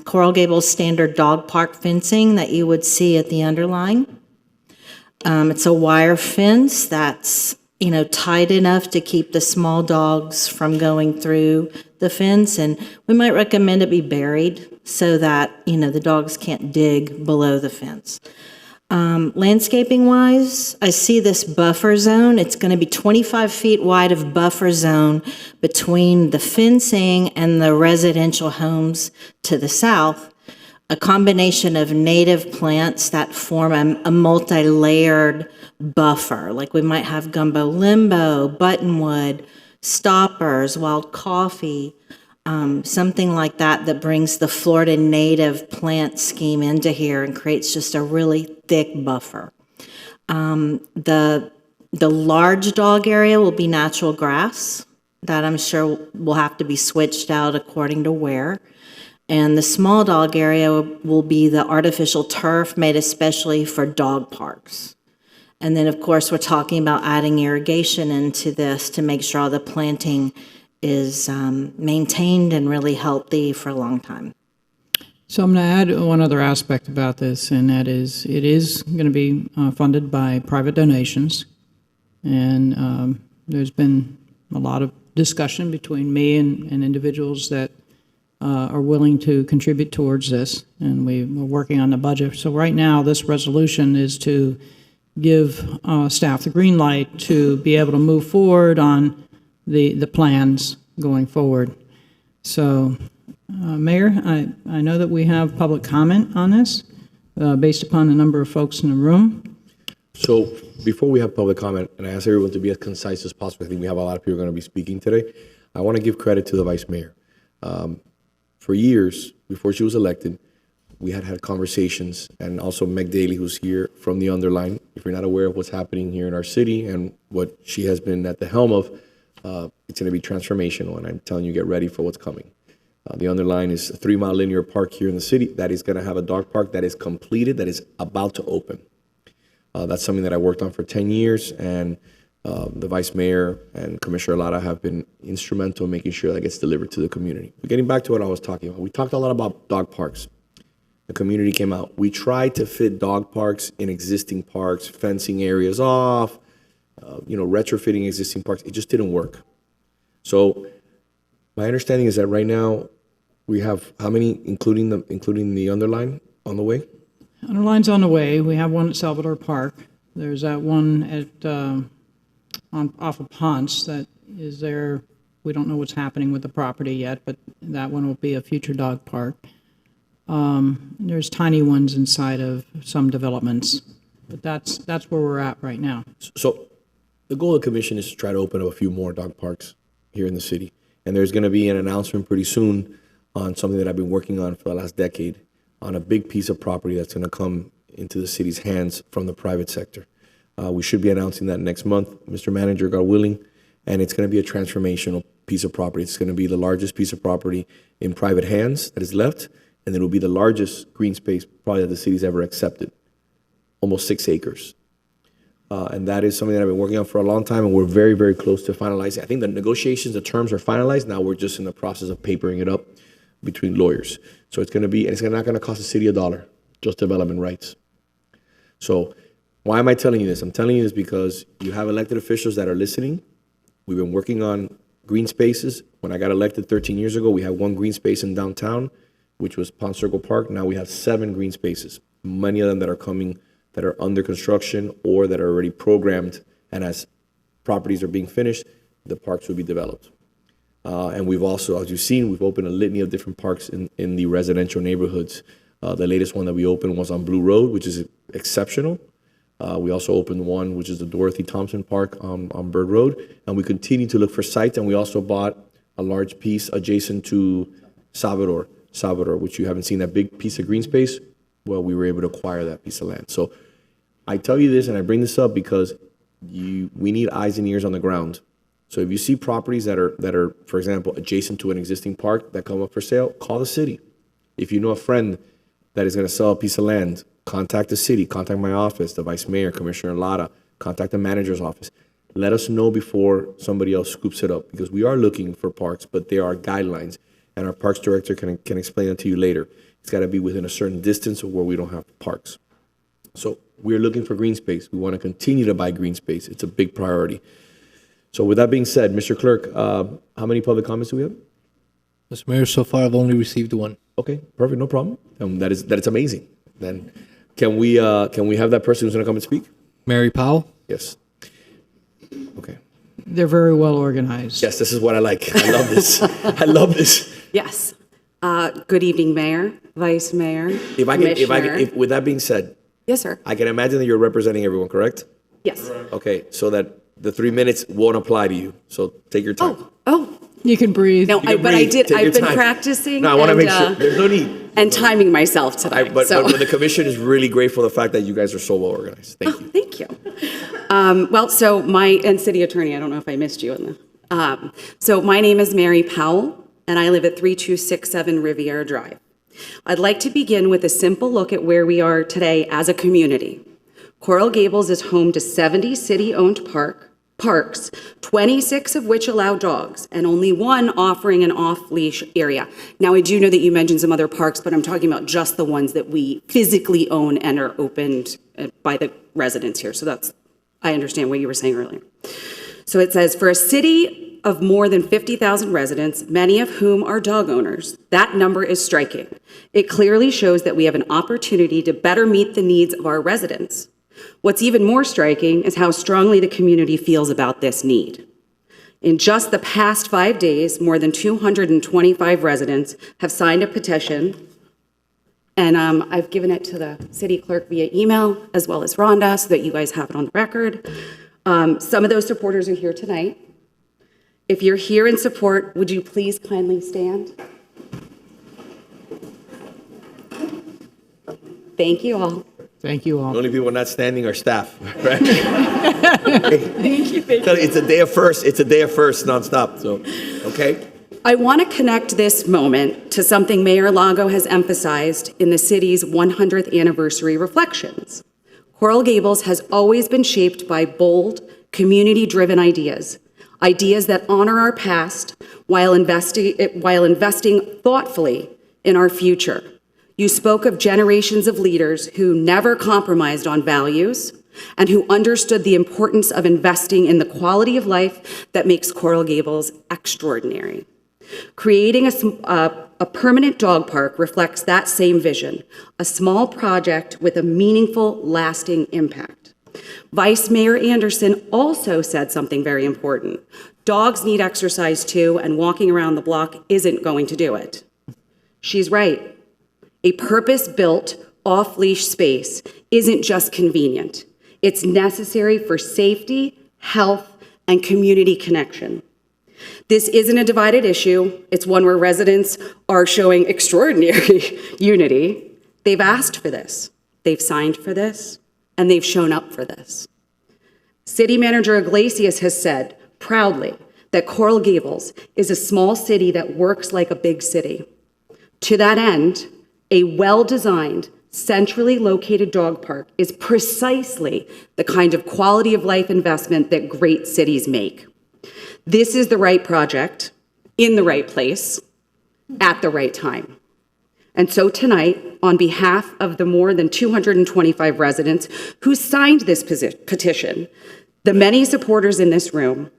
Coral Gables standard dog park fencing that you would see at the underline. It's a wire fence that's, tight enough to keep the small dogs from going through the fence. And we might recommend it be buried so that, the dogs can't dig below the fence. Landscaping wise, I see this buffer zone. It's going to be 25 feet wide of buffer zone between the fencing and the residential homes to the south. A combination of native plants that form a multi-layered buffer. Like we might have gumbo limbo, buttonwood, stoppers, wild coffee, something like that brings the Florida native plant scheme into here and creates just a really thick buffer. The large dog area will be natural grass that I'm sure will have to be switched out according to where. And the small dog area will be the artificial turf made especially for dog parks. And then, of course, we're talking about adding irrigation into this to make sure all the planting is maintained and really healthy for a long time. So I'm going to add one other aspect about this, and that is it is going to be funded by private donations. And there's been a lot of discussion between me and individuals that are willing to contribute towards this, and we're working on the budget. So right now, this resolution is to give staff the green light to be able to move forward on the plans going forward. So, Mayor, I know that we have public comment on this based upon the number of folks in the room. So before we have public comment, and I ask everyone to be as concise as possible, I think we have a lot of people going to be speaking today. I want to give credit to the Vice Mayor. For years, before she was elected, we had conversations, and also Meg Daly, who's here from the Underline. If you're not aware of what's happening here in our city and what she has been at the helm of, it's going to be transformational, and I'm telling you, get ready for what's coming. The Underline is a 3-mile linear park here in the city that is going to have a dog park that is completed, that is about to open. That's something that I worked on for 10 years, and the Vice Mayor and Commissioner Lara have been instrumental in making sure that gets delivered to the community. But getting back to what I was talking about, we talked a lot about dog parks. The community came out. We tried to fit dog parks in existing parks, fencing areas off, retrofitting existing parks. It just didn't work. So my understanding is that right now we have how many, including the Underline, on the way? Underline's on the way. We have one at Salvador Park. There's that one at off of Ponce that is there. We don't know what's happening with the property yet, but that one will be a future dog park. There's tiny ones inside of some developments, but that's where we're at right now. So the goal of the commission is to try to open up a few more dog parks here in the city. And there's going to be an announcement pretty soon on something that I've been working on for the last decade, on a big piece of property that's going to come into the city's hands from the private sector. We should be announcing that next month, Mr. Manager, God willing, and it's going to be a transformational piece of property. It's going to be the largest piece of property in private hands that is left, And it'll be the largest green space probably that the city's ever accepted, almost 6 acres. And that is something that I've been working on for a long time, and we're very, very close to finalizing. I think the negotiations, the terms are finalized. Now we're just in the process of papering it up between lawyers. So it's going to be, and it's not going to cost the city $1, just development rights. So why am I telling you this? I'm telling you this because you have elected officials that are listening. We've been working on green spaces. When I got elected 13 years ago, we had 1 green space in downtown, which was Pond Circle Park. Now we have 7 green spaces, many of them that are coming, that are under construction or that are already programmed. And as properties are being finished, the parks will be developed. And we've also, as you've seen, we've opened a litany of different parks in the residential neighborhoods. The latest one that we opened was on Blue Road, which is exceptional. We also opened one, which is the Dorothy Thompson Park on Bird Road. And we continue to look for sites. And we also bought a large piece adjacent to Salvador, which you haven't seen, that big piece of green space. Well, we were able to acquire that piece of land. So I tell you this, and I bring this up because we need eyes and ears on the ground. So if you see properties that are, for example, adjacent to an existing park that come up for sale, call the city. If you know a friend that is going to sell a piece of land, contact the city, contact my office, the vice mayor, Commissioner Lara, contact the manager's office. Let us know before somebody else scoops it up, because we are looking for parks, but there are guidelines, and our parks director can explain it to you later. It's got to be within a certain distance of where we don't have parks. So we're looking for green space. We want to continue to buy green space. It's a big priority. So with that being said, Mr. Clerk, how many public comments do we have? Mr. Mayor, so far I've only received 1. Okay, perfect, no problem. That is amazing. Then can we have that person who's going to come and speak? Mary Powell? Yes. Okay. They're very well organized. Yes, this is what I like. I love this. I love this. Yes. Good evening, Mayor, Vice Mayor, With that being said. Yes, sir. I can imagine that you're representing everyone, correct? Yes. Okay, so that the 3 minutes won't apply to you. So take your time. You can breathe. No, I've been practicing. No, I want to make sure. There's no need. And timing myself today. But the commission is really grateful for the fact that you guys are so well organized. Thank you. Thank you. And city attorney, I don't know if I missed you in the. So my name is Mary Powell, and I live at 3267 Riviera Drive. I'd like to begin with a simple look at where we are today as a community. Coral Gables is home to 70 city-owned parks, 26 of which allow dogs, and only 1 offering an off-leash area. Now, I do know that you mentioned some other parks, but I'm talking about just the ones that we physically own and are opened by the residents here. So I understand what you were saying earlier. So it says, for a city of more than 50,000 residents, many of whom are dog owners, that number is striking. It clearly shows that we have an opportunity to better meet the needs of our residents. What's even more striking is how strongly the community feels about this need. In just the past 5 days, more than 225 residents have signed a petition, and I've given it to the city clerk via email, as well as Rhonda, so that you guys have it on the record. Some of those supporters are here tonight. If you're here in support, would you please kindly stand? Thank you all. Thank you all. The only people not standing are staff, right? Thank you. It's a day of first. It's a day of first nonstop. So, okay. I want to connect this moment to something Mayor Lago has emphasized in the city's 100th anniversary reflections. Coral Gables has always been shaped by bold, community-driven ideas that honor our past while investing thoughtfully in our future. You spoke of generations of leaders who never compromised on values and who understood the importance of investing in the quality of life that makes Coral Gables extraordinary. Creating a permanent dog park reflects that same vision, a small project with a meaningful, lasting impact. Vice Mayor Anderson also said something very important. Dogs need exercise too, and walking around the block isn't going to do it. She's right. A purpose-built, off-leash space isn't just convenient. It's necessary for safety, health, and community connection. This isn't a divided issue. It's one where residents are showing extraordinary unity. They've asked for this, they've signed for this, and they've shown up for this. City Manager Iglesias has said proudly that Coral Gables is a small city that works like a big city. To that end, A well-designed, centrally located dog park is precisely the kind of quality of life investment that great cities make. This is the right project, in the right place, at the right time. And so tonight, on behalf of the more than 225 residents who signed this petition, the many supporters in this room,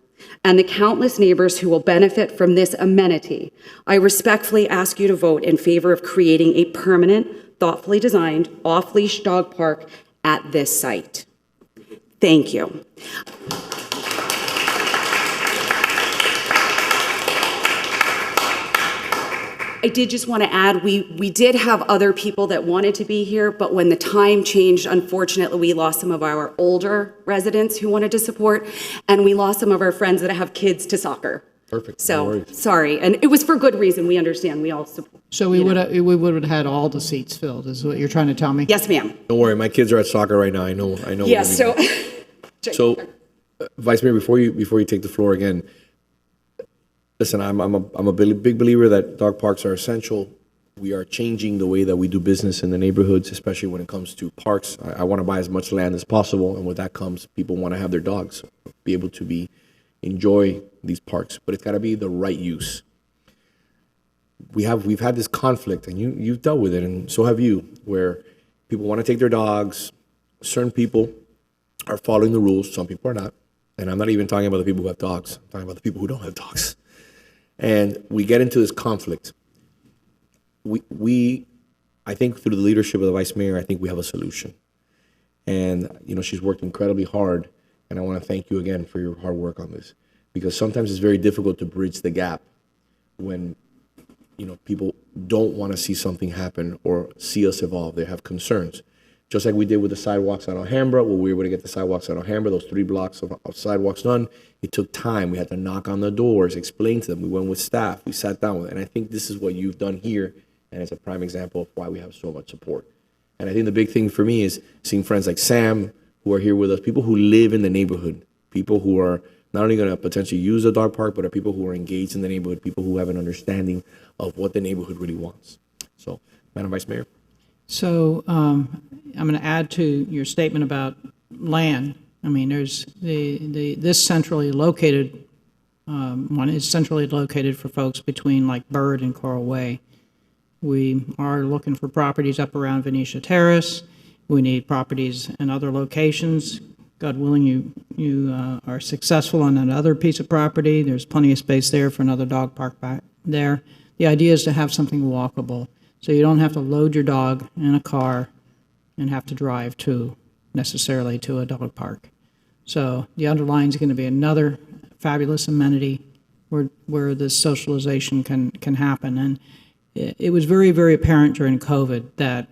and the countless neighbors who will benefit from this amenity, I respectfully ask you to vote in favor of creating a permanent, thoughtfully designed, off-leash dog park at this site. Thank you. I did just want to add, we did have other people that wanted to be here, but when the time changed, unfortunately, we lost some of our older residents who wanted to support, and we lost some of our friends that have kids to soccer. Perfect. So, sorry, and it was for good reason, we understand, we all support. So we would have had all the seats filled, is what you're trying to tell me? Yes, ma'am. Don't worry, my kids are at soccer right now. I know. Yes, so. So, Vice Mayor, before you take the floor again, listen, I'm a big believer that dog parks are essential. We are changing the way that we do business in the neighborhoods, especially when it comes to parks. I want to buy as much land as possible, and with that comes people want to have their dogs be able to enjoy these parks, but it's got to be the right use. We've had this conflict, and you've dealt with it, and so have you, where people want to take their dogs. Certain people are following the rules, some people are not, and I'm not even talking about the people who have dogs. I'm talking about the people who don't have dogs. And we get into this conflict. I think through the leadership of the Vice Mayor, I think we have a solution. And, she's worked incredibly hard, and I want to thank you again for your hard work on this. Because sometimes it's very difficult to bridge the gap when, people don't want to see something happen or see us evolve. They have concerns. Just like we did with the sidewalks on Alhambra, where we were able to get the sidewalks on Alhambra, those 3 blocks of sidewalks done, it took time. We had to knock on the doors, explain to them. We went with staff. We sat down with them. And I think this is what you've done here, and it's a prime example of why we have so much support. And I think the big thing for me is seeing friends like Sam, who are here with us, people who live in the neighborhood, people who are not only going to potentially use the dog park, but are people who are engaged in the neighborhood, people who have an understanding of what the neighborhood really wants. So, Madam Vice Mayor. So I'm going to add to your statement about land. I mean, there's this centrally located one is centrally located for folks between like Bird and Coral Way. We are looking for properties up around Venetia Terrace. We need properties in other locations. God willing, you are successful on another piece of property. There's plenty of space there for another dog park back there. The idea is to have something walkable, so you don't have to load your dog in a car and have to drive necessarily to a dog park. So the underline is going to be another fabulous amenity where this socialization can happen. And it was very, very apparent during COVID that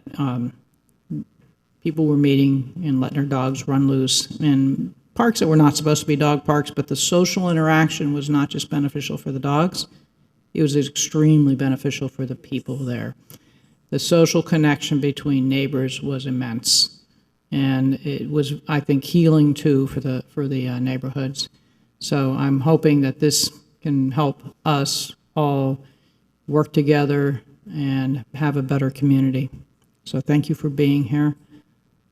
people were meeting and letting their dogs run loose in parks that were not supposed to be dog parks, but the social interaction was not just beneficial for the dogs, it was extremely beneficial for the people there. The social connection between neighbors was immense, and it was, I think, healing too for the neighborhoods. So I'm hoping that this can help us all work together and have a better community. So thank you for being here.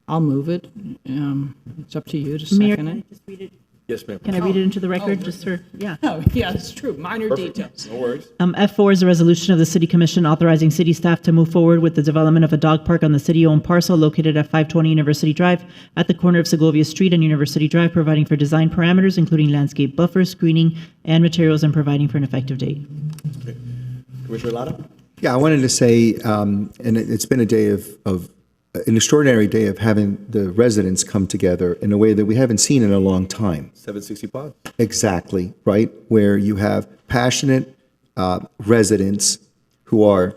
I'll move it. It's up to you to Mayor, second can I it. just read it? Yes, ma'am. Can I read it into the record, just for, yeah. Oh, yeah, it's true. Minor details. No worries. F4 is a resolution of the City Commission authorizing city staff to move forward with the development of a dog park on the city-owned parcel located at 520 University Drive at the corner of Segovia Street and University Drive, providing for design parameters, including landscape buffers, screening, and materials, and providing for an effective date. Okay. Commissioner Lara? Yeah, I wanted to say, and it's been a day of an extraordinary day of having the residents come together in a way that we haven't seen in a long time. 760 Pod. Exactly, right? Where you have passionate residents who are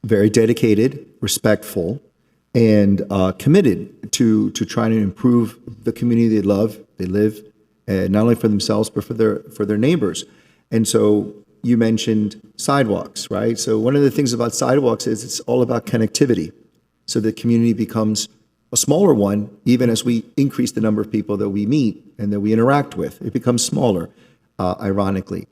very dedicated, respectful, and committed to trying to improve the community they love, they live, not only for themselves, but for their neighbors. And so you mentioned sidewalks, right? So one of the things about sidewalks is it's all about connectivity. So the community becomes a smaller one, even as we increase the number of people that we meet and that we interact with. It becomes smaller, ironically.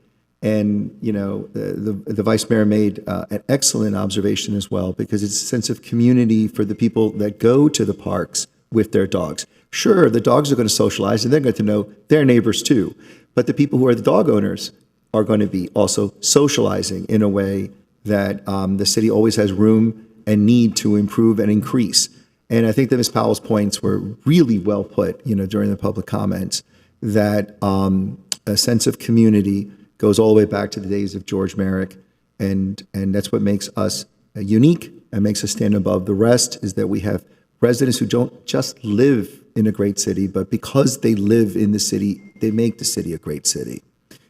And, you know, the vice mayor made an excellent observation as well, because it's a sense of community for the people that go to the parks with their dogs. Sure, the dogs are going to socialize and they're going to know their neighbors too. But the people who are the dog owners are going to be also socializing in a way that the city always has room and need to improve and increase. And I think that Ms. Powell's points were really well put, you know, during the public comments, that a sense of community goes all the way back to the days of George Merrick. And that's what makes us unique and makes us stand above the rest, is that we have residents who don't just live in a great city, but because they live in the city, they make the city a great city.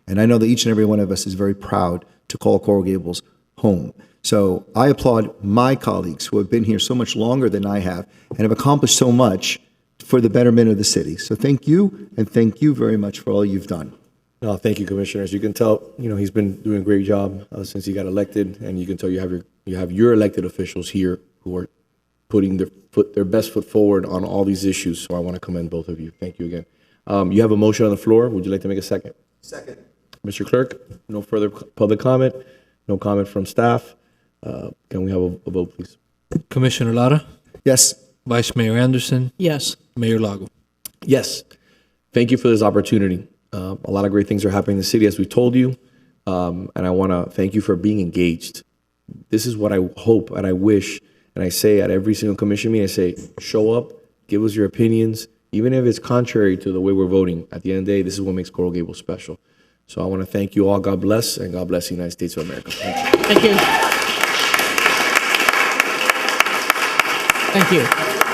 And I know that each and every one of us is very proud to call Coral Gables home. So I applaud my colleagues who have been here so much longer than I have and have accomplished so much for the betterment of the city. So thank you, and thank you very much for all you've done. No, thank you, Commissioners. You can tell, you know, he's been doing a great job since he got elected, and you can tell you have your elected officials here who are putting their best foot forward on all these issues. So I want to commend both of you. Thank you again. You have a motion on the floor. Would you like to make a second? Second. Mr. Clerk, no further public comment, no comment from staff. Can we have a vote, please? Commissioner Lara, Yes. Vice Mayor Anderson, Yes. Mayor Lago. Yes. Thank you for this opportunity. A lot of great things are happening in the city, as we told you, and I want to thank you for being engaged. This is what I hope and I wish, and I say at every single commission meeting, I say, show up, give us your opinions, even if it's contrary to the way we're voting. At the end of the day, this is what makes Coral Gables special. So I want to thank you all. God bless, and God bless the United States of America. Thank you. Thank you. Thank you.